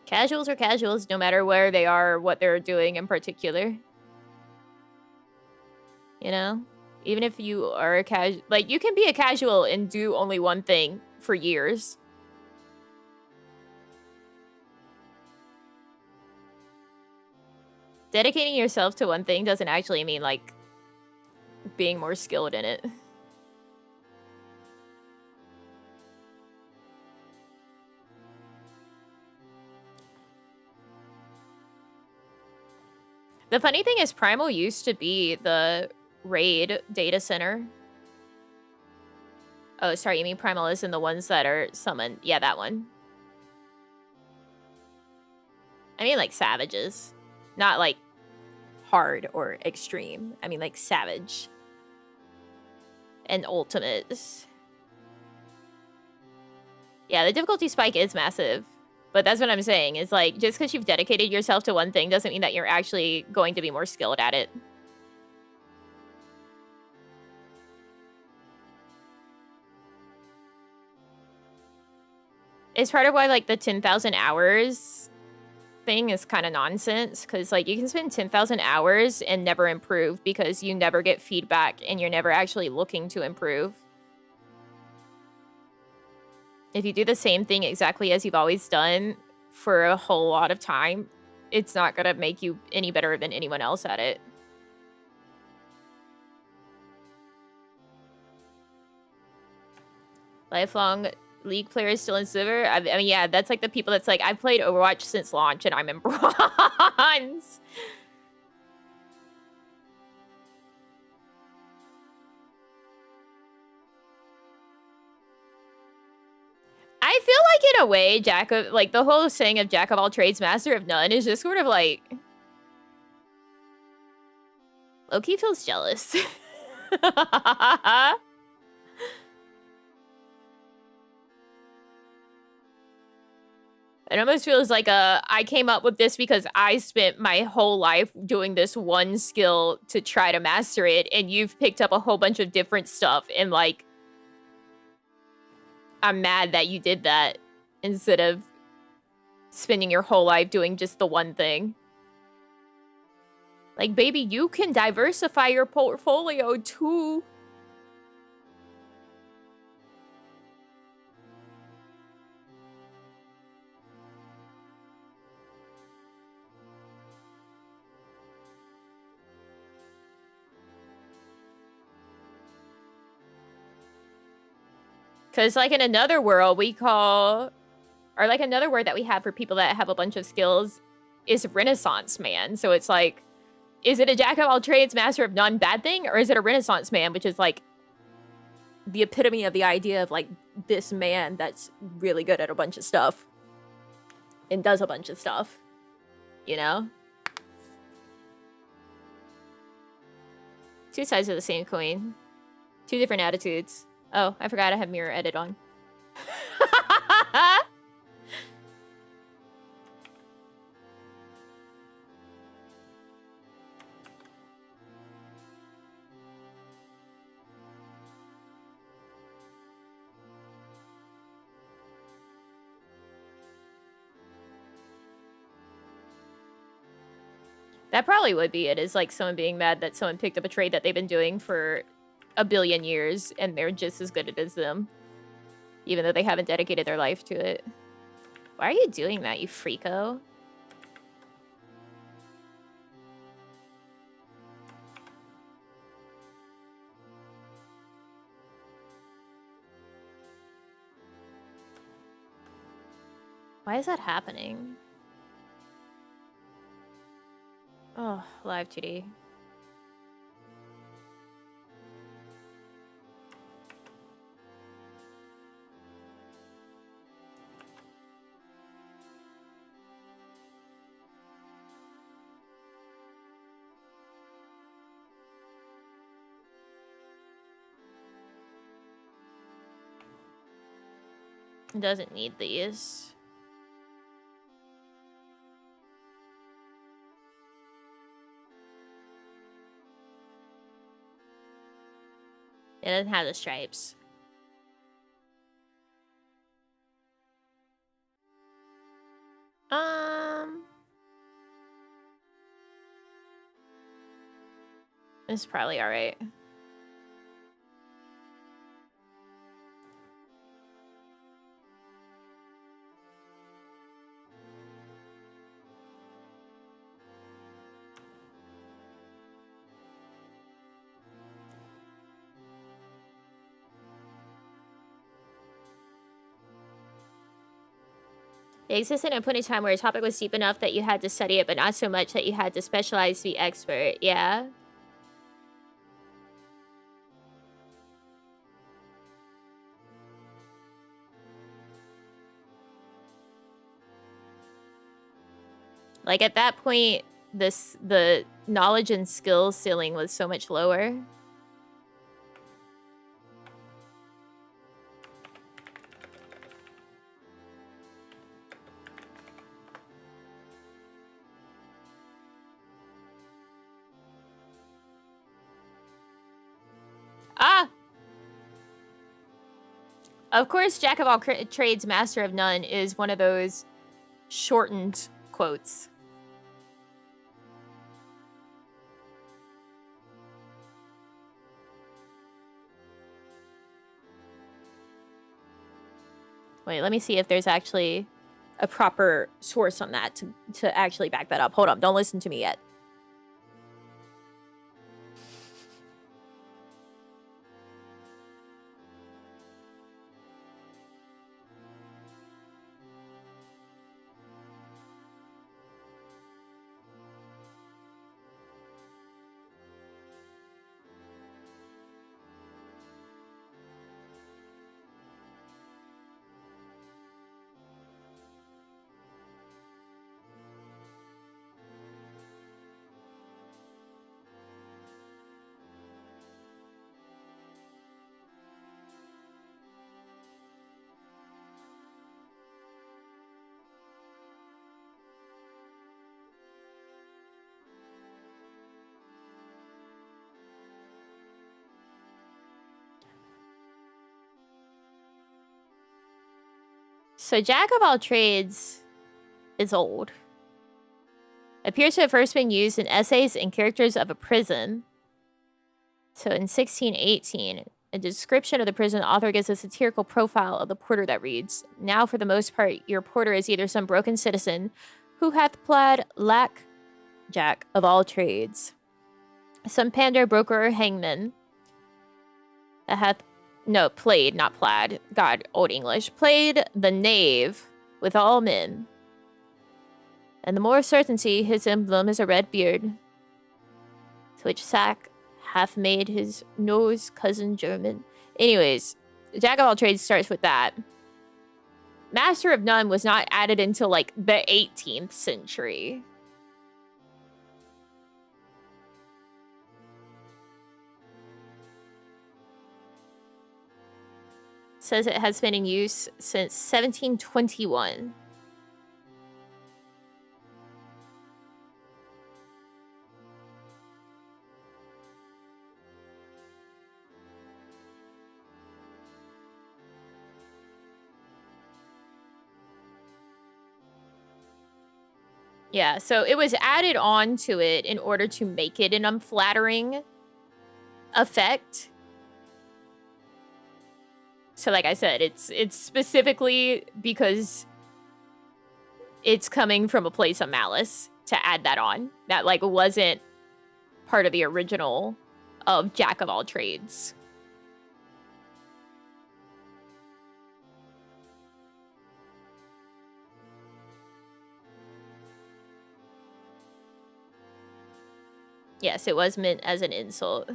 Casuals are casuals, no matter where they are or what they're doing in particular. You know? Even if you are a casual... Like, you can be a casual and do only one thing for years. Dedicating yourself to one thing doesn't actually mean, like, being more skilled in it. The funny thing is, Primal used to be the raid data center. Oh, sorry, you mean Primal is in the ones that are summoned? Yeah, that one. I mean, like, savages. Not, like, hard or extreme. I mean, like, savage. And ultimates. Yeah, the difficulty spike is massive. But that's what I'm saying, is like, just because you've dedicated yourself to one thing doesn't mean that you're actually going to be more skilled at it. It's part of why, like, the 10,000 hours thing is kind of nonsense, because, like, you can spend 10,000 hours and never improve because you never get feedback and you're never actually looking to improve. If you do the same thing exactly as you've always done for a whole lot of time, it's not gonna make you any better than anyone else at it. Lifelong League players still in silver? I mean, yeah, that's like the people that's like, I've played Overwatch since launch and I'm in bronze. I feel like, in a way, like, the whole saying of Jack of all trades, master of none is just sort of like... Loki feels jealous. It almost feels like I came up with this because I spent my whole life doing this one skill to try to master it, and you've picked up a whole bunch of different stuff, and, like, I'm mad that you did that instead of spending your whole life doing just the one thing. Like, baby, you can diversify your portfolio too. Because, like, in another world we call... Or, like, another word that we have for people that have a bunch of skills is Renaissance man. So it's like, is it a jack of all trades, master of none bad thing? Or is it a Renaissance man, which is, like, the epitome of the idea of, like, this man that's really good at a bunch of stuff. And does a bunch of stuff. You know? Two sides of the same coin. Two different attitudes. Oh, I forgot I have mirror edit on. That probably would be it, is like someone being mad that someone picked up a trade that they've been doing for a billion years and they're just as good at it as them, even though they haven't dedicated their life to it. Why are you doing that, you freako? Why is that happening? Oh, Live2D. It doesn't need these. It doesn't have the stripes. It's probably alright. It existed at a point in time where a topic was deep enough that you had to study it, but not so much that you had to specialize to be expert. Yeah. Like at that point, the knowledge and skill ceiling was so much lower. Ah! Of course, Jack of all trades, master of none is one of those shortened quotes. Wait, let me see if there's actually a proper source on that to actually back that up. Hold on, don't listen to me yet. So Jack of all trades is old. Appears to have first been used in essays and characters of a prison. So in 1618, a description of the prison author gives a satirical profile of the porter that reads, "Now for the most part, your porter is either some broken citizen who hath plaid lack Jack of all trades, some pander, broker, or hangman that hath played, not plaid. God, Old English. Played the knave with all men. And the more certainty his emblem is a red beard, to which sack hath made his nose cousin German." Anyways, Jack of all trades starts with that. Master of none was not added until like the 18th century. says it has been in use since 1721. Yeah, so it was added on to it in order to make it an unflattering effect. So like I said, it's specifically because it's coming from a place of malice to add that on. That like wasn't part of the original of Jack of all trades. Yes, it was meant as an insult.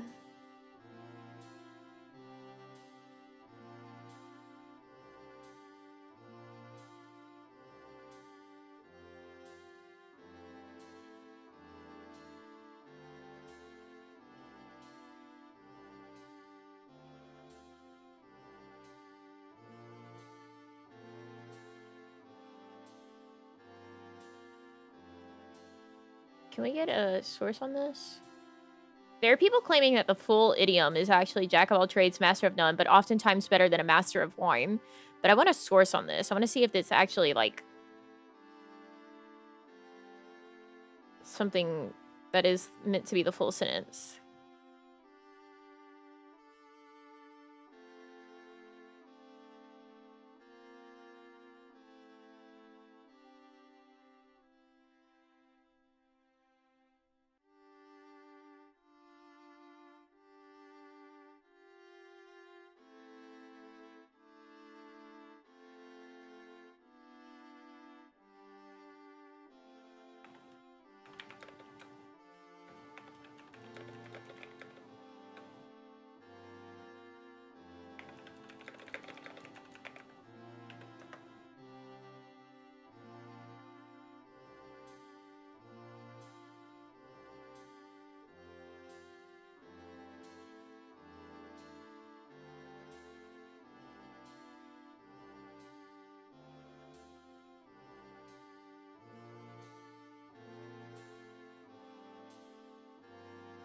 Can we get a source on this? There are people claiming that the full idiom is actually Jack of all trades, master of none, but oftentimes better than a master of one. But I want a source on this. I want to see if it's actually, like, something that is meant to be the full sentence.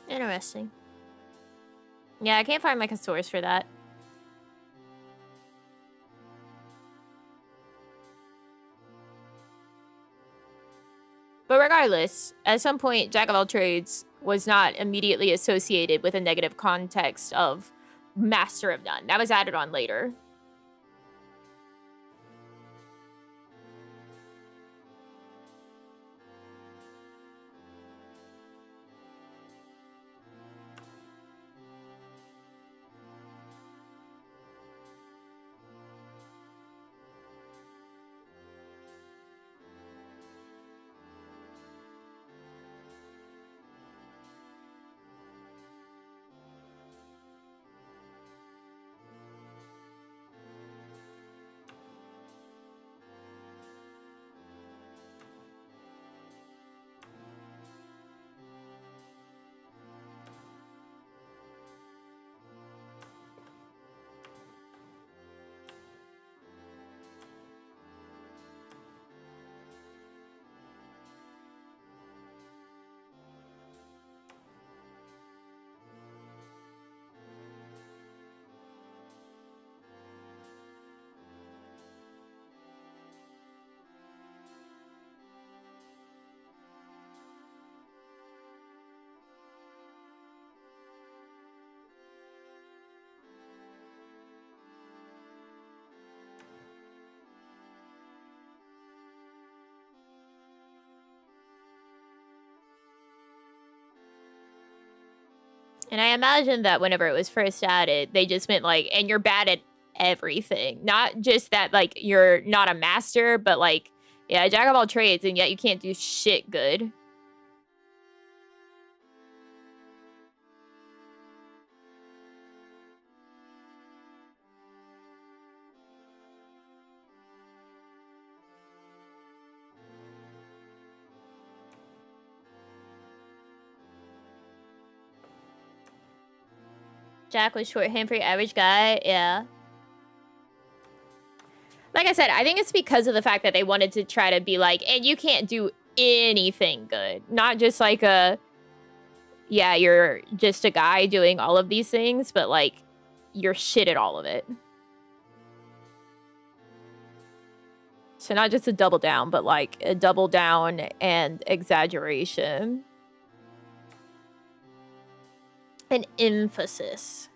Interesting. Yeah, I can't find like a source for that. But regardless, at some point, Jack of all trades was not immediately associated with a negative context of master of none. That was added on later. And I imagine that whenever it was first added, they just meant like, and you're bad at everything. Not just that, like, you're not a master, but like, yeah, Jack of all trades, and yet you can't do shit good. Jack was shorthand for your average guy, yeah. Like I said, I think it's because of the fact that they wanted to try to be like, and you can't do anything good. Not just like a, yeah, you're just a guy doing all of these things, but like, you're shit at all of it. So not just a double down, but like a double down and exaggeration. An emphasis.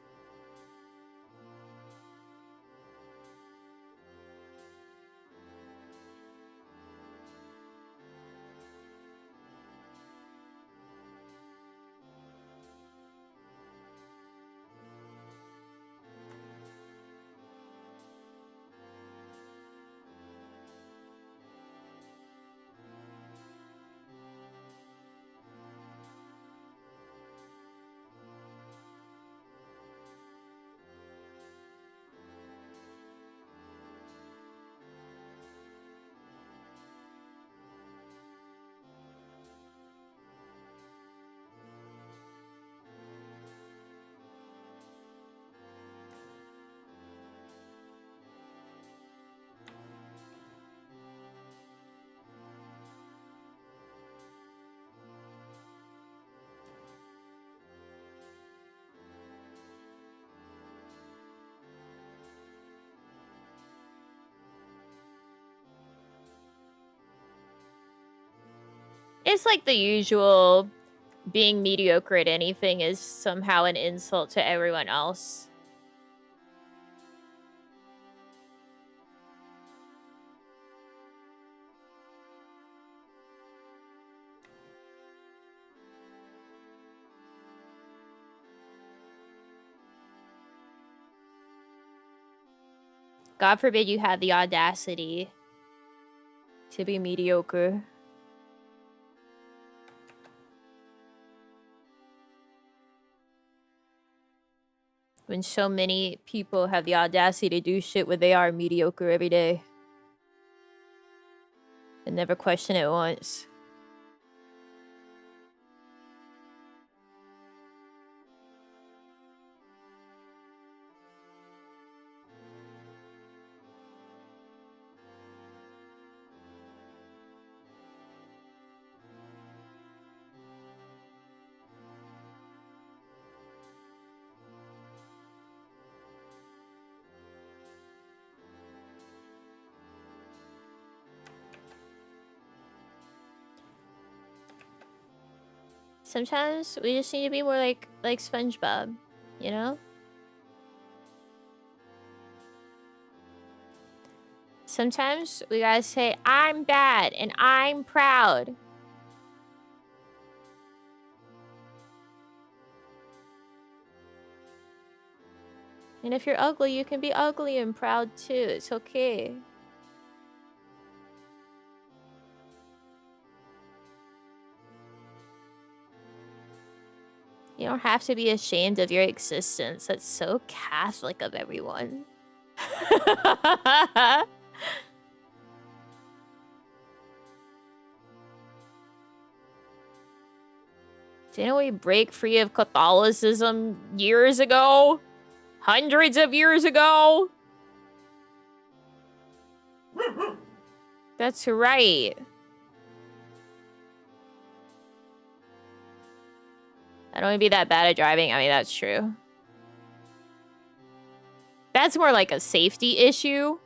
It's like the usual, being mediocre at anything is somehow an insult to everyone else. God forbid you had the audacity to be mediocre. When so many people have the audacity to do shit where they are mediocre every day. And never question it once. Sometimes we just need to be more like SpongeBob, you know? Sometimes we gotta say, I'm bad and I'm proud. And if you're ugly, you can be ugly and proud too. It's okay. You don't have to be ashamed of your existence. That's so Catholic of everyone. Didn't we break free of Catholicism years ago? Hundreds of years ago? That's right. I don't want to be that bad at driving. I mean, that's true. That's more like a safety issue.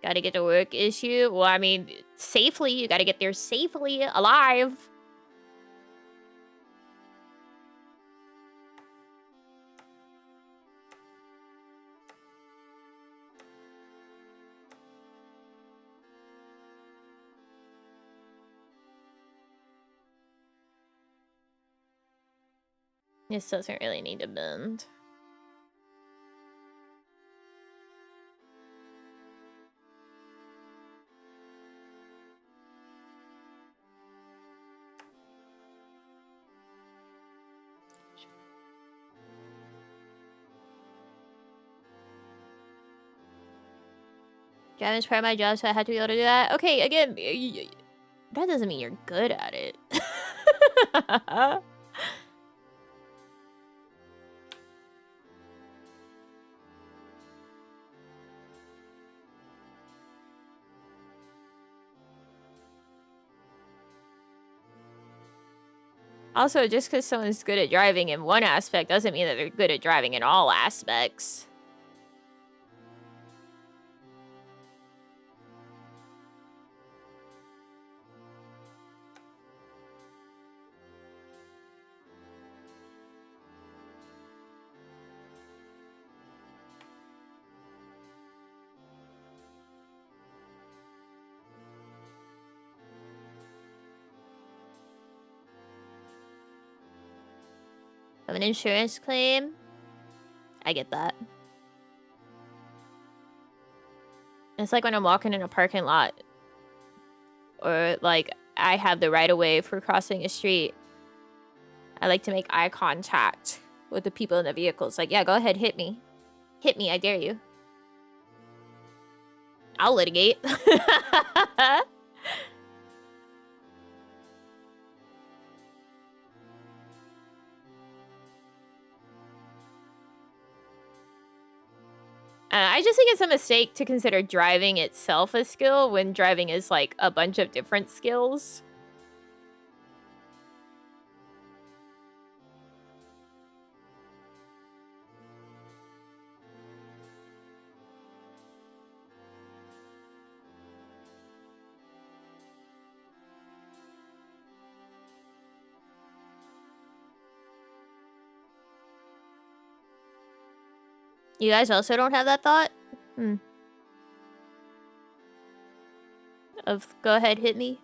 Gotta get to work issue. Well, I mean, safely. You gotta get there safely, alive. This doesn't really need to bend. Driving is part of my job, so I have to be able to do that. Okay, again, that doesn't mean you're good at it. Also, just because someone's good at driving in one aspect doesn't mean that they're good at driving in all aspects. Of an insurance claim? I get that. It's like when I'm walking in a parking lot. Or, like, I have the right of way for crossing a street. I like to make eye contact with the people in the vehicles. Like, yeah, go ahead, hit me. Hit me, I dare you. I'll litigate. I just think it's a mistake to consider driving itself a skill when driving is like a bunch of different skills. You guys also don't have that thought? Of go ahead, hit me?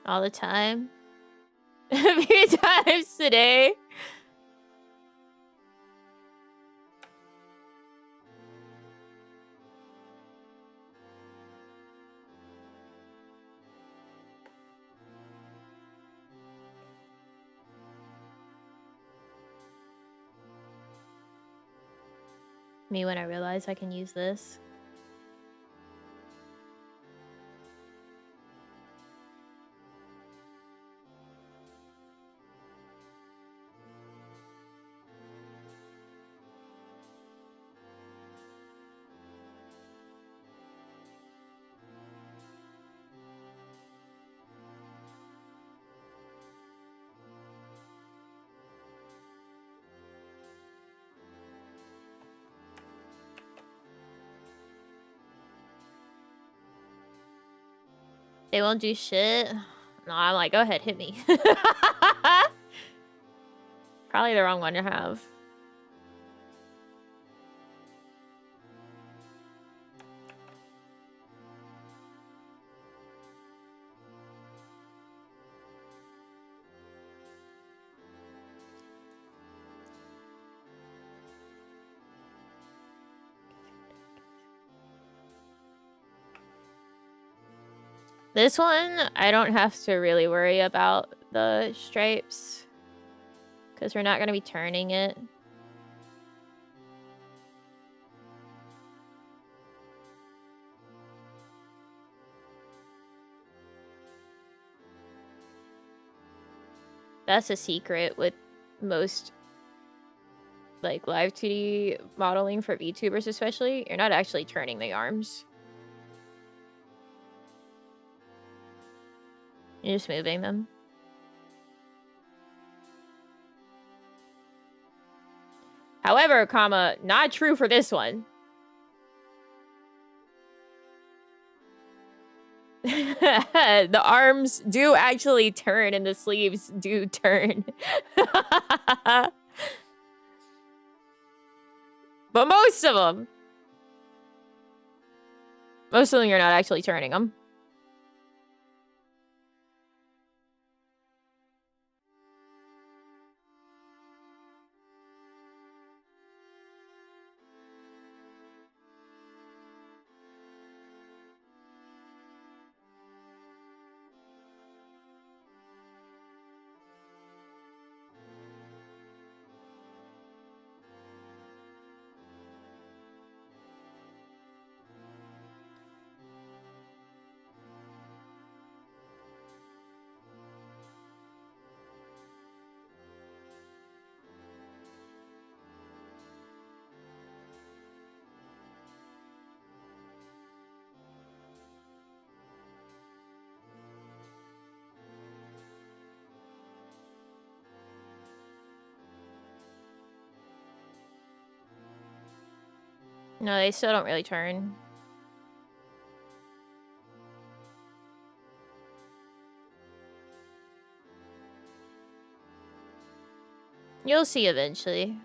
All the time. A few times today. Me when I realize I can use this. They won't do shit. No, I'm like, go ahead, hit me. Probably the wrong one to have. This one, I don't have to really worry about the stripes. Because we're not going to be turning it. That's a secret with most, like, Live2D modeling for VTubers especially. You're not actually turning the arms. You're just moving them. However, comma, not true for this one. The arms do actually turn and the sleeves do turn. But most of them. Most of them you're not actually turning them. No, they still don't really turn. You'll see eventually.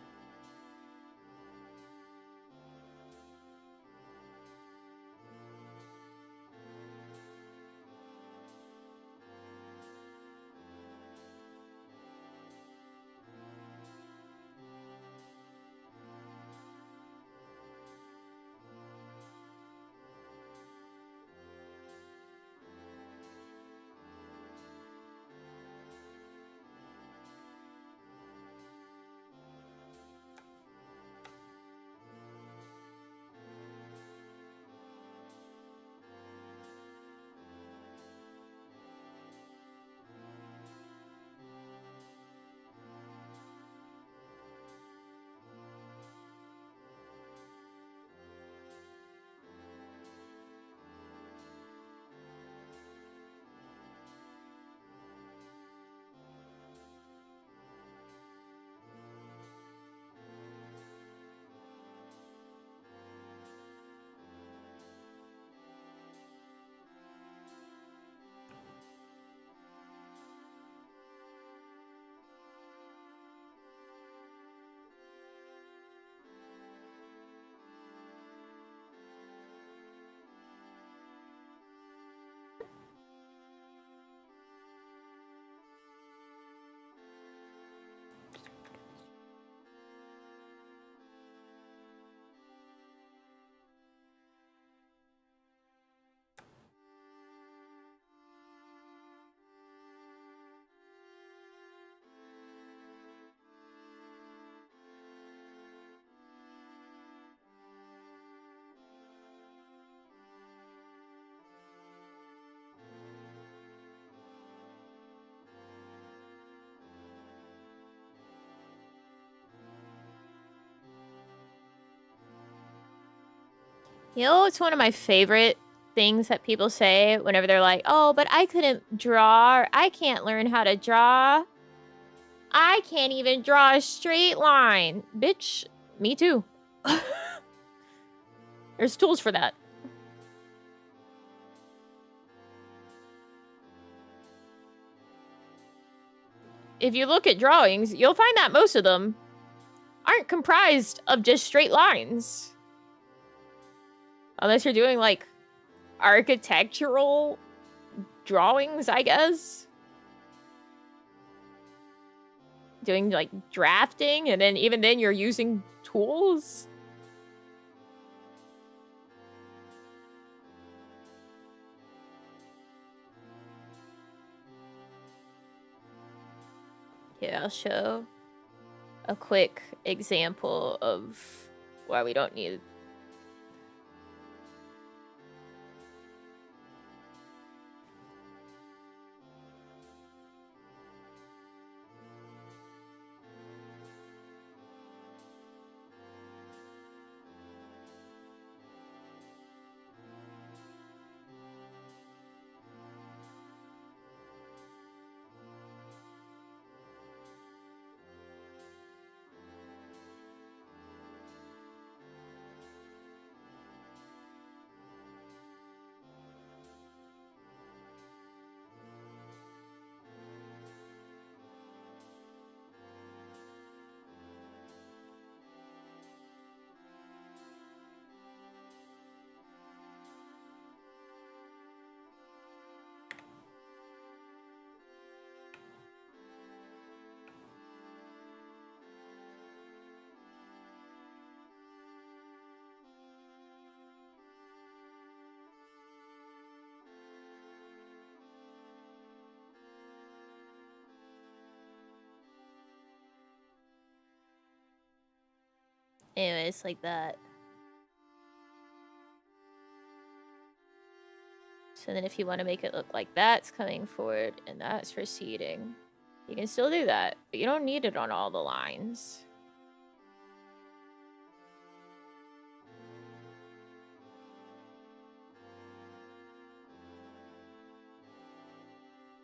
You know, it's one of my favorite things that people say whenever they're like, oh, but I couldn't draw, or I can't learn how to draw. I can't even draw a straight line. Bitch, me too. There's tools for that. If you look at drawings, you'll find that most of them aren't comprised of just straight lines. Unless you're doing, like, architectural drawings, I guess. Doing, like, drafting, and then even then you're using tools. Here, I'll show a quick example of why we don't need... Anyways, like that. So then if you want to make it look like that's coming forward and that's receding, you can still do that, but you don't need it on all the lines.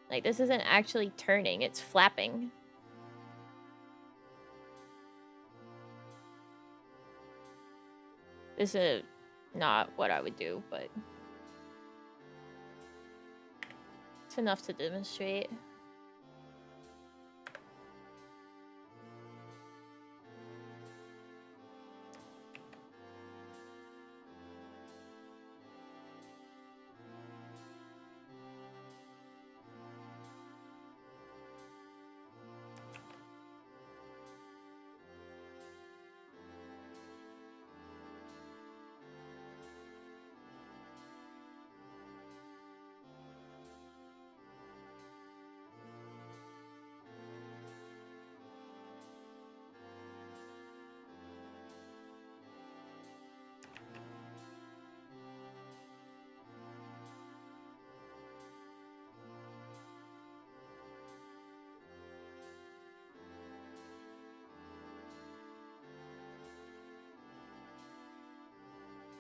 Like, this isn't actually turning, it's flapping. This is not what I would do, but it's enough to demonstrate.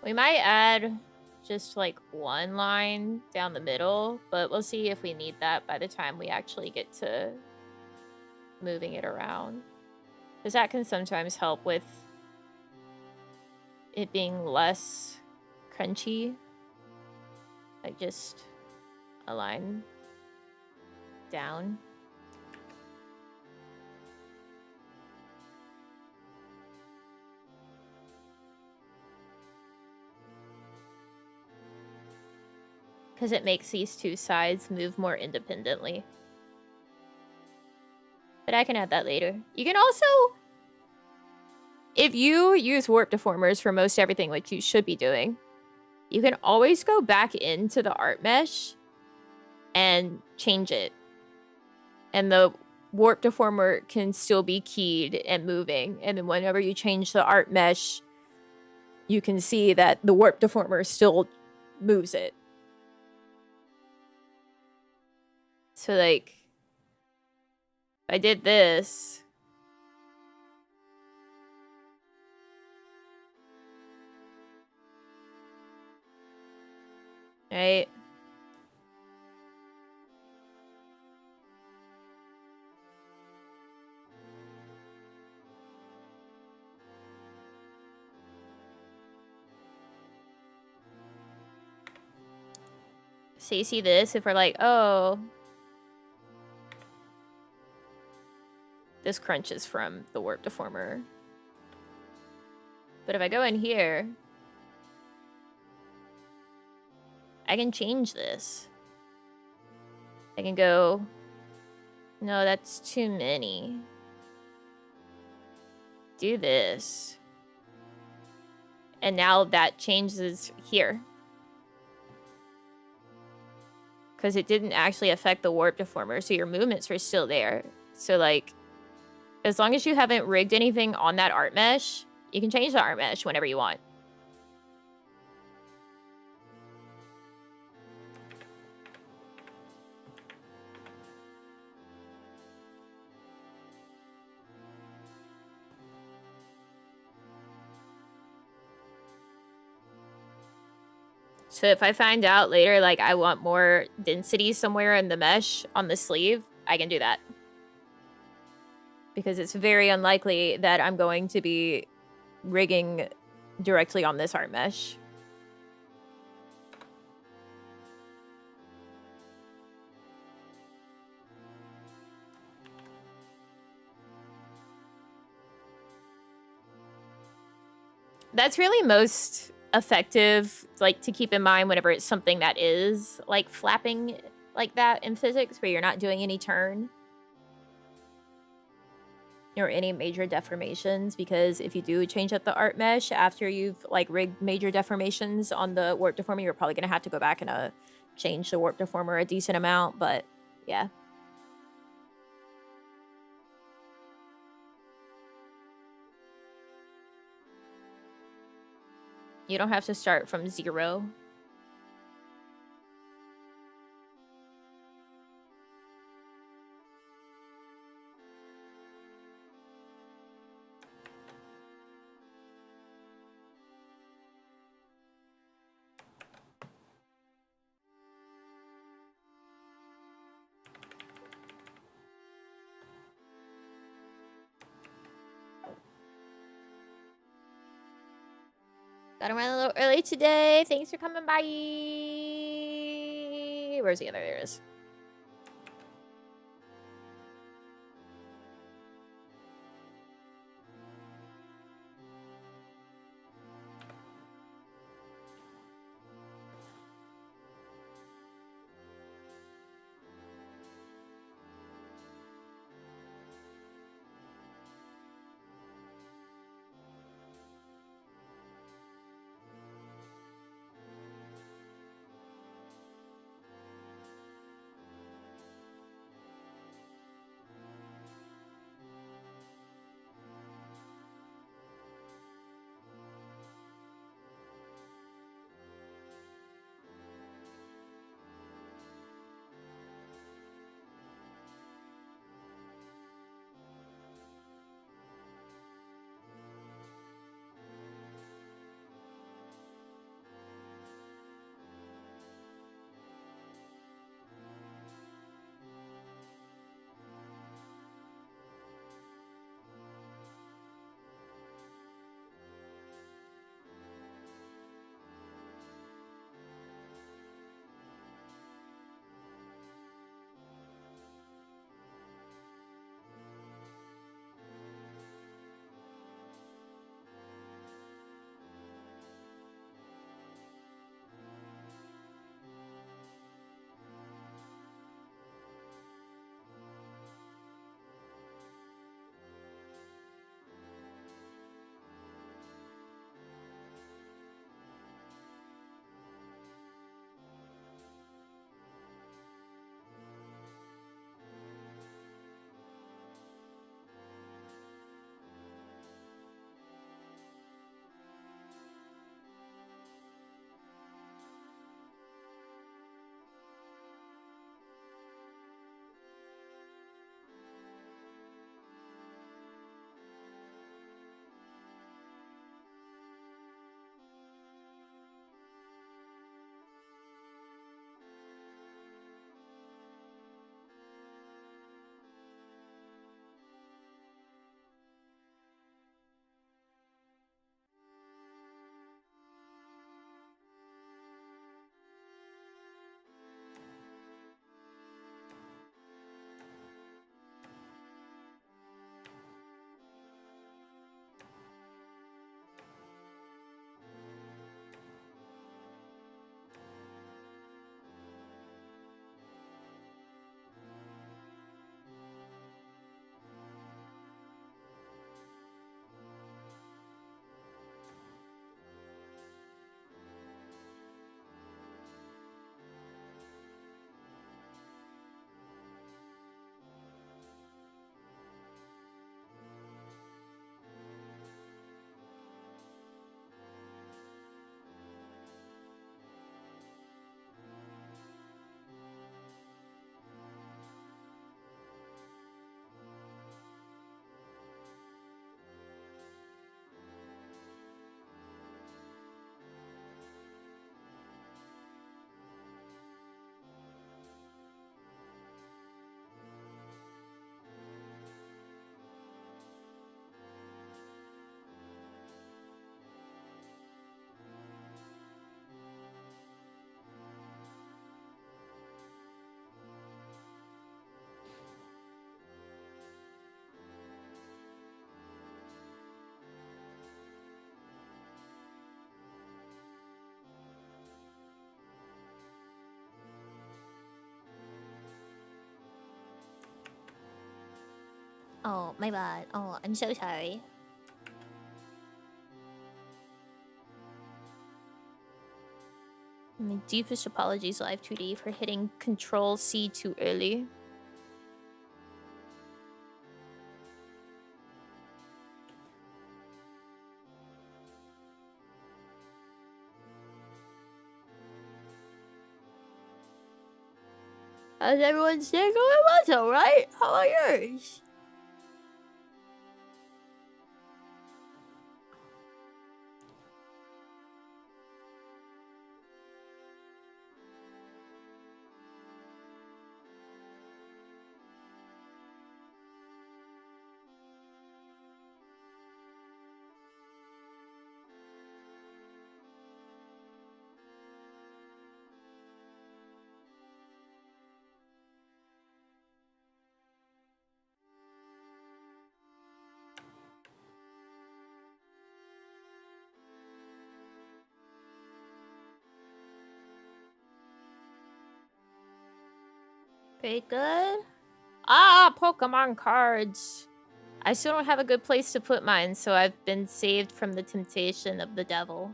We might add just like one line down the middle, but we'll see if we need that by the time we actually get to moving it around. Because that can sometimes help with it being less crunchy. Like just a line down. Because it makes these two sides move more independently. But I can add that later. You can also, if you use warp deformers for most everything, which you should be doing, you can always go back into the art mesh and change it. And the warp deformer can still be keyed and moving. And then whenever you change the art mesh, you can see that the warp deformer still moves it. So like, if I did this, right? So you see this, if we're like, oh, this crunches from the warp deformer. But if I go in here, I can change this. I can go, no, that's too many. Do this. And now that changes here. Because it didn't actually affect the warp deformer, so your movements are still there. So like, as long as you haven't rigged anything on that art mesh, you can change the art mesh whenever you want. So if I find out later, like, I want more density somewhere in the mesh on the sleeve, I can do that. Because it's very unlikely that I'm going to be rigging directly on this art mesh. That's really most effective, like, to keep in mind whenever it's something that is, like, flapping like that in physics, where you're not doing any turn or any major deformations, because if you do change up the art mesh after you've, like, rigged major deformations on the warp deformer, you're probably going to have to go back and change the warp deformer a decent amount, but yeah. You don't have to start from 0. Gotta run a little early today. Thanks for coming by. Where's the other? There it is. Oh, my bad. Oh, I'm so sorry. My deepest apologies, Live2D, for hitting Control C too early. How's everyone's day going? That's alright. How are yours? Pretty good. Ah, Pokemon cards. I still don't have a good place to put mine, so I've been saved from the temptation of the devil.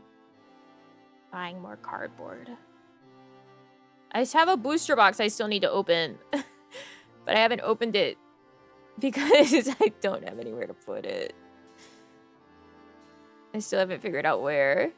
Buying more cardboard. I just have a booster box I still need to open. But I haven't opened it because I don't have anywhere to put it. I still haven't figured out where.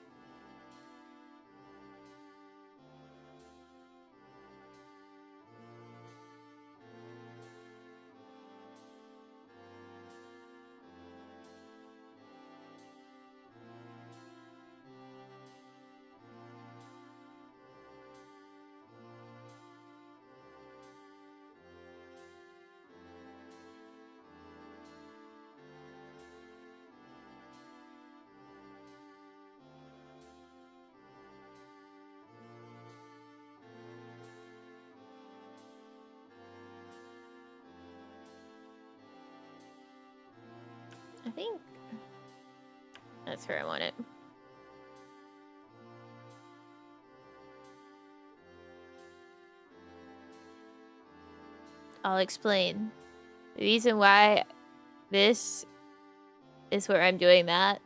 I think that's where I want it. I'll explain. The reason why this is where I'm doing that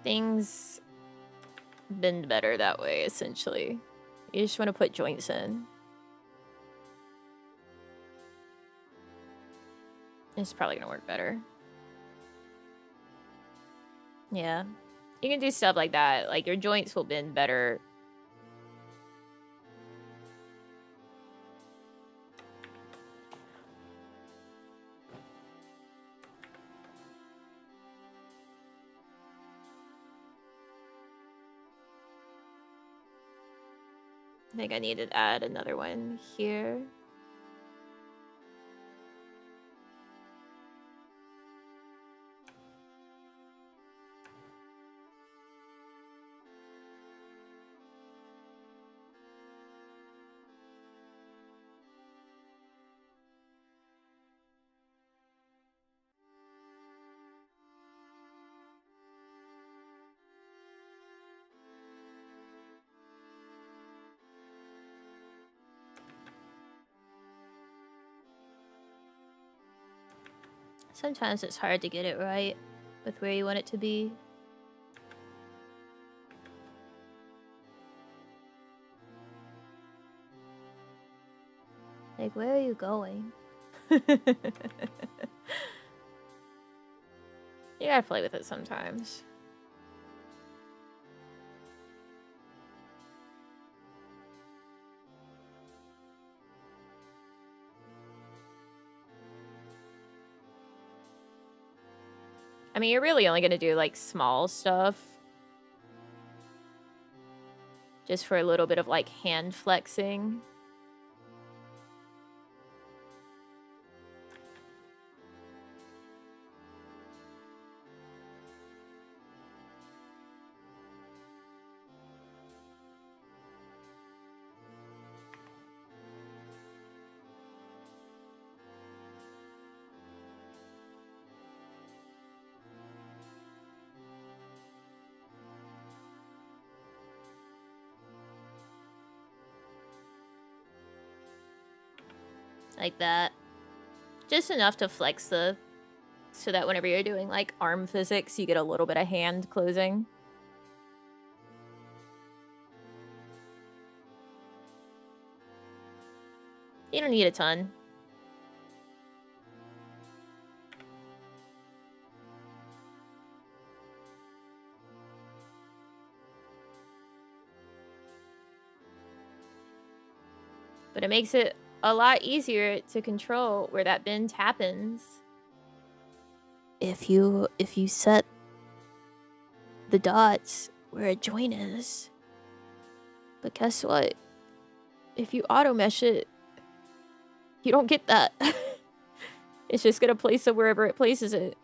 things bend better that way, essentially. You just want to put joints in. It's probably gonna work better. Yeah. You can do stuff like that. Like, your joints will bend better. I think I need to add another one here. Sometimes it's hard to get it right with where you want it to be. Like, where are you going? You gotta play with it sometimes. I mean, you're really only gonna do, like, small stuff. Just for a little bit of, like, hand flexing. Like that. Just enough to flex the... So that whenever you're doing, like, arm physics, you get a little bit of hand closing. You don't need a ton. But it makes it a lot easier to control where that bend happens. If you set the dots where a joint is. But guess what? If you auto mesh it, you don't get that. It's just gonna place it wherever it places it.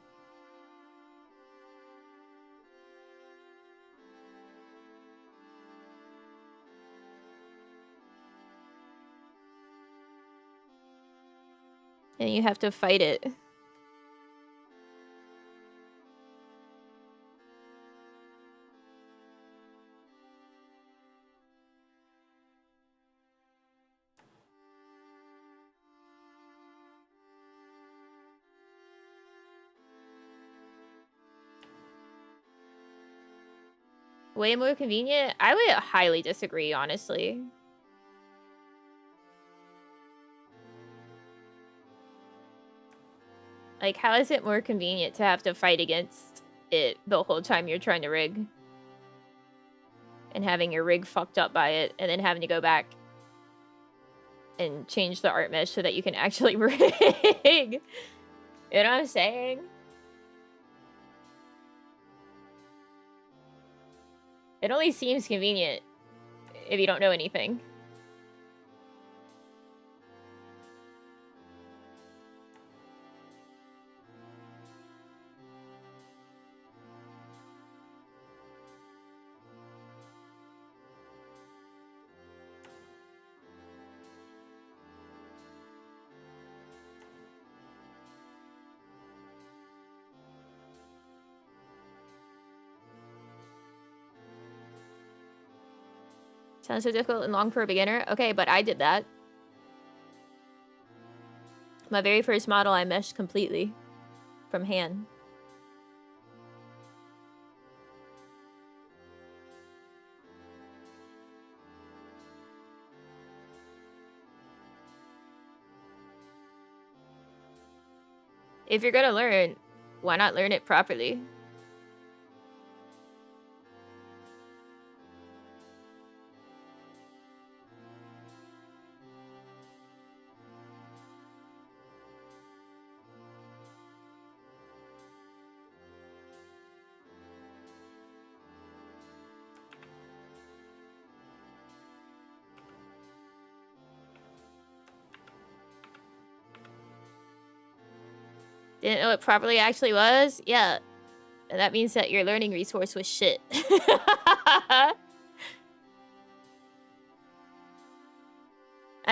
And you have to fight it. Way more convenient? I would highly disagree, honestly. Like, how is it more convenient to have to fight against it the whole time you're trying to rig? And having your rig fucked up by it, and then having to go back and change the art mesh so that you can actually rig. You know what I'm saying? It only seems convenient if you don't know anything. Sounds so difficult and long for a beginner. Okay, but I did that. My very first model, I meshed completely from hand. If you're gonna learn, why not learn it properly? Didn't know what properly actually was? Yeah. And that means that your learning resource was shit. That's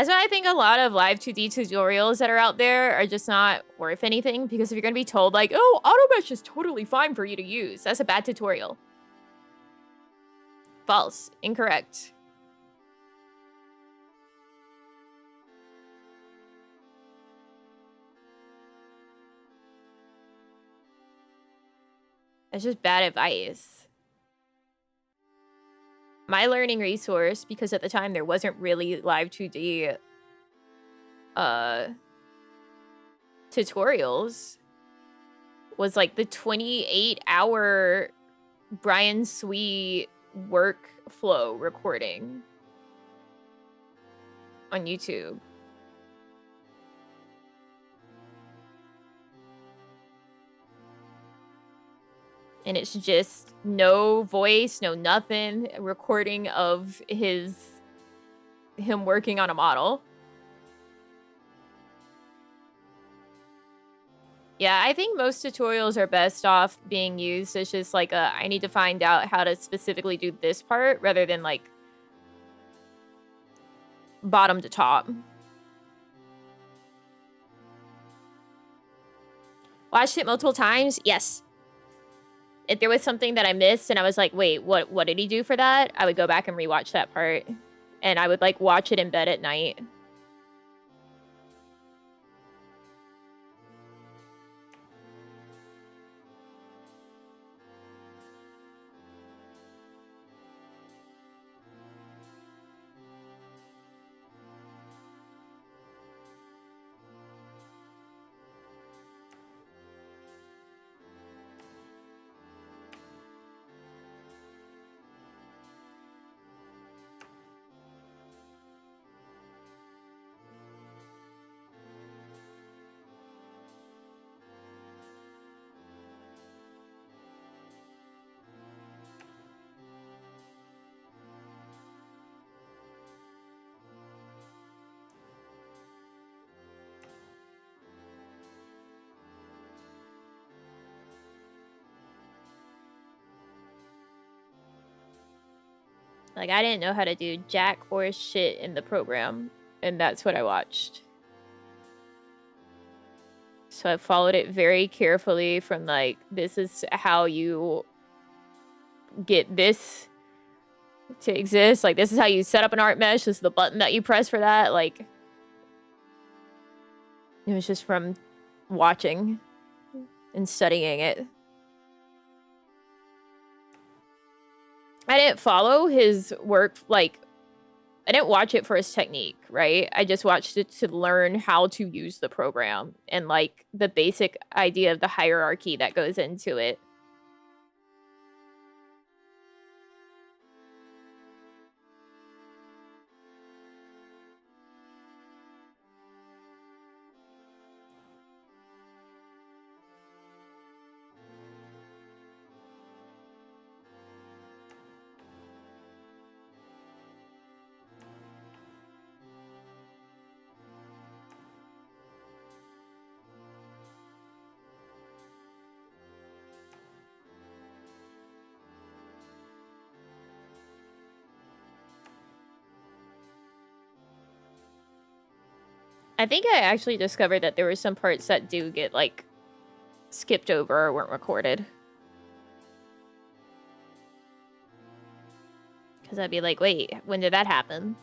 why I think a lot of Live2D tutorials that are out there are just not worth anything, because if you're gonna be told like, oh, AutoMesh is totally fine for you to use, that's a bad tutorial. False. Incorrect. That's just bad advice. My learning resource, because at the time there wasn't really Live2D tutorials, was like the 28-hour Brian Swee workflow recording on YouTube. And it's just no voice, no nothing, a recording of him working on a model. Yeah, I think most tutorials are best off being used as just like I need to find out how to specifically do this part, rather than like bottom to top. Watched it multiple times? Yes. If there was something that I missed and I was like, wait, what did he do for that? I would go back and rewatch that part. And I would like watch it in bed at night. Like, I didn't know how to do jack or shit in the program, and that's what I watched. So I followed it very carefully from, like, this is how you get this to exist. Like, this is how you set up an art mesh. This is the button that you press for that. Like, it was just from watching and studying it. I didn't follow his work, like, I didn't watch it for his technique, right? I just watched it to learn how to use the program and, like, the basic idea of the hierarchy that goes into it. I think I actually discovered that there were some parts that do get, like, skipped over or weren't recorded. Because I'd be like, wait, when did that happen?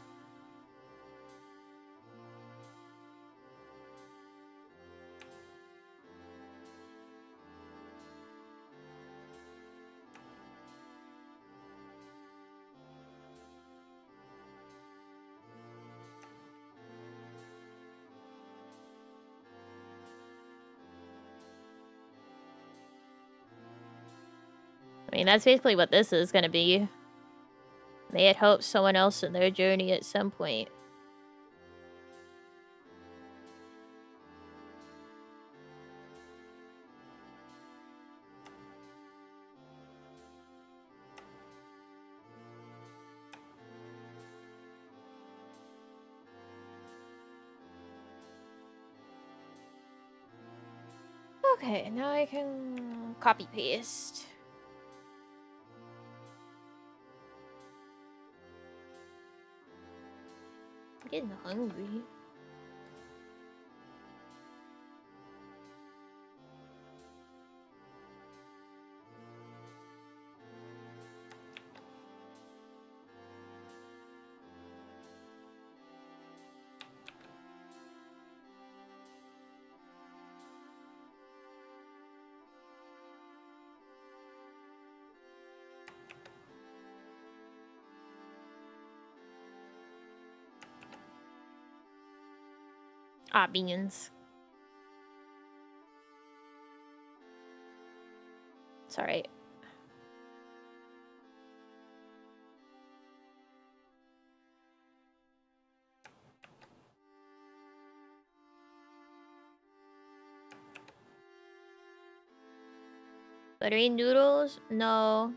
I mean, that's basically what this is going to be. May it help someone else in their journey at some point. Okay, now I can copy paste. I'm getting hungry. Ah, beans. It's alright. Buttery noodles? No.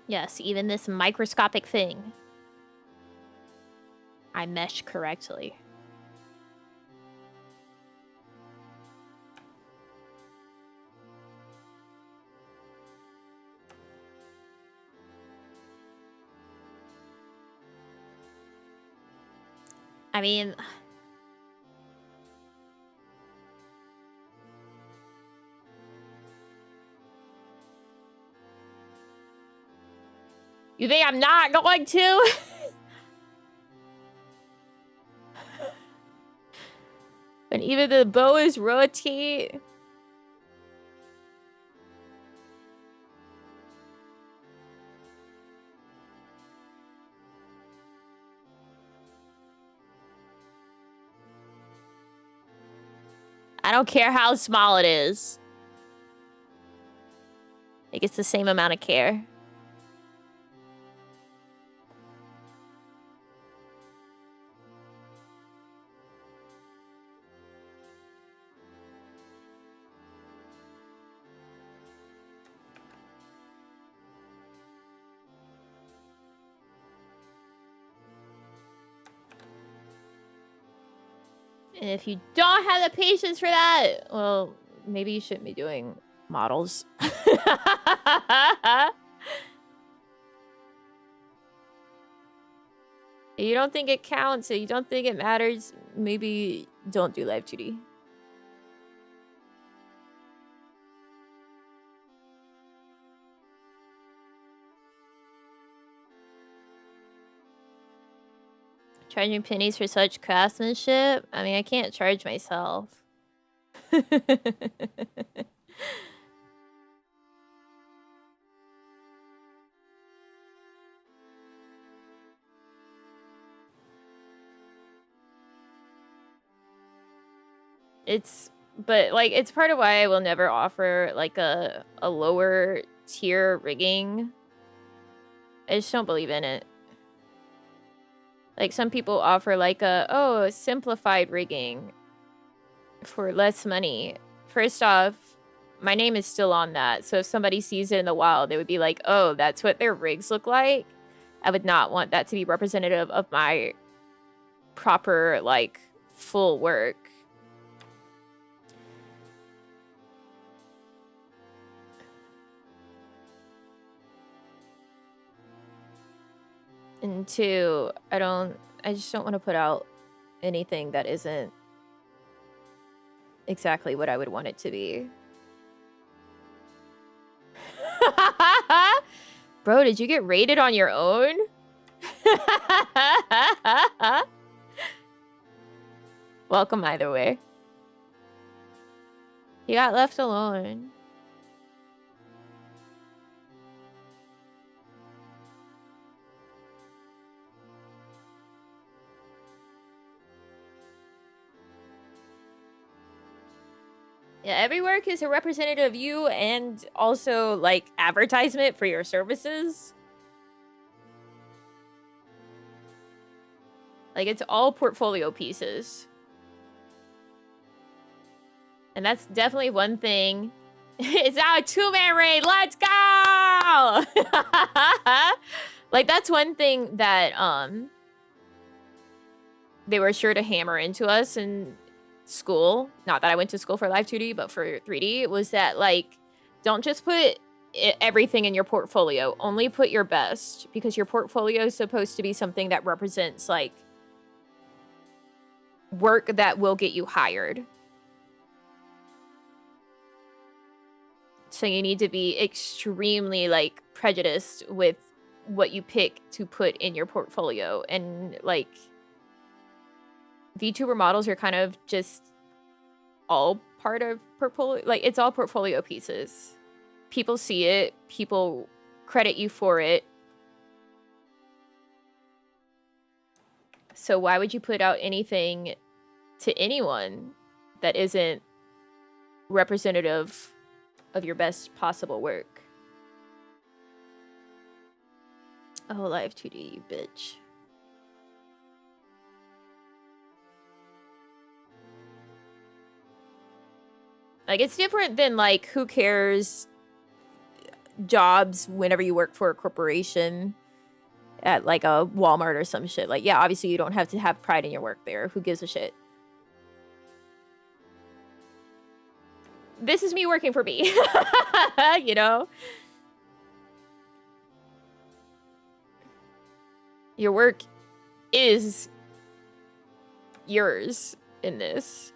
Yes, even this microscopic thing. I mesh correctly. I mean... You think I'm not going to? When even the bow is rotate. I don't care how small it is. It gets the same amount of care. And if you don't have the patience for that, well, maybe you shouldn't be doing models. You don't think it counts, you don't think it matters, maybe don't do Live2D. Charging pennies for such craftsmanship? I mean, I can't charge myself. But like, it's part of why I will never offer like a lower tier rigging. I just don't believe in it. Like, some people offer like a simplified rigging for less money. First off, my name is still on that, so if somebody sees it in the wild, they would be like, oh, that's what their rigs look like. I would not want that to be representative of my proper, like, full work. And two, I just don't want to put out anything that isn't exactly what I would want it to be. Bro, did you get raided on your own? Welcome either way. You got left alone. Yeah, every work is a representative of you and also, like, advertisement for your services. Like, it's all portfolio pieces. And that's definitely one thing. It's now a 2-man raid. Let's go! Like, that's one thing that they were sure to hammer into us in school. Not that I went to school for Live2D, but for 3D, was that, like, don't just put everything in your portfolio. Only put your best, because your portfolio is supposed to be something that represents, like, work that will get you hired. So you need to be extremely, like, prejudiced with what you pick to put in your portfolio. And, like, VTuber models are kind of just all part of portfolio. Like, it's all portfolio pieces. People see it. People credit you for it. So why would you put out anything to anyone that isn't representative of your best possible work? Oh, Live2D, you bitch. Like, it's different than, like, who cares jobs whenever you work for a corporation at, like, a Walmart or some shit. Like, yeah, obviously you don't have to have pride in your work there. Who gives a shit? This is me working for me. You know? Your work is yours in this.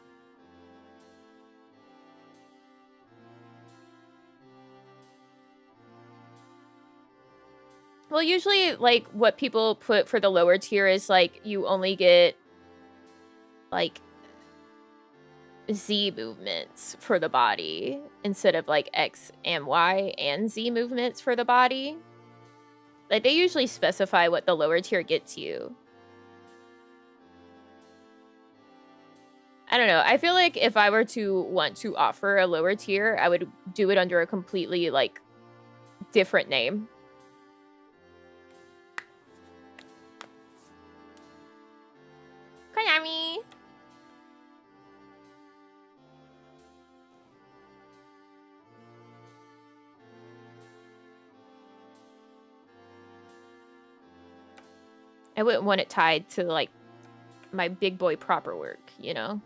Well, usually, like, what people put for the lower tier is, like, you only get, like, Z movements for the body instead of, like, X and Y and Z movements for the body. Like, they usually specify what the lower tier gets you. I don't know. I feel like if I were to want to offer a lower tier, I would do it under a completely, like, different name. Konami! I wouldn't want it tied to, like, my big boy proper work, you know?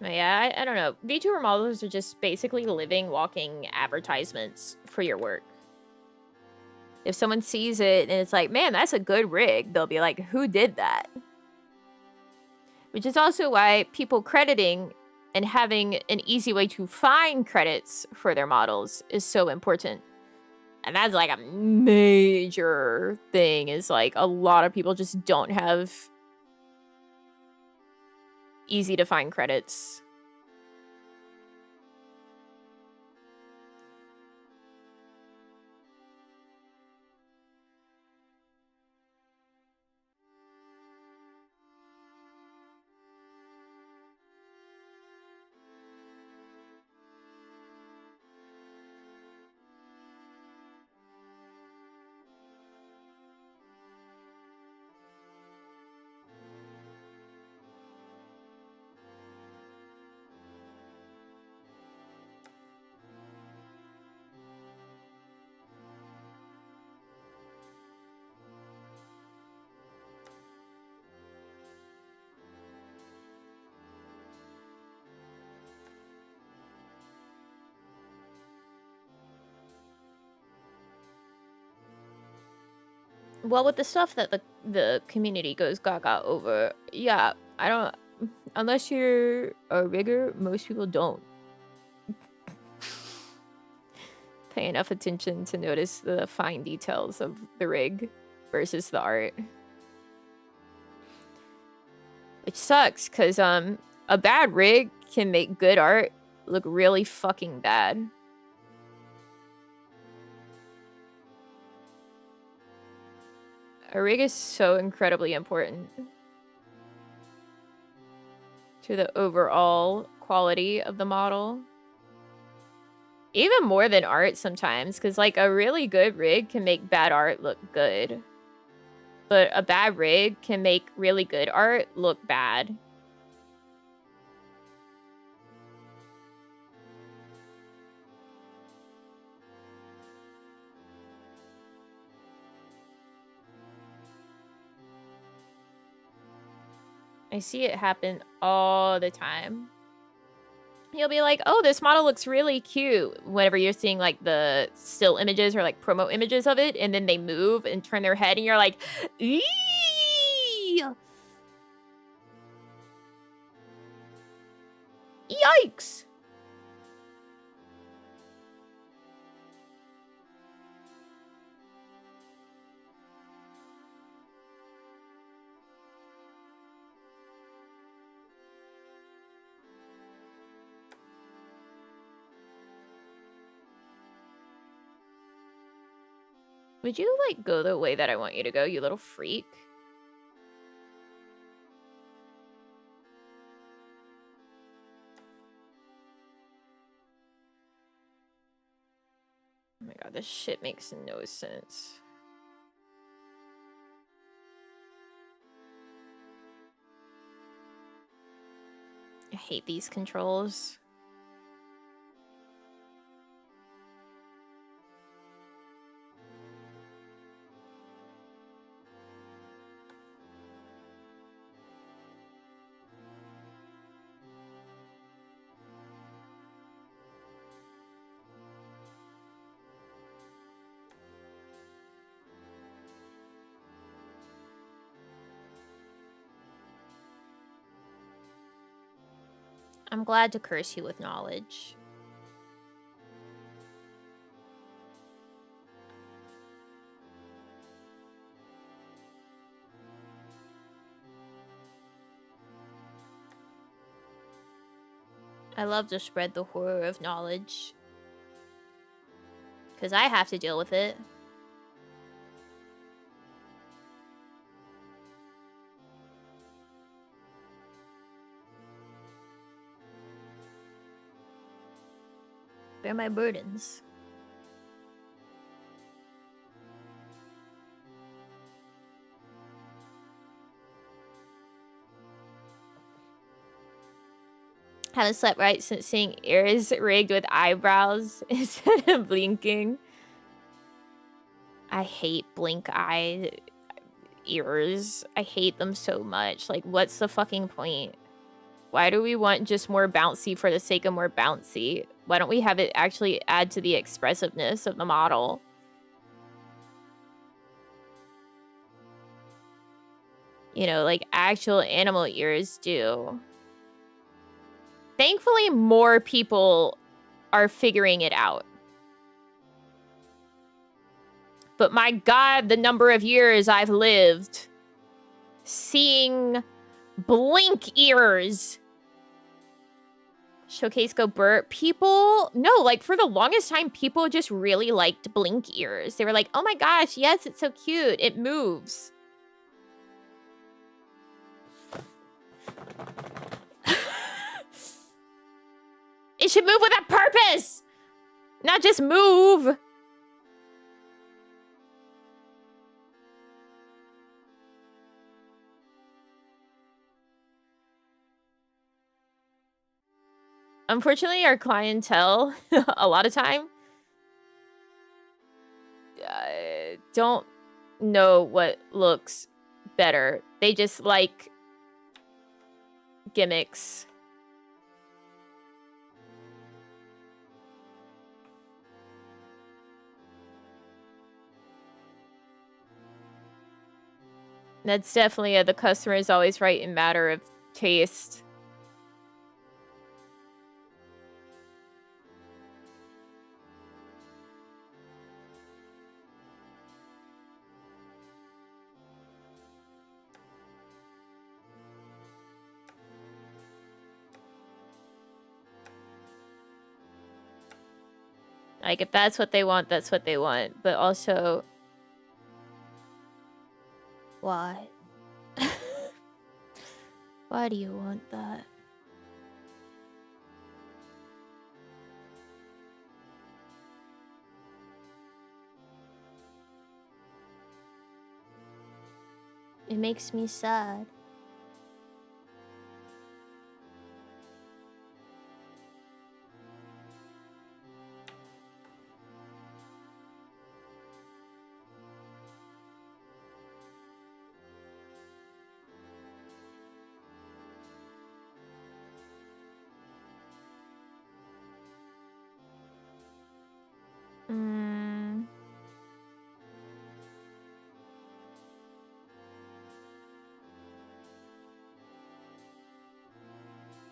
Yeah, I don't know. VTuber models are just basically living, walking advertisements for your work. If someone sees it and it's like, man, that's a good rig, they'll be like, who did that? Which is also why people crediting and having an easy way to find credits for their models is so important. And that's like a major thing, is like a lot of people just don't have easy to find credits. Well, with the stuff that the community goes gaga over, yeah, I don't... Unless you're a rigger, most people don't pay enough attention to notice the fine details of the rig versus the art. Which sucks, because a bad rig can make good art look really fucking bad. A rig is so incredibly important to the overall quality of the model. Even more than art sometimes, because like a really good rig can make bad art look good. But a bad rig can make really good art look bad. I see it happen all the time. You'll be like, oh, this model looks really cute whenever you're seeing like the still images or like promo images of it, and then they move and turn their head and you're like, eee! Yikes! Would you, like, go the way that I want you to go, you little freak? Oh my god, this shit makes no sense. I hate these controls. I'm glad to curse you with knowledge. I love to spread the horror of knowledge. Because I have to deal with it. Bear my burdens. Haven't slept right since seeing ears rigged with eyebrows instead of blinking. I hate blink eye ears. I hate them so much. Like, what's the fucking point? Why do we want just more bouncy for the sake of more bouncy? Why don't we have it actually add to the expressiveness of the model? You know, like actual animal ears do. Thankfully, more people are figuring it out. But my God, the number of years I've lived seeing blink ears. Showcase go burp. People, no, like for the longest time, people just really liked blink ears. They were like, oh my gosh, yes, it's so cute. It moves. It should move with a purpose, not just move. Unfortunately, our clientele, a lot of time, don't know what looks better. They just like gimmicks. That's definitely the customer is always right in matter of taste. Like, if that's what they want, that's what they want. But also... Why? Why do you want that? It makes me sad.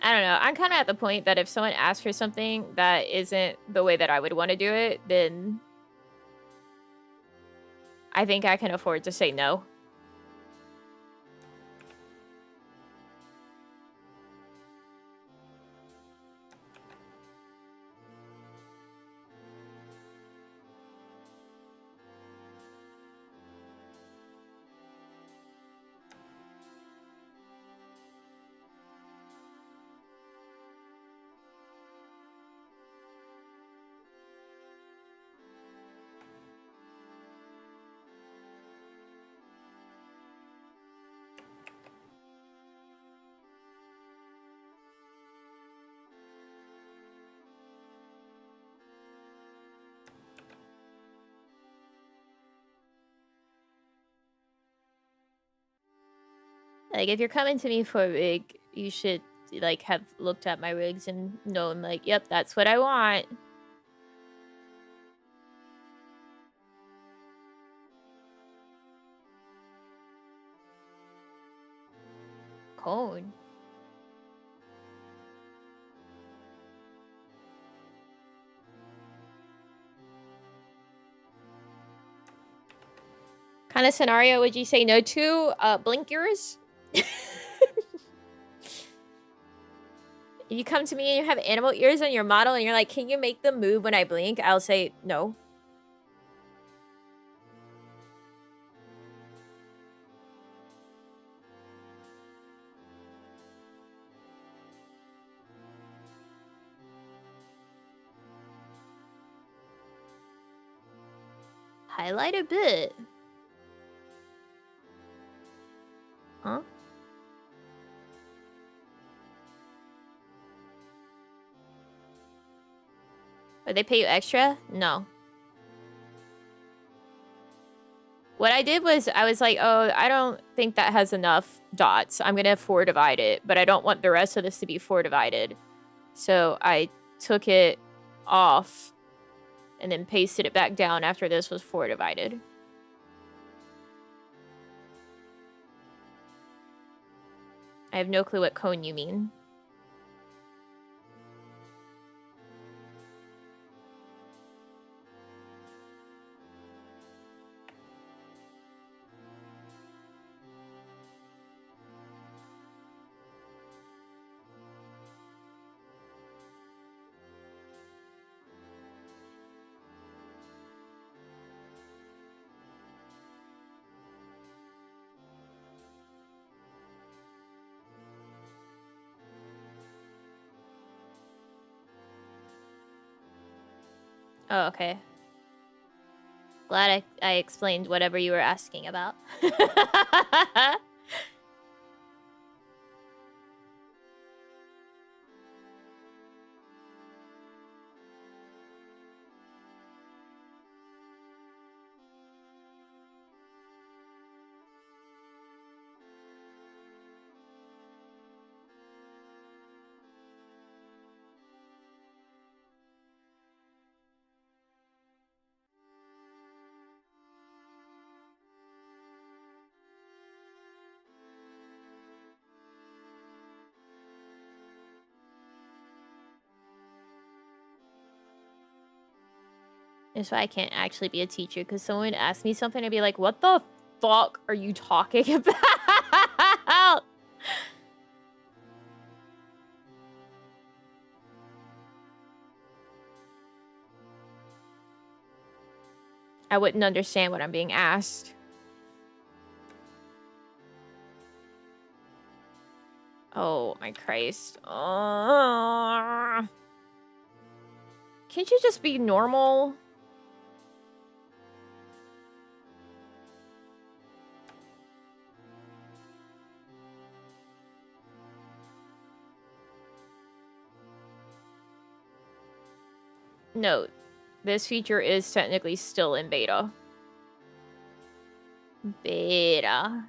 I don't know. I'm kind of at the point that if someone asks for something that isn't the way that I would want to do it, then I think I can afford to say no. Like, if you're coming to me for a wig, you should, like, have looked at my wigs and known, like, yep, that's what I want. Cone. Kind of scenario would you say no to? Blink yours? You come to me and you have animal ears on your model and you're like, can you make them move when I blink? I'll say no. Highlight a bit. Huh? Would they pay you extra? No. What I did was I was like, oh, I don't think that has enough dots. I'm going to 4 divide it, but I don't want the rest of this to be 4 divided. So I took it off and then pasted it back down after this was 4 divided. I have no clue what cone you mean. Oh, okay. Glad I explained whatever you were asking about. That's why I can't actually be a teacher, because someone would ask me something, I'd be like, what the fuck are you talking about? I wouldn't understand what I'm being asked. Oh my Christ. Can't you just be normal? Note, this feature is technically still in beta. Beta.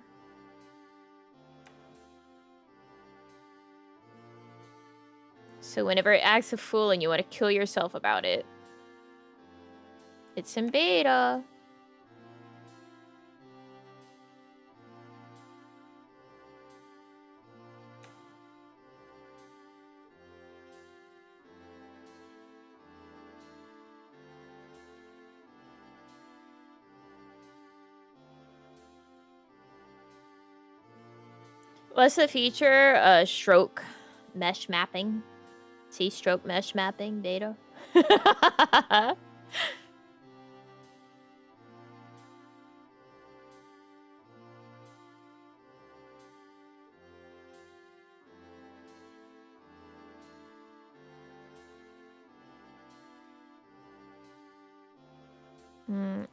So whenever it acts a fool and you want to kill yourself about it, it's in beta. What's the feature? Stroke mesh mapping. See, stroke mesh mapping beta. I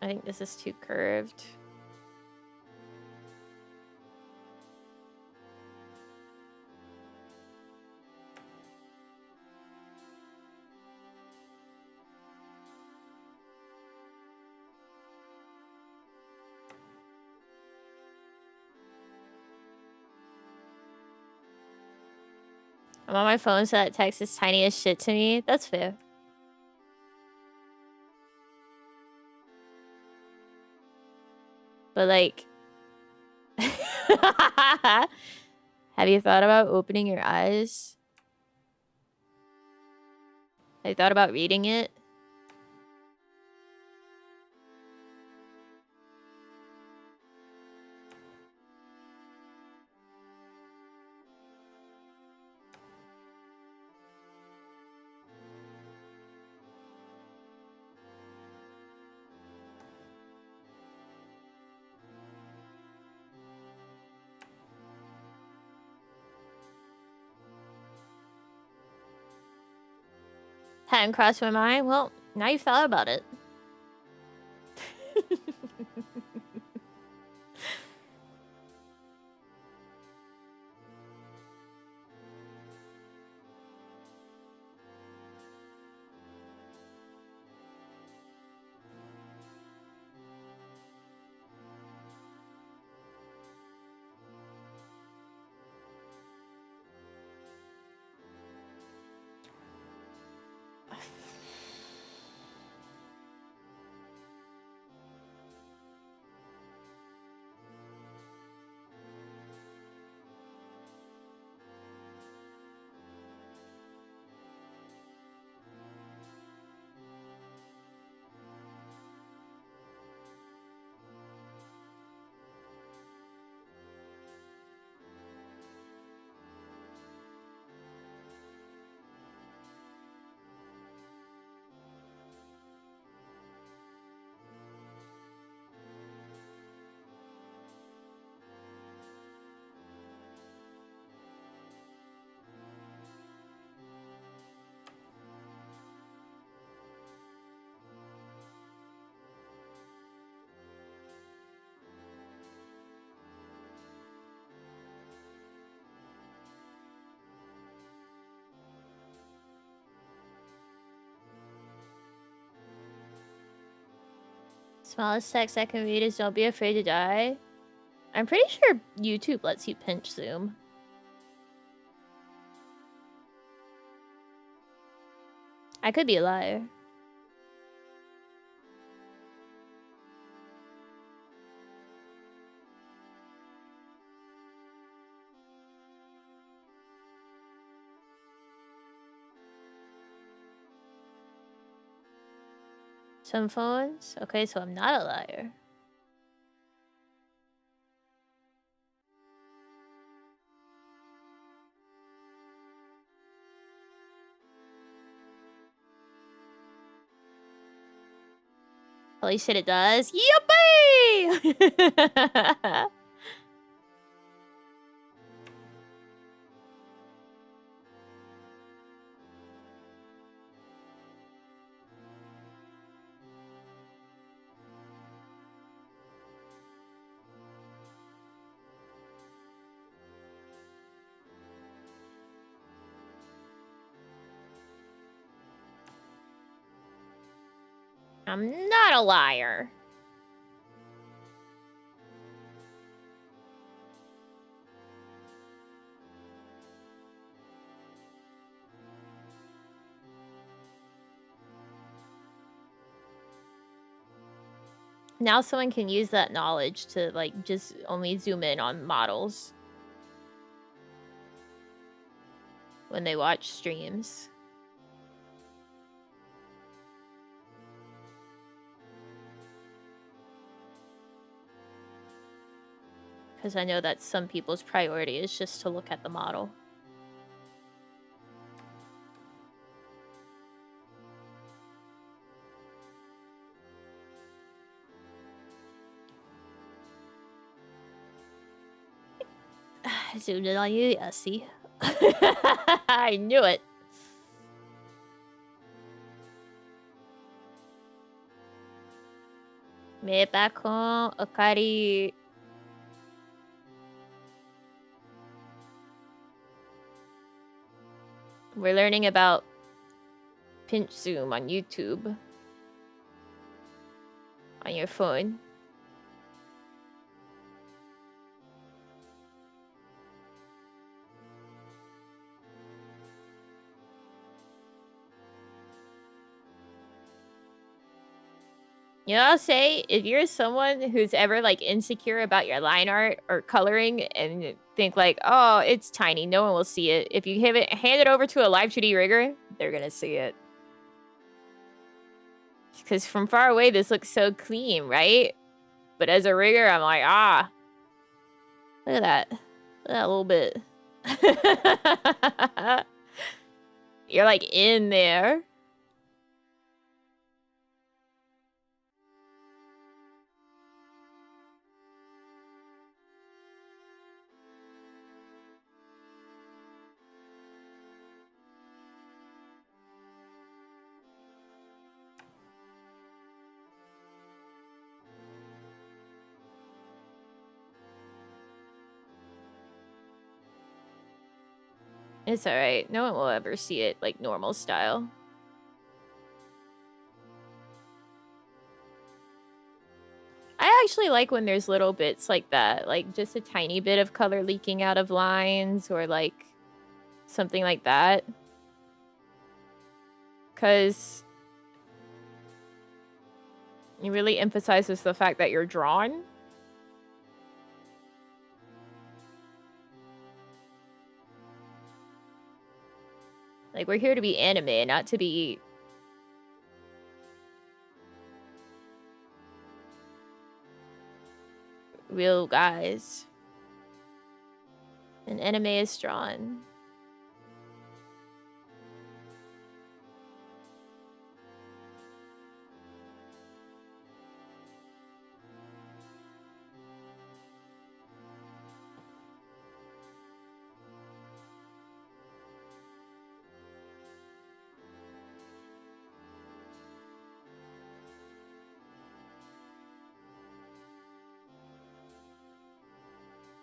think this is too curved. I'm on my phone, so that text is tiny as shit to me. That's fair. But like... Have you thought about opening your eyes? Have you thought about reading it? Hadn't crossed my mind. Well, now you've thought about it. Smallest text I can read is "Don't be afraid to die." I'm pretty sure YouTube lets you pinch zoom. I could be a liar. Some phones? Okay, so I'm not a liar. Holy shit, it does. Yippee! I'm not a liar. Now someone can use that knowledge to, like, just only zoom in on models when they watch streams. Because I know that some people's priority is just to look at the model. I zoomed in on you, yeah, see? I knew it. Me back home, Okari. We're learning about pinch zoom on YouTube. On your phone. You know, I'll say, if you're someone who's ever, like, insecure about your line art or coloring and think, like, oh, it's tiny, no one will see it. If you hand it over to a Live2D rigger, they're gonna see it. Because from far away, this looks so clean, right? But as a rigger, I'm like, ah. Look at that. Look at that little bit. You're, like, in there. It's alright. No one will ever see it, like, normal style. I actually like when there's little bits like that. Like, just a tiny bit of color leaking out of lines or, like, something like that. Because it really emphasizes the fact that you're drawn. Like, we're here to be anime, not to be... real guys. And anime is drawn.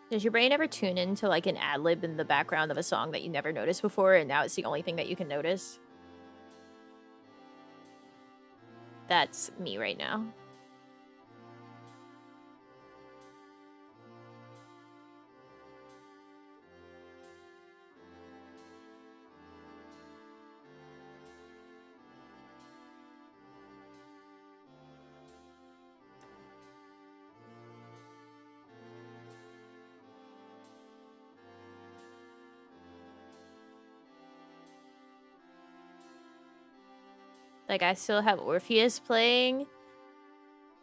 Does your brain ever tune into, like, an ad-lib in the background of a song that you never noticed before, and now it's the only thing that you can notice? That's me right now. Like, I still have Orpheus playing,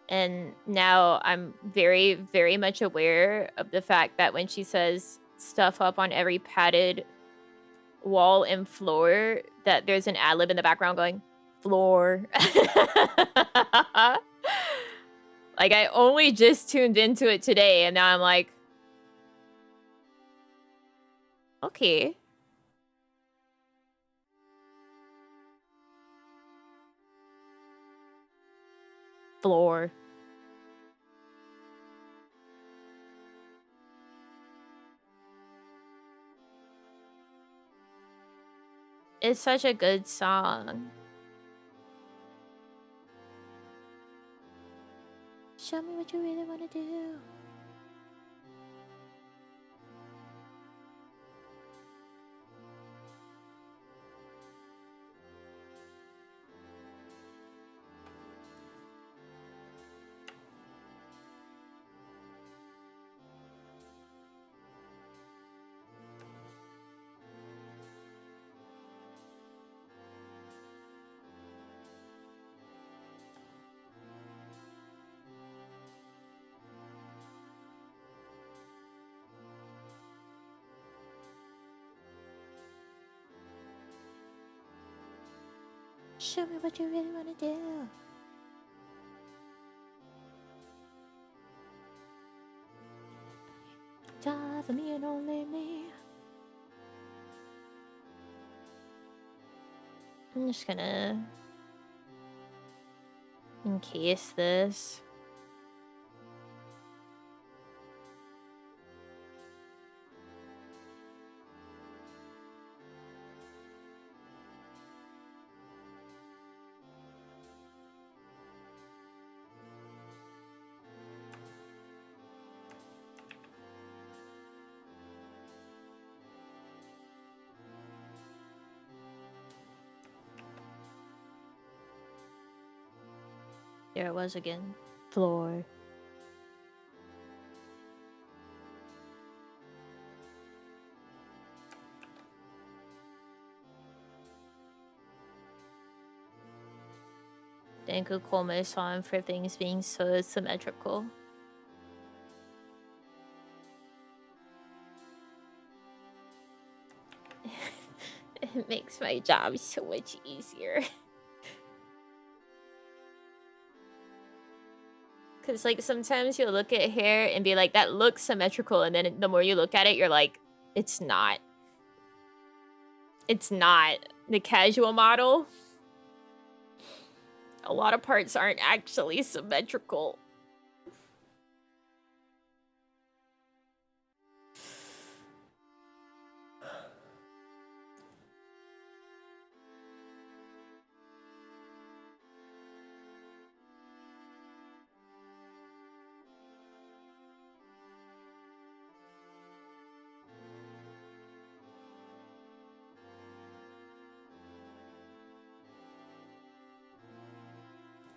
and now I'm very, very much aware of the fact that when she says stuff up on every padded wall and floor, that there's an ad-lib in the background going, floor. Like, I only just tuned into it today, and now I'm like, okay. Floor. It's such a good song. Show me what you really want to do. Show me what you really want to do. Die for me and only me. I'm just gonna encase this. There it was again. Floor. Thank you, Kolme-san, for things being so symmetrical. It makes my job so much easier. Because, like, sometimes you'll look at hair and be like, that looks symmetrical, and then the more you look at it, you're like, it's not. It's not. The casual model, a lot of parts aren't actually symmetrical.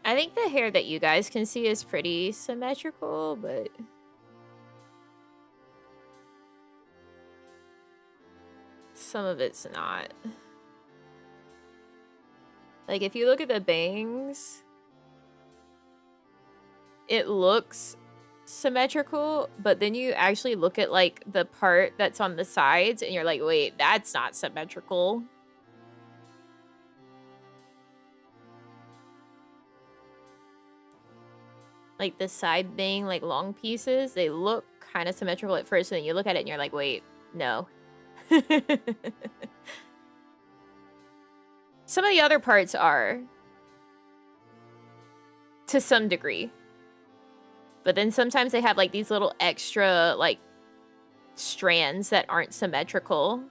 I think the hair that you guys can see is pretty symmetrical, but some of it's not. Like, if you look at the bangs, it looks symmetrical, but then you actually look at, like, the part that's on the sides, and you're like, wait, that's not symmetrical. Like, the side bang, like, long pieces, they look kind of symmetrical at first, and then you look at it and you're like, wait, no. Some of the other parts are, to some degree. But then sometimes they have, like, these little extra, like, strands that aren't symmetrical.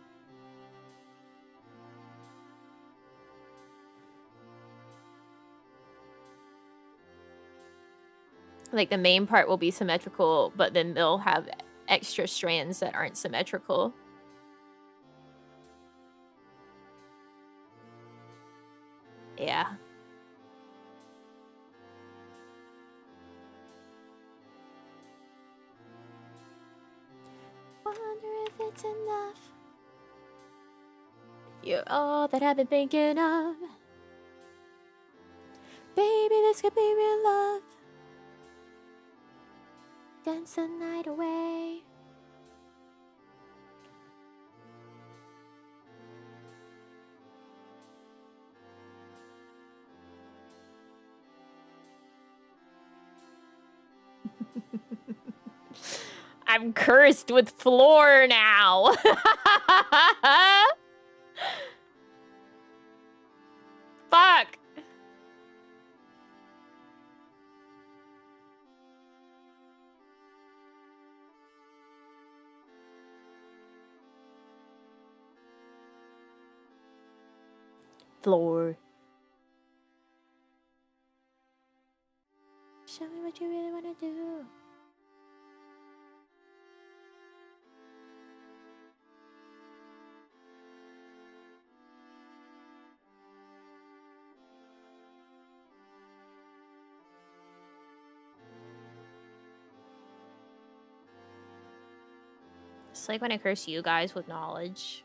Like, the main part will be symmetrical, but then they'll have extra strands that aren't symmetrical. Yeah. Wonder if it's enough. You're all that I've been thinking of. baby, this could be real love. Dance the night away. I'm cursed with floor now. Fuck. Floor. Show me what you really want to do. It's like when I curse you guys with knowledge.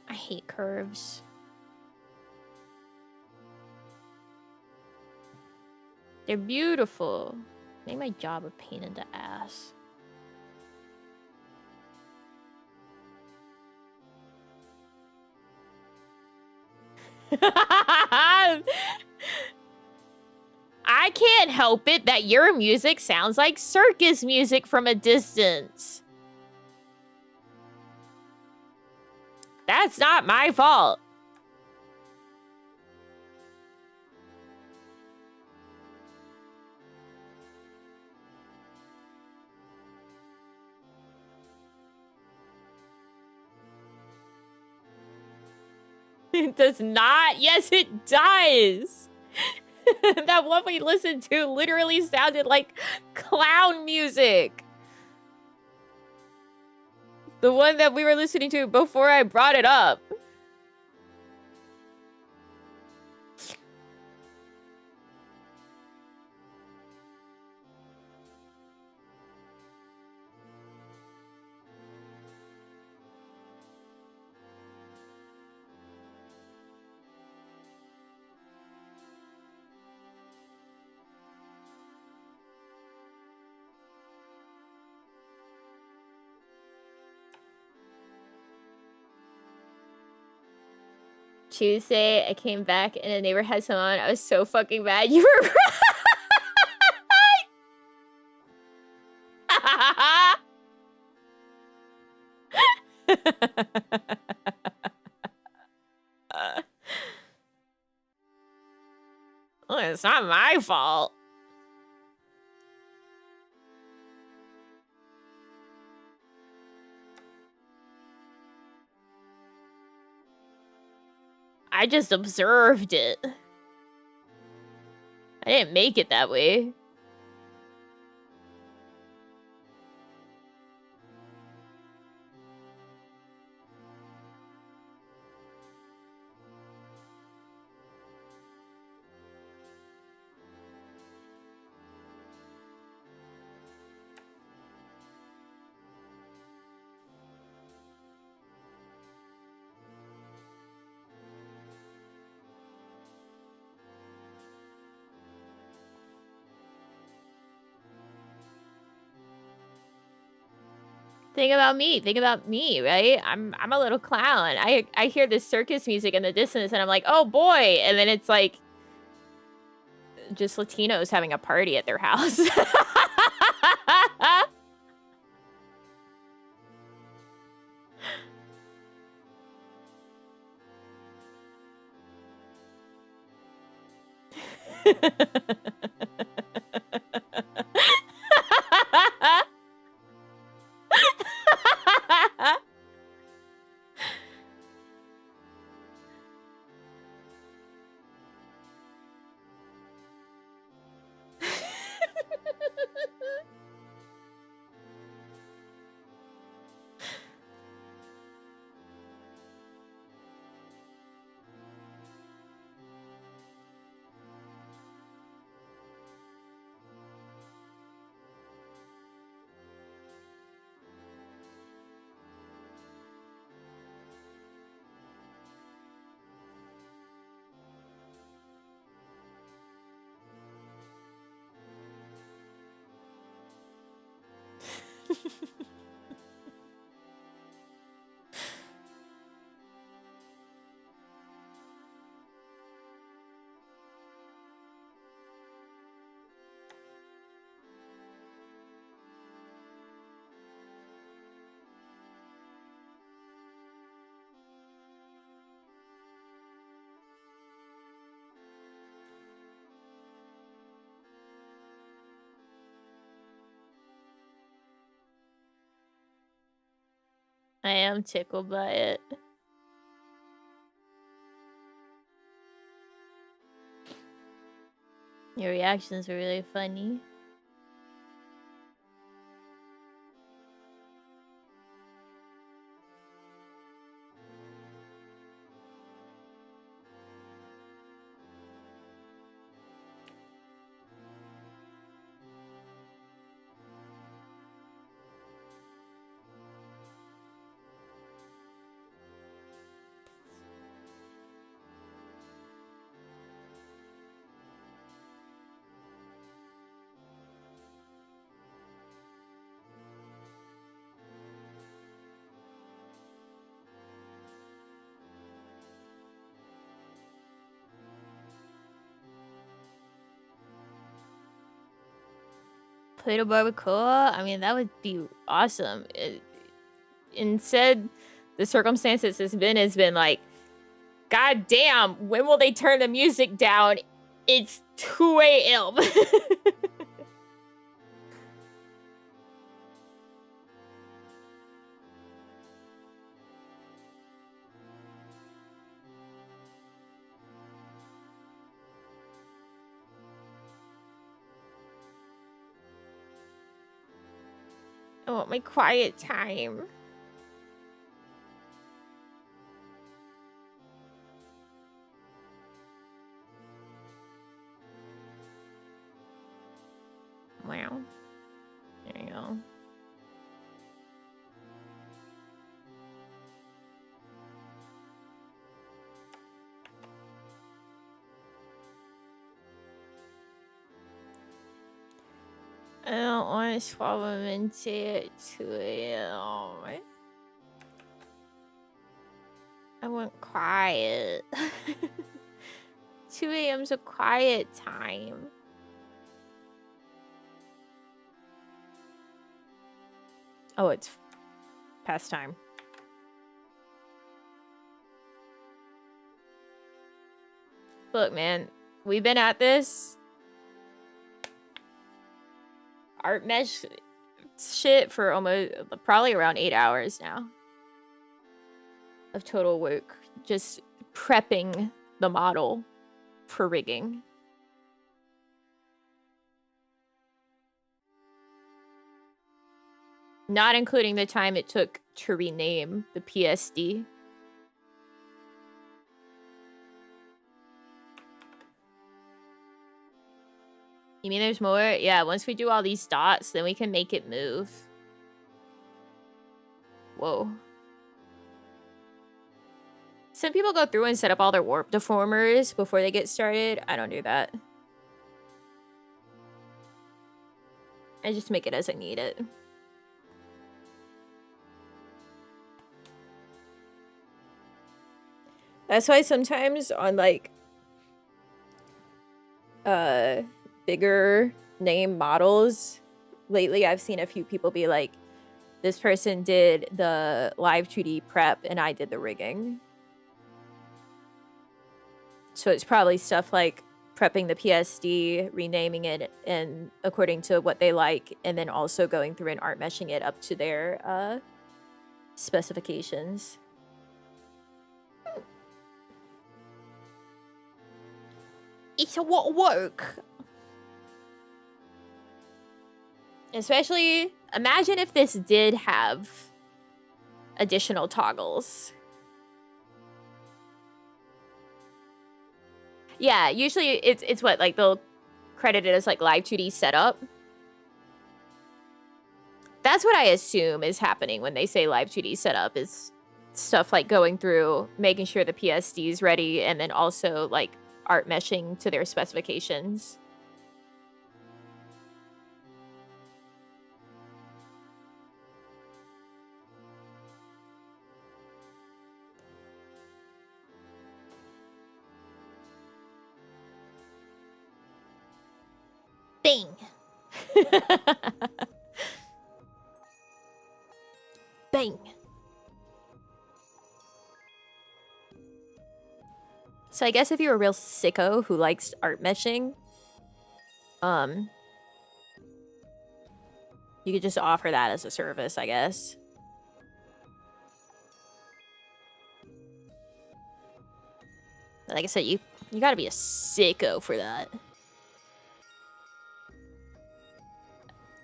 I hate curves. They're beautiful. Make my job a pain in the ass. I can't help it that your music sounds like circus music from a distance. That's not my fault. It does not. Yes, it does. That one we listened to literally sounded like clown music. The one that we were listening to before I brought it up. Tuesday, I came back and a neighbor had some on. I was so fucking mad. You were right. Oh, it's not my fault. I just observed it. I didn't make it that way. Think about me, right? I'm a little clown. I hear this circus music in the distance and I'm like, oh boy, and then it's like just Latinos having a party at their house. I am tickled by it. Your reactions are really funny. Play-Doh barbacoa? I mean, that would be awesome. Instead, the circumstances has been like, God damn, when will they turn the music down? It's 2 a.m. I want my quiet time. Wow. There you go. I don't want to swallow minty at 2 a.m. I want quiet. 2 a.m.'s a quiet time. Oh, it's past time. Look, man, we've been at this art mesh shit for almost probably around 8 hours now of total work, just prepping the model for rigging. Not including the time it took to rename the PSD. You mean there's more? Yeah, once we do all these dots, then we can make it move. Whoa. Some people go through and set up all their warp deformers before they get started. I don't do that. I just make it as I need it. That's why sometimes on like bigger name models lately, I've seen a few people be like, this person did the Live2D prep and I did the rigging. So it's probably stuff like prepping the PSD, renaming it and according to what they like, and then also going through and art meshing it up to their specifications. It's a lot of work. Especially, imagine if this did have additional toggles. Yeah, usually it's what, like they'll credit it as like Live2D setup. That's what I assume is happening when they say Live2D setup, is stuff like going through, making sure the PSD is ready, and then also like art meshing to their specifications. Bing. Bang. So I guess if you're a real sicko who likes art meshing, you could just offer that as a service, I guess. But like I said, you gotta be a sicko for that.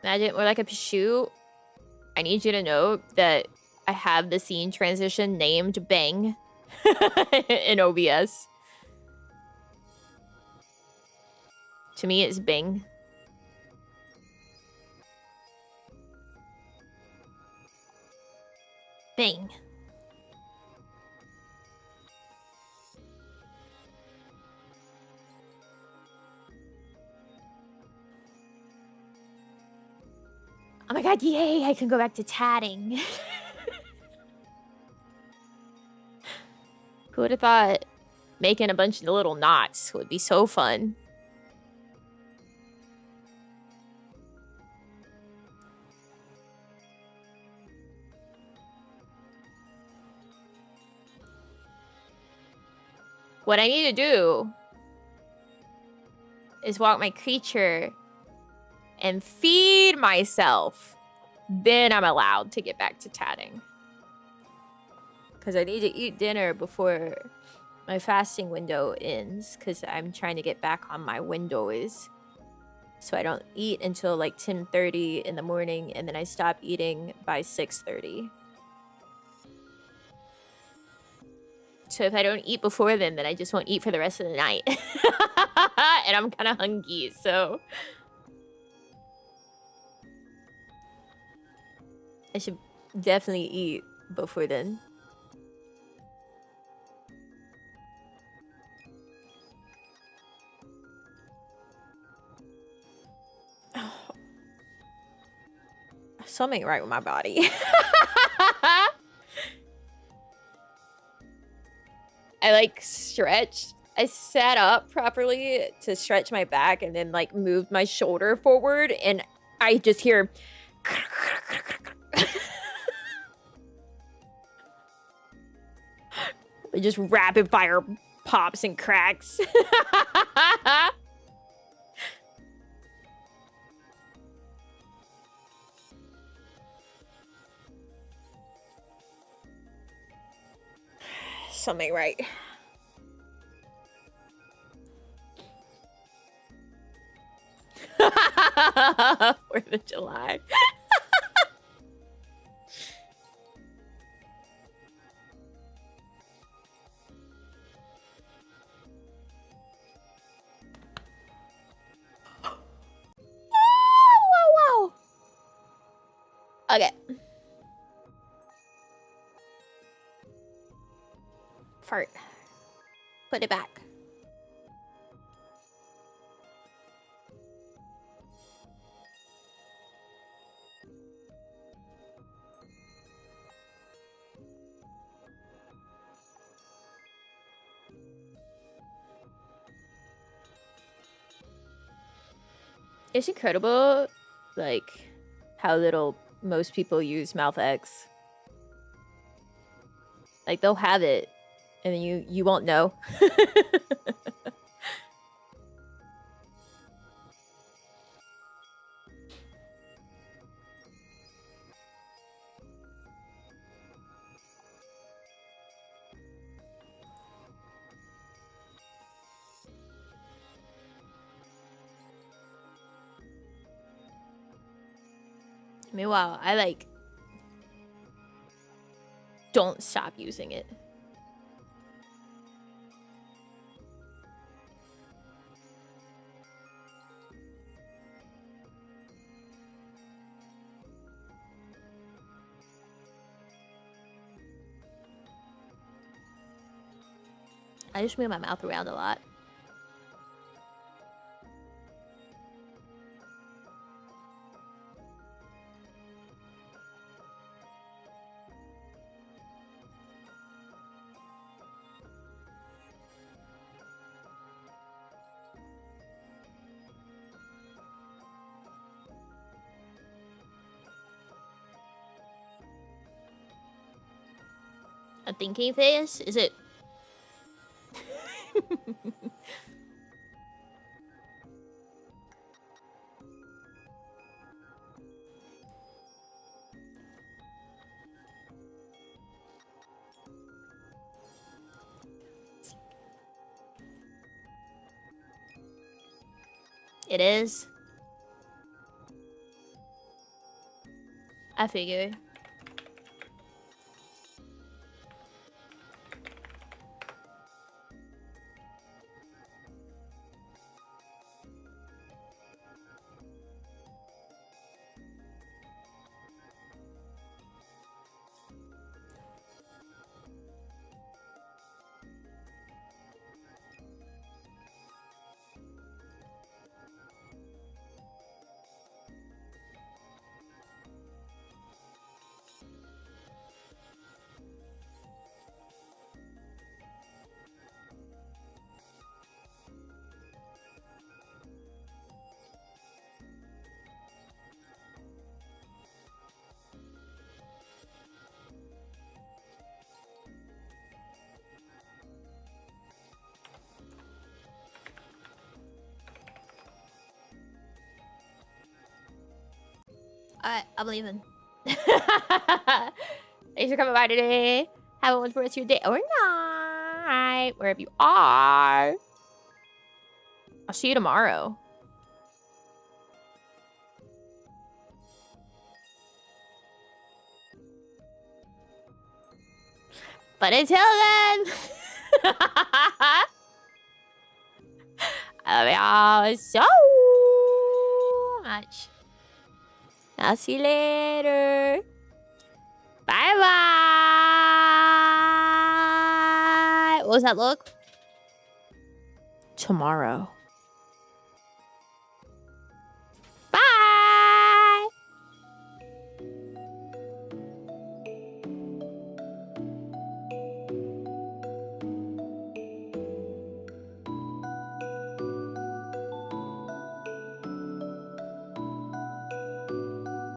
Imagine we're like a shoot. I need you to know that I have the scene transition named Bang in OBS. To me, it's Bing. Bing. Oh my god, yay, I can go back to tatting. Who would have thought making a bunch of little knots would be so fun? What I need to do is walk my creature and feed myself. Then I'm allowed to get back to tatting. Because I need to eat dinner before my fasting window ends. Because I'm trying to get back on my windows. So I don't eat until like 10:30 in the morning. And then I stop eating by 6:30. So if I don't eat before then I just won't eat for the rest of the night. And I'm kind of hungry, so... I should definitely eat before then. Oh. Something right with my body. I like stretched. I sat up properly to stretch my back and then like moved my shoulder forward and I just hear it just rapid fire pops and cracks. Something right. 4th of July. Whoa. Okay. Fart. Put it back. It's incredible, like, how little most people use Mouth X. Like, they'll have it, and then you won't know. Meanwhile, I, like, don't stop using it. I just move my mouth around a lot. A thinking face? Is it? It is. I figured. Alright, I'm leaving. Thanks for coming by today. Have a wonderful rest of your day or night, wherever you are. I'll see you tomorrow. But until then, I love y'all so much. I'll see you later. Bye-bye. What was that look? Tomorrow.